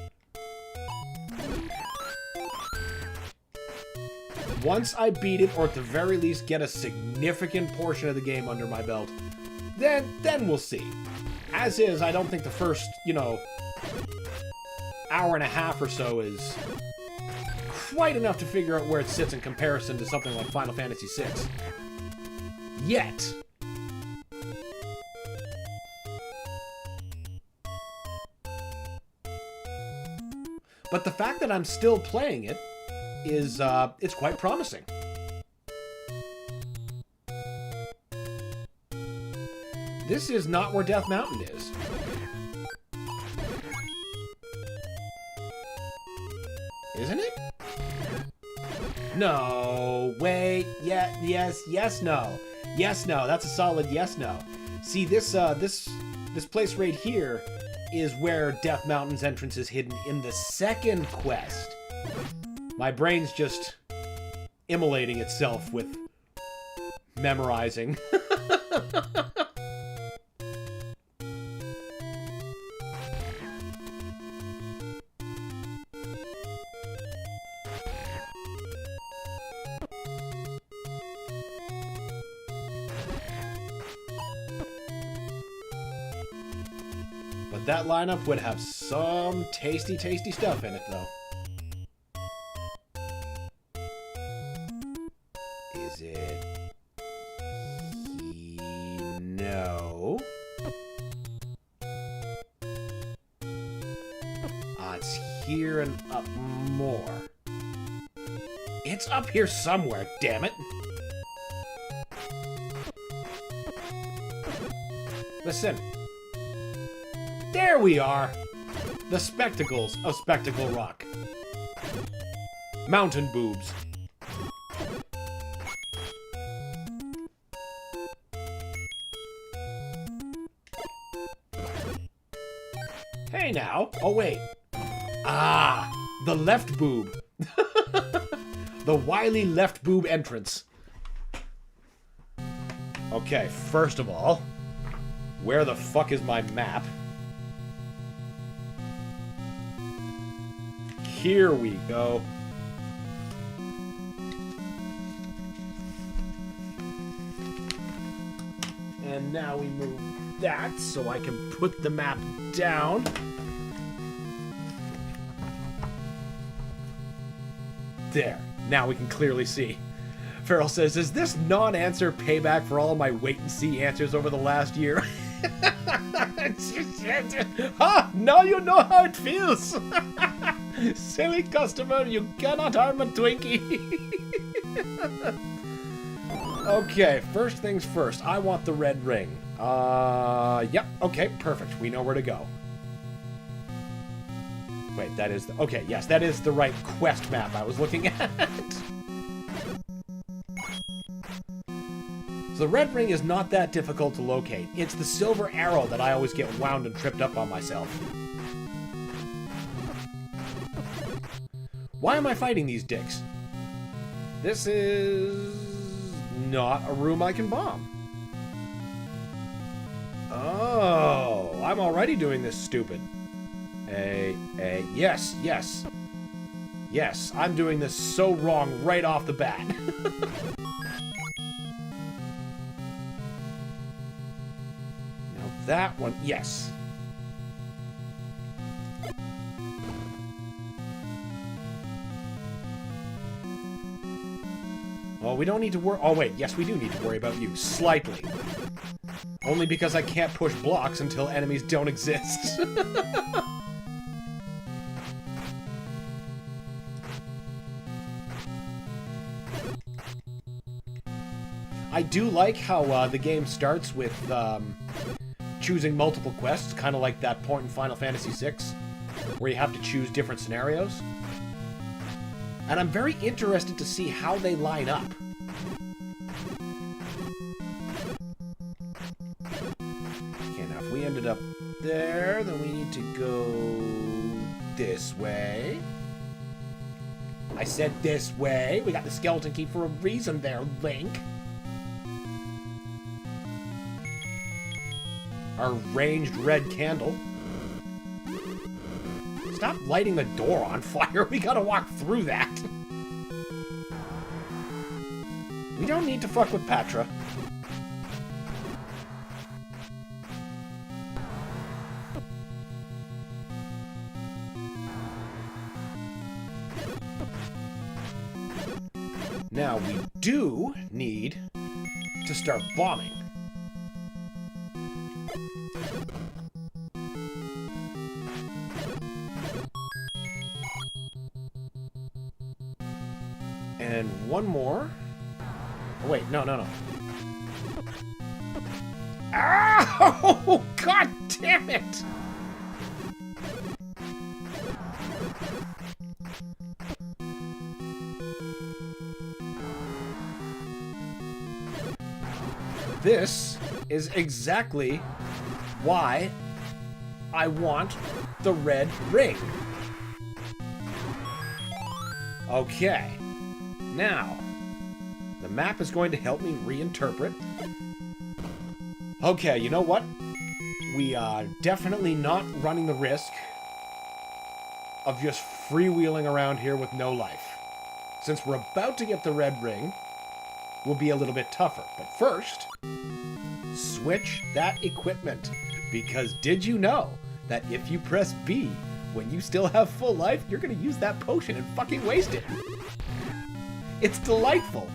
Once I beat it, or at the very least get a significant portion of the game under my belt, then we'll see. As is, I don't think the first, you know, hour and a half or so is quite enough to figure out where it sits in comparison to something like Final Fantasy VI. Yet. But the fact that I'm still playing it is, it's quite promising. This is not where Death Mountain is. Isn't it? No, wait, yeah, yes, no. Yes, no, that's a solid yes, no. See, this place right here is where Death Mountain's entrance is hidden in the second quest. My brain's just immolating itself with memorizing. But that lineup would have some tasty, tasty stuff in it, though. Is it... No. It's here and up more. It's up here somewhere, damn it. Listen. There we are! The spectacles of Spectacle Rock. Mountain boobs. Hey now! Oh wait. Ah! The left boob. The wily left boob entrance. Okay, first of all, where the fuck is my map? Here we go. And now we move that so I can put the map down. There. Now we can clearly see. Farrell says, is this non-answer payback for all my wait-and-see answers over the last year? Now you know how it feels. Silly customer, you cannot harm a Twinkie. Okay, first things first. I want the red ring. Yep, okay, perfect. We know where to go. Wait, that is the... Okay, yes, that is the right quest map I was looking at. So the red ring is not that difficult to locate. It's the silver arrow that I always get wound and tripped up on myself. Why am I fighting these dicks? This is... not a room I can bomb. Oh, I'm already doing this stupid. Yes, yes. Yes, I'm doing this so wrong right off the bat. Now that one, yes. Well, we don't need to worry. Oh, wait. Yes, we do need to worry about you. Slightly. Only because I can't push blocks until enemies don't exist. I do like how the game starts with choosing multiple quests, kind of like that point in Final Fantasy VI, where you have to choose different scenarios. And I'm very interested to see how they line up. up there. Then we need to go this way. I said this way. We got the skeleton key for a reason there, Link. Our ranged red candle. Stop lighting the door on fire. We gotta walk through that. We don't need to fuck with Patra. Now we do need to start bombing. And one more. Oh, wait, no. Oh, God damn it! This is exactly why I want the red ring. Okay. Now, the map is going to help me reinterpret. Okay, you know what? We are definitely not running the risk of just freewheeling around here with no life. Since we're about to get the red ring, we'll be a little bit tougher. But first, switch that equipment. Because did you know that if you press B when you still have full life, you're going to use that potion and fucking waste it? It's delightful.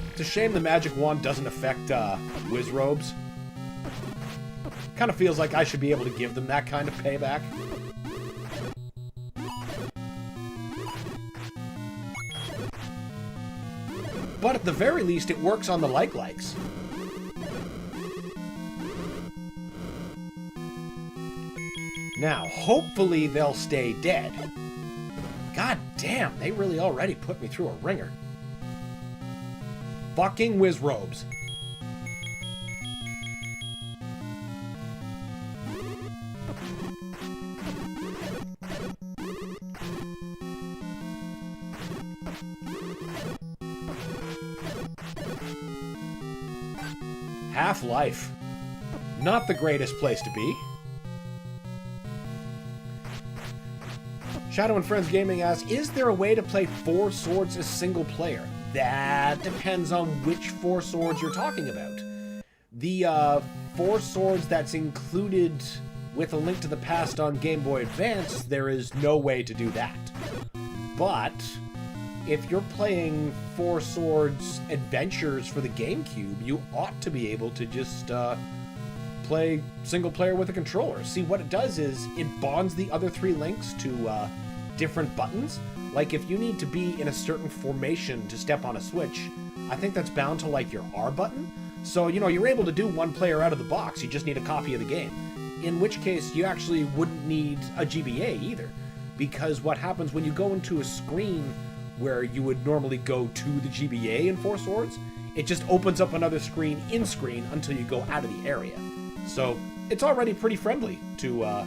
It's a shame the magic wand doesn't affect whiz robes. Kind of feels like I should be able to give them that kind of payback. But at the very least, it works on the likes. Now, hopefully they'll stay dead. God damn, they really already put me through a ringer. Fucking whiz robes. Half-Life. Not the greatest place to be. Shadow and Friends Gaming asks, is there a way to play 4 swords as single player? That depends on which 4 swords you're talking about. The 4 swords that's included with A Link to the Past on Game Boy Advance, there is no way to do that. But if you're playing 4 Swords Adventures for the GameCube, you ought to be able to just play single player with a controller. See, what it does is it bonds the other 3 links to different buttons. Like if you need to be in a certain formation to step on a switch, I think that's bound to like your R button. So, you know, you're able to do 1 player out of the box. You just need a copy of the game. In which case, you actually wouldn't need a GBA either. Because what happens when you go into a screen where you would normally go to the GBA in 4 Swords, it just opens up another screen in screen until you go out of the area. So it's already pretty friendly to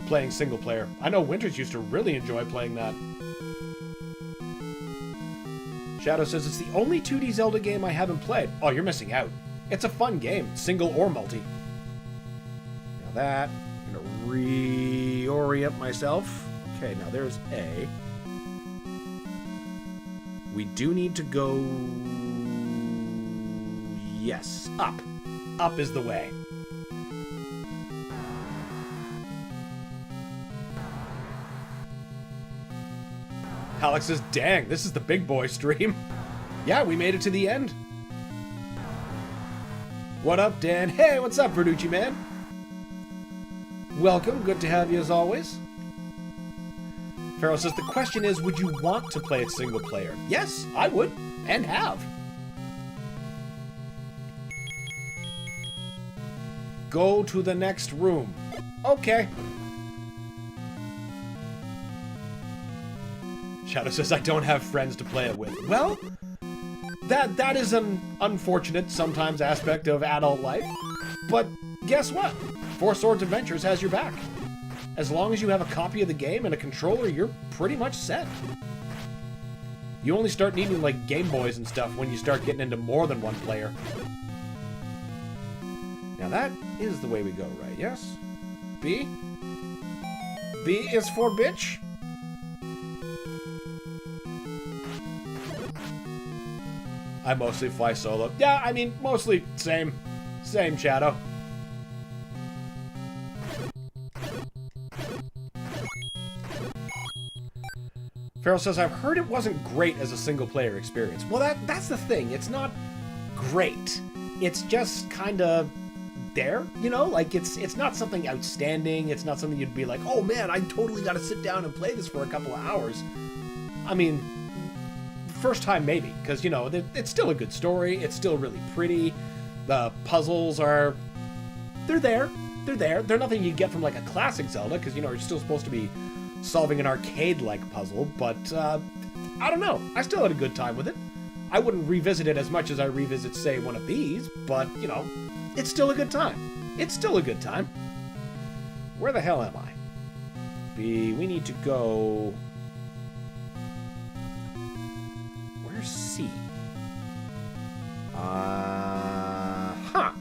playing single player. I know Winters used to really enjoy playing that. Shadow says, it's the only 2D Zelda game I haven't played. Oh, you're missing out. It's a fun game, single or multi. Now that, I'm gonna reorient myself. Okay, now there's A. We do need to go... Yes, up. Up is the way. Alex says, dang, this is the big boy stream. Yeah, we made it to the end. What up, Dan? Hey, what's up, Verducci man? Welcome, good to have you as always. Pharaoh says, the question is, would you want to play it single player? Yes, I would, and have. Go to the next room. Okay. Shadow says, I don't have friends to play it with. Well, that is an unfortunate, sometimes, aspect of adult life. But guess what? Four Swords Adventures has your back. As long as you have a copy of the game and a controller, you're pretty much set. You only start needing, like, Game Boys and stuff when you start getting into more than one player. Now that is the way we go, right? Yes? B? B is for bitch? I mostly fly solo. Yeah, I mean, mostly same. Same, Shadow. Farrell says, I've heard it wasn't great as a single-player experience. Well, that's the thing. It's not great. It's just kind of there, you know? Like, it's not something outstanding. It's not something you'd be like, oh, man, I totally got to sit down and play this for a couple of hours. I mean, first time maybe, because, you know, it's still a good story. It's still really pretty. The puzzles are... They're there. They're there. They're nothing you get from, like, a classic Zelda, because, you know, you're still supposed to be solving an arcade-like puzzle, but, I don't know. I still had a good time with it. I wouldn't revisit it as much as I revisit, say, one of these, but, you know, it's still a good time. It's still a good time. Where the hell am I? B, we need to go... Where's C?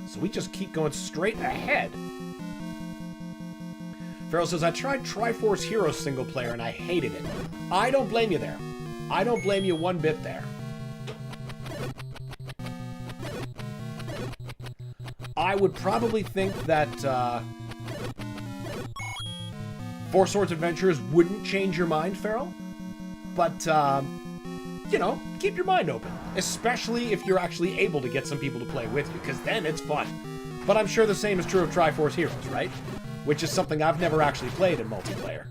So we just keep going straight ahead. Farrell says, I tried Triforce Heroes single player and I hated it. I don't blame you there. I don't blame you one bit there. I would probably think that Four Swords Adventures wouldn't change your mind, Farrell. But, you know, keep your mind open. Especially if you're actually able to get some people to play with you, because then it's fun. But I'm sure the same is true of Triforce Heroes, right? Which is something I've never actually played in multiplayer.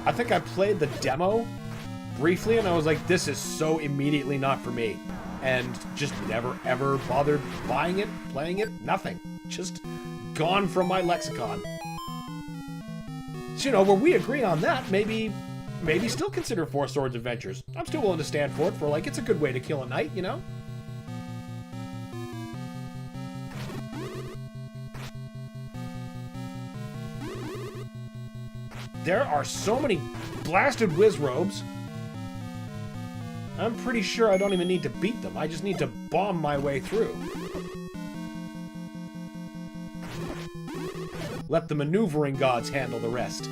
I think I played the demo briefly, and I was like, this is so immediately not for me. And just never, ever bothered buying it, playing it, nothing. Just gone from my lexicon. So, you know, where we agree on that, maybe still consider Four Swords Adventures. I'm still willing to stand for it for, like, it's a good way to kill a night, you know? There are so many blasted whiz robes. I'm pretty sure I don't even need to beat them. I just need to bomb my way through. Let the maneuvering gods handle the rest.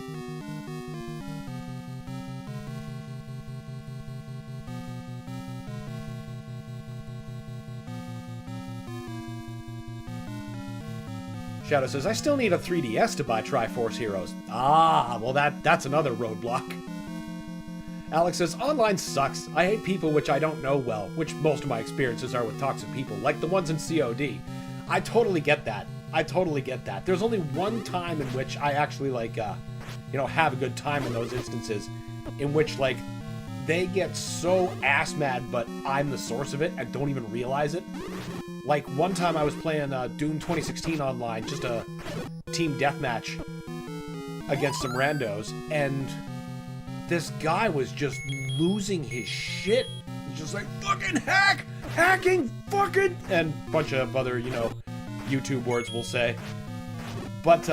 Shadow says, I still need a 3DS to buy Triforce Heroes. Ah, well that's another roadblock. Alex says, online sucks. I hate people which I don't know well, which most of my experiences are with toxic people, like the ones in COD. I totally get that. I totally get that. There's only one time in which I actually, like, you know, have a good time in those instances, in which, like, they get so ass-mad, but I'm the source of it and don't even realize it. Like, one time I was playing Doom 2016 online, just a team deathmatch against some randos, and this guy was just losing his shit. He's just like, fucking hacking, fucking, and a bunch of other, you know, YouTube words we'll say. But,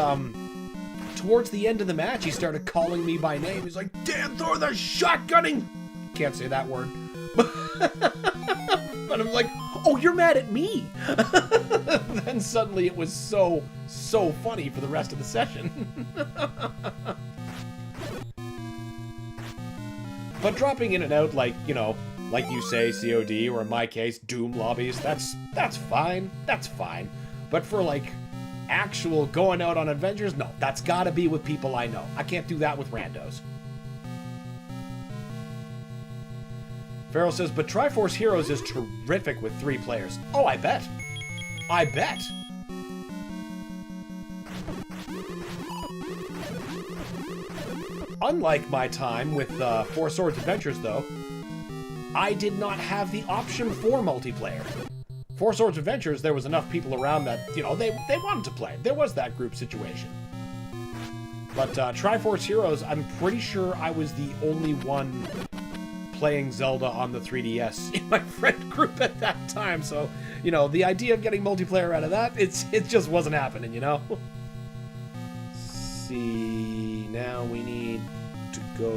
towards the end of the match, he started calling me by name. He's like, Dan Thor, the shotgunning! Can't say that word. But I'm like, oh, you're mad at me! Then suddenly it was so funny for the rest of the session. But dropping in and out, like, you know, like you say, COD, or in my case, Doom lobbies, that's fine. That's fine. But for, like, actual going out on adventures, no, that's gotta be with people I know. I can't do that with randos. Farrell says, but Triforce Heroes is terrific with 3 players. Oh, I bet. I bet. Unlike my time with Four Swords Adventures, though, I did not have the option for multiplayer. Four Swords Adventures, there was enough people around that, you know, they wanted to play. There was that group situation. But Triforce Heroes, I'm pretty sure I was the only one playing Zelda on the 3DS in my friend group at that time. So, you know, the idea of getting multiplayer out of that, it just wasn't happening, you know? See, now we need to go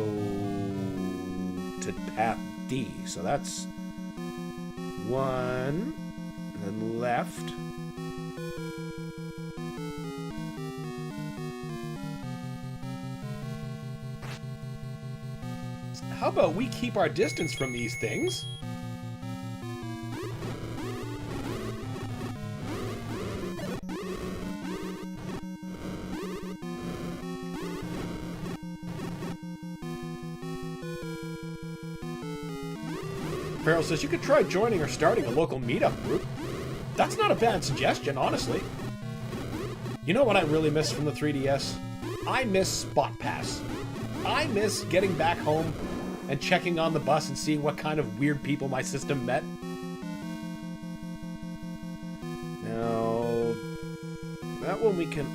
to path D. So that's 1, and then left. How about we keep our distance from these things? Farrell says you could try joining or starting a local meetup group. That's not a bad suggestion, honestly. You know what I really miss from the 3DS? I miss Spot Pass. I miss getting back home and checking on the bus and seeing what kind of weird people my system met. Now, that one we can...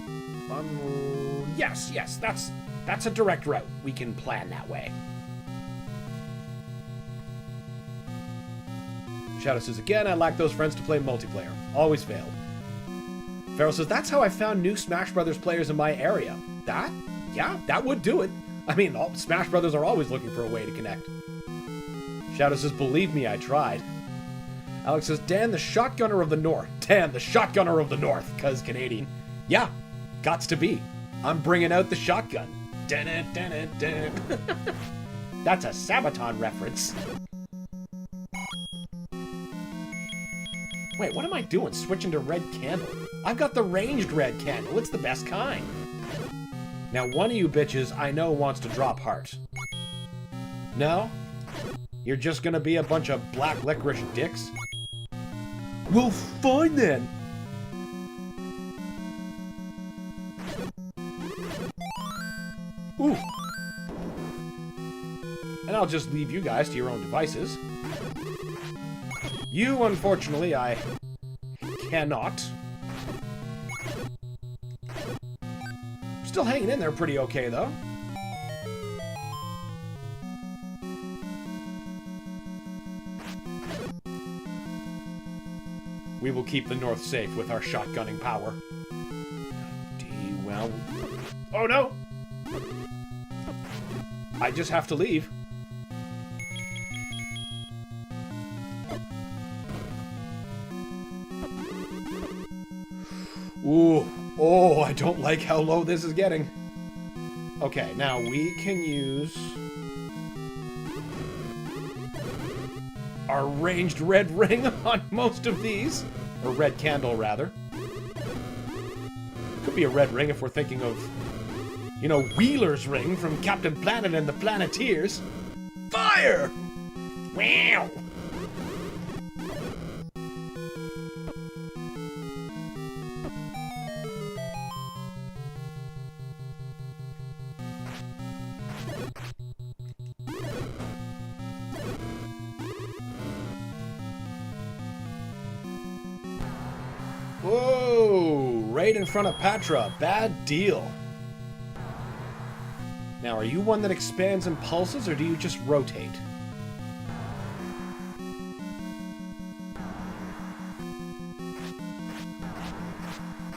yes, that's a direct route. We can plan that way. Shadow says, again, I lack those friends to play multiplayer. Always failed. Farrell says, that's how I found new Smash Brothers players in my area. Yeah, that would do it. I mean, all Smash Brothers are always looking for a way to connect. Shadow says, believe me, I tried. Alex says, Dan, the shotgunner of the North. Dan, the shotgunner of the North, cuz Canadian. Yeah, gots to be. I'm bringing out the shotgun. Dun-dun-dun-dun-dun. That's a Sabaton reference. Wait, what am I doing? Switching to red candle. I've got the ranged red candle. It's the best kind. Now, one of you bitches I know wants to drop heart. No? You're just gonna be a bunch of black licorice dicks? Well, fine then. Ooh. And I'll just leave you guys to your own devices. You, unfortunately, I cannot. Still hanging in there pretty okay, though. We will keep the North safe with our shotgunning power. Well... Oh, no! I just have to leave. Ooh. Oh, I don't like how low this is getting. Okay, now we can use our ranged red ring on most of these. Or red candle, rather. Could be a red ring if we're thinking of, you know, Wheeler's ring from Captain Planet and the Planeteers. Fire! Wow! Whoa! Right in front of Patra. Bad deal. Now, are you one that expands and pulses, or do you just rotate?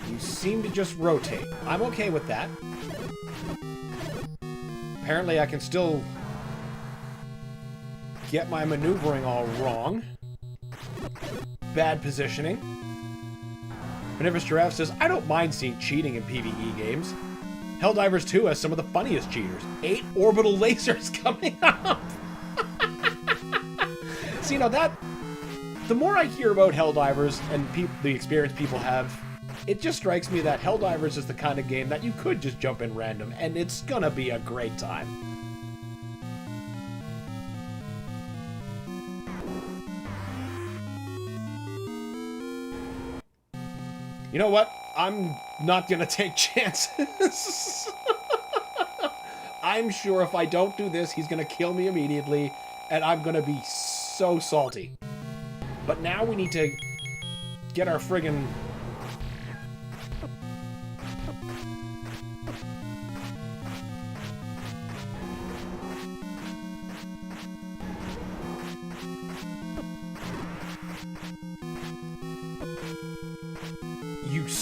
You seem to just rotate. I'm okay with that. Apparently, I can still get my maneuvering all wrong. Bad positioning. Benevolous Giraffe says, I don't mind seeing cheating in PvE games. Helldivers 2 has some of the funniest cheaters. 8 orbital lasers coming up! See, now that... The more I hear about Helldivers and the experience people have, it just strikes me that Helldivers is the kind of game that you could just jump in random, and it's gonna be a great time. You know what? I'm not gonna take chances. I'm sure if I don't do this, he's gonna kill me immediately, and I'm gonna be so salty. But now we need to get our friggin'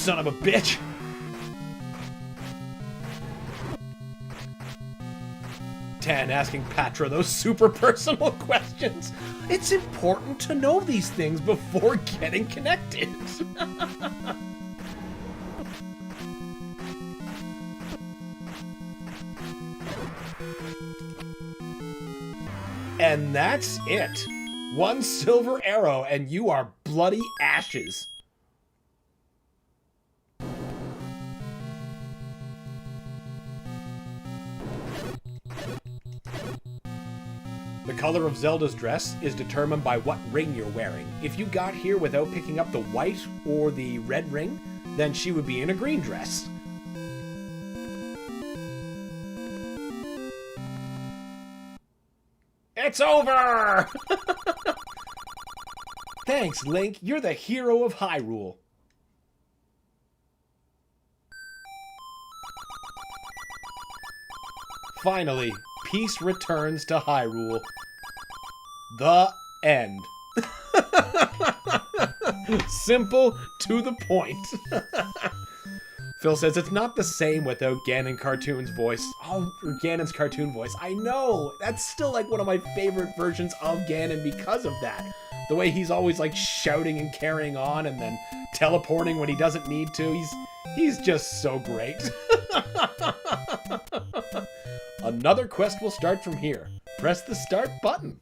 son of a bitch! Tan asking Patra those super personal questions. It's important to know these things before getting connected. And that's it. One silver arrow and you are bloody ashes. The color of Zelda's dress is determined by what ring you're wearing. If you got here without picking up the white or the red ring, then she would be in a green dress. It's over! Thanks, Link. You're the hero of Hyrule. Finally, peace returns to Hyrule. The end. Simple to the point. Phil says it's not the same without Ganon's cartoon voice. Oh, Ganon's cartoon voice. I know. That's still like one of my favorite versions of Ganon because of that. The way he's always like shouting and carrying on and then teleporting when he doesn't need to. He's just so great. Another quest will start from here. Press the start button.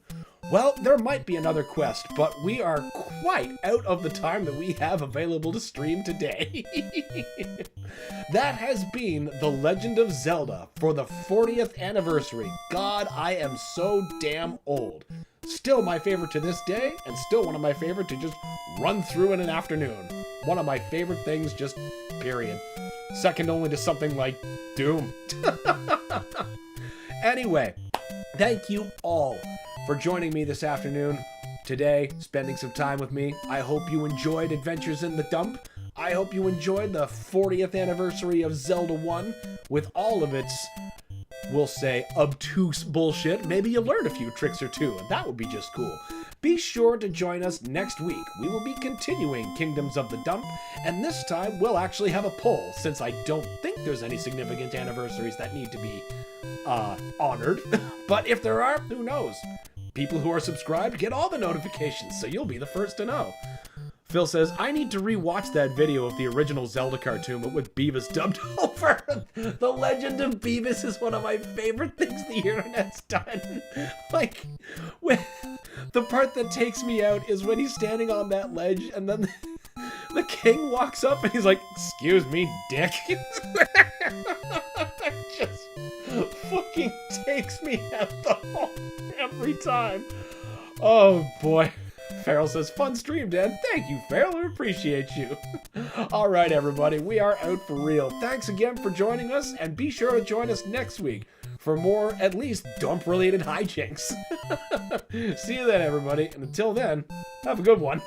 Well, there might be another quest, but we are quite out of the time that we have available to stream today. That has been The Legend of Zelda for the 40th anniversary. God, I am so damn old. Still my favorite to this day, and still one of my favorite to just run through in an afternoon. One of my favorite things, just period. Second only to something like Doom. Anyway, thank you all for joining me this afternoon, today, spending some time with me. I hope you enjoyed Adventures in the Dump. I hope you enjoyed the 40th anniversary of Zelda 1 with all of its, we'll say, obtuse bullshit. Maybe you learned a few tricks or two, and that would be just cool. Be sure to join us next week. We will be continuing Kingdoms of the Dump, and this time we'll actually have a poll, since I don't think there's any significant anniversaries that need to be honored. But if there are, who knows? People who are subscribed get all the notifications, so you'll be the first to know. Phil says, I need to rewatch that video of the original Zelda cartoon, but with Beavis dubbed over. The Legend of Beavis is one of my favorite things the internet's done. Like, when, the part that takes me out is when he's standing on that ledge, and then the king walks up and he's like, excuse me, dick. That just fucking takes me out the whole every time. Oh boy. Farrell says, fun stream, Dad. Thank you, Farrell. I appreciate you. All right, everybody. We are out for real. Thanks again for joining us, and be sure to join us next week for more, at least, dump-related hijinks. See you then, everybody. And until then, have a good one.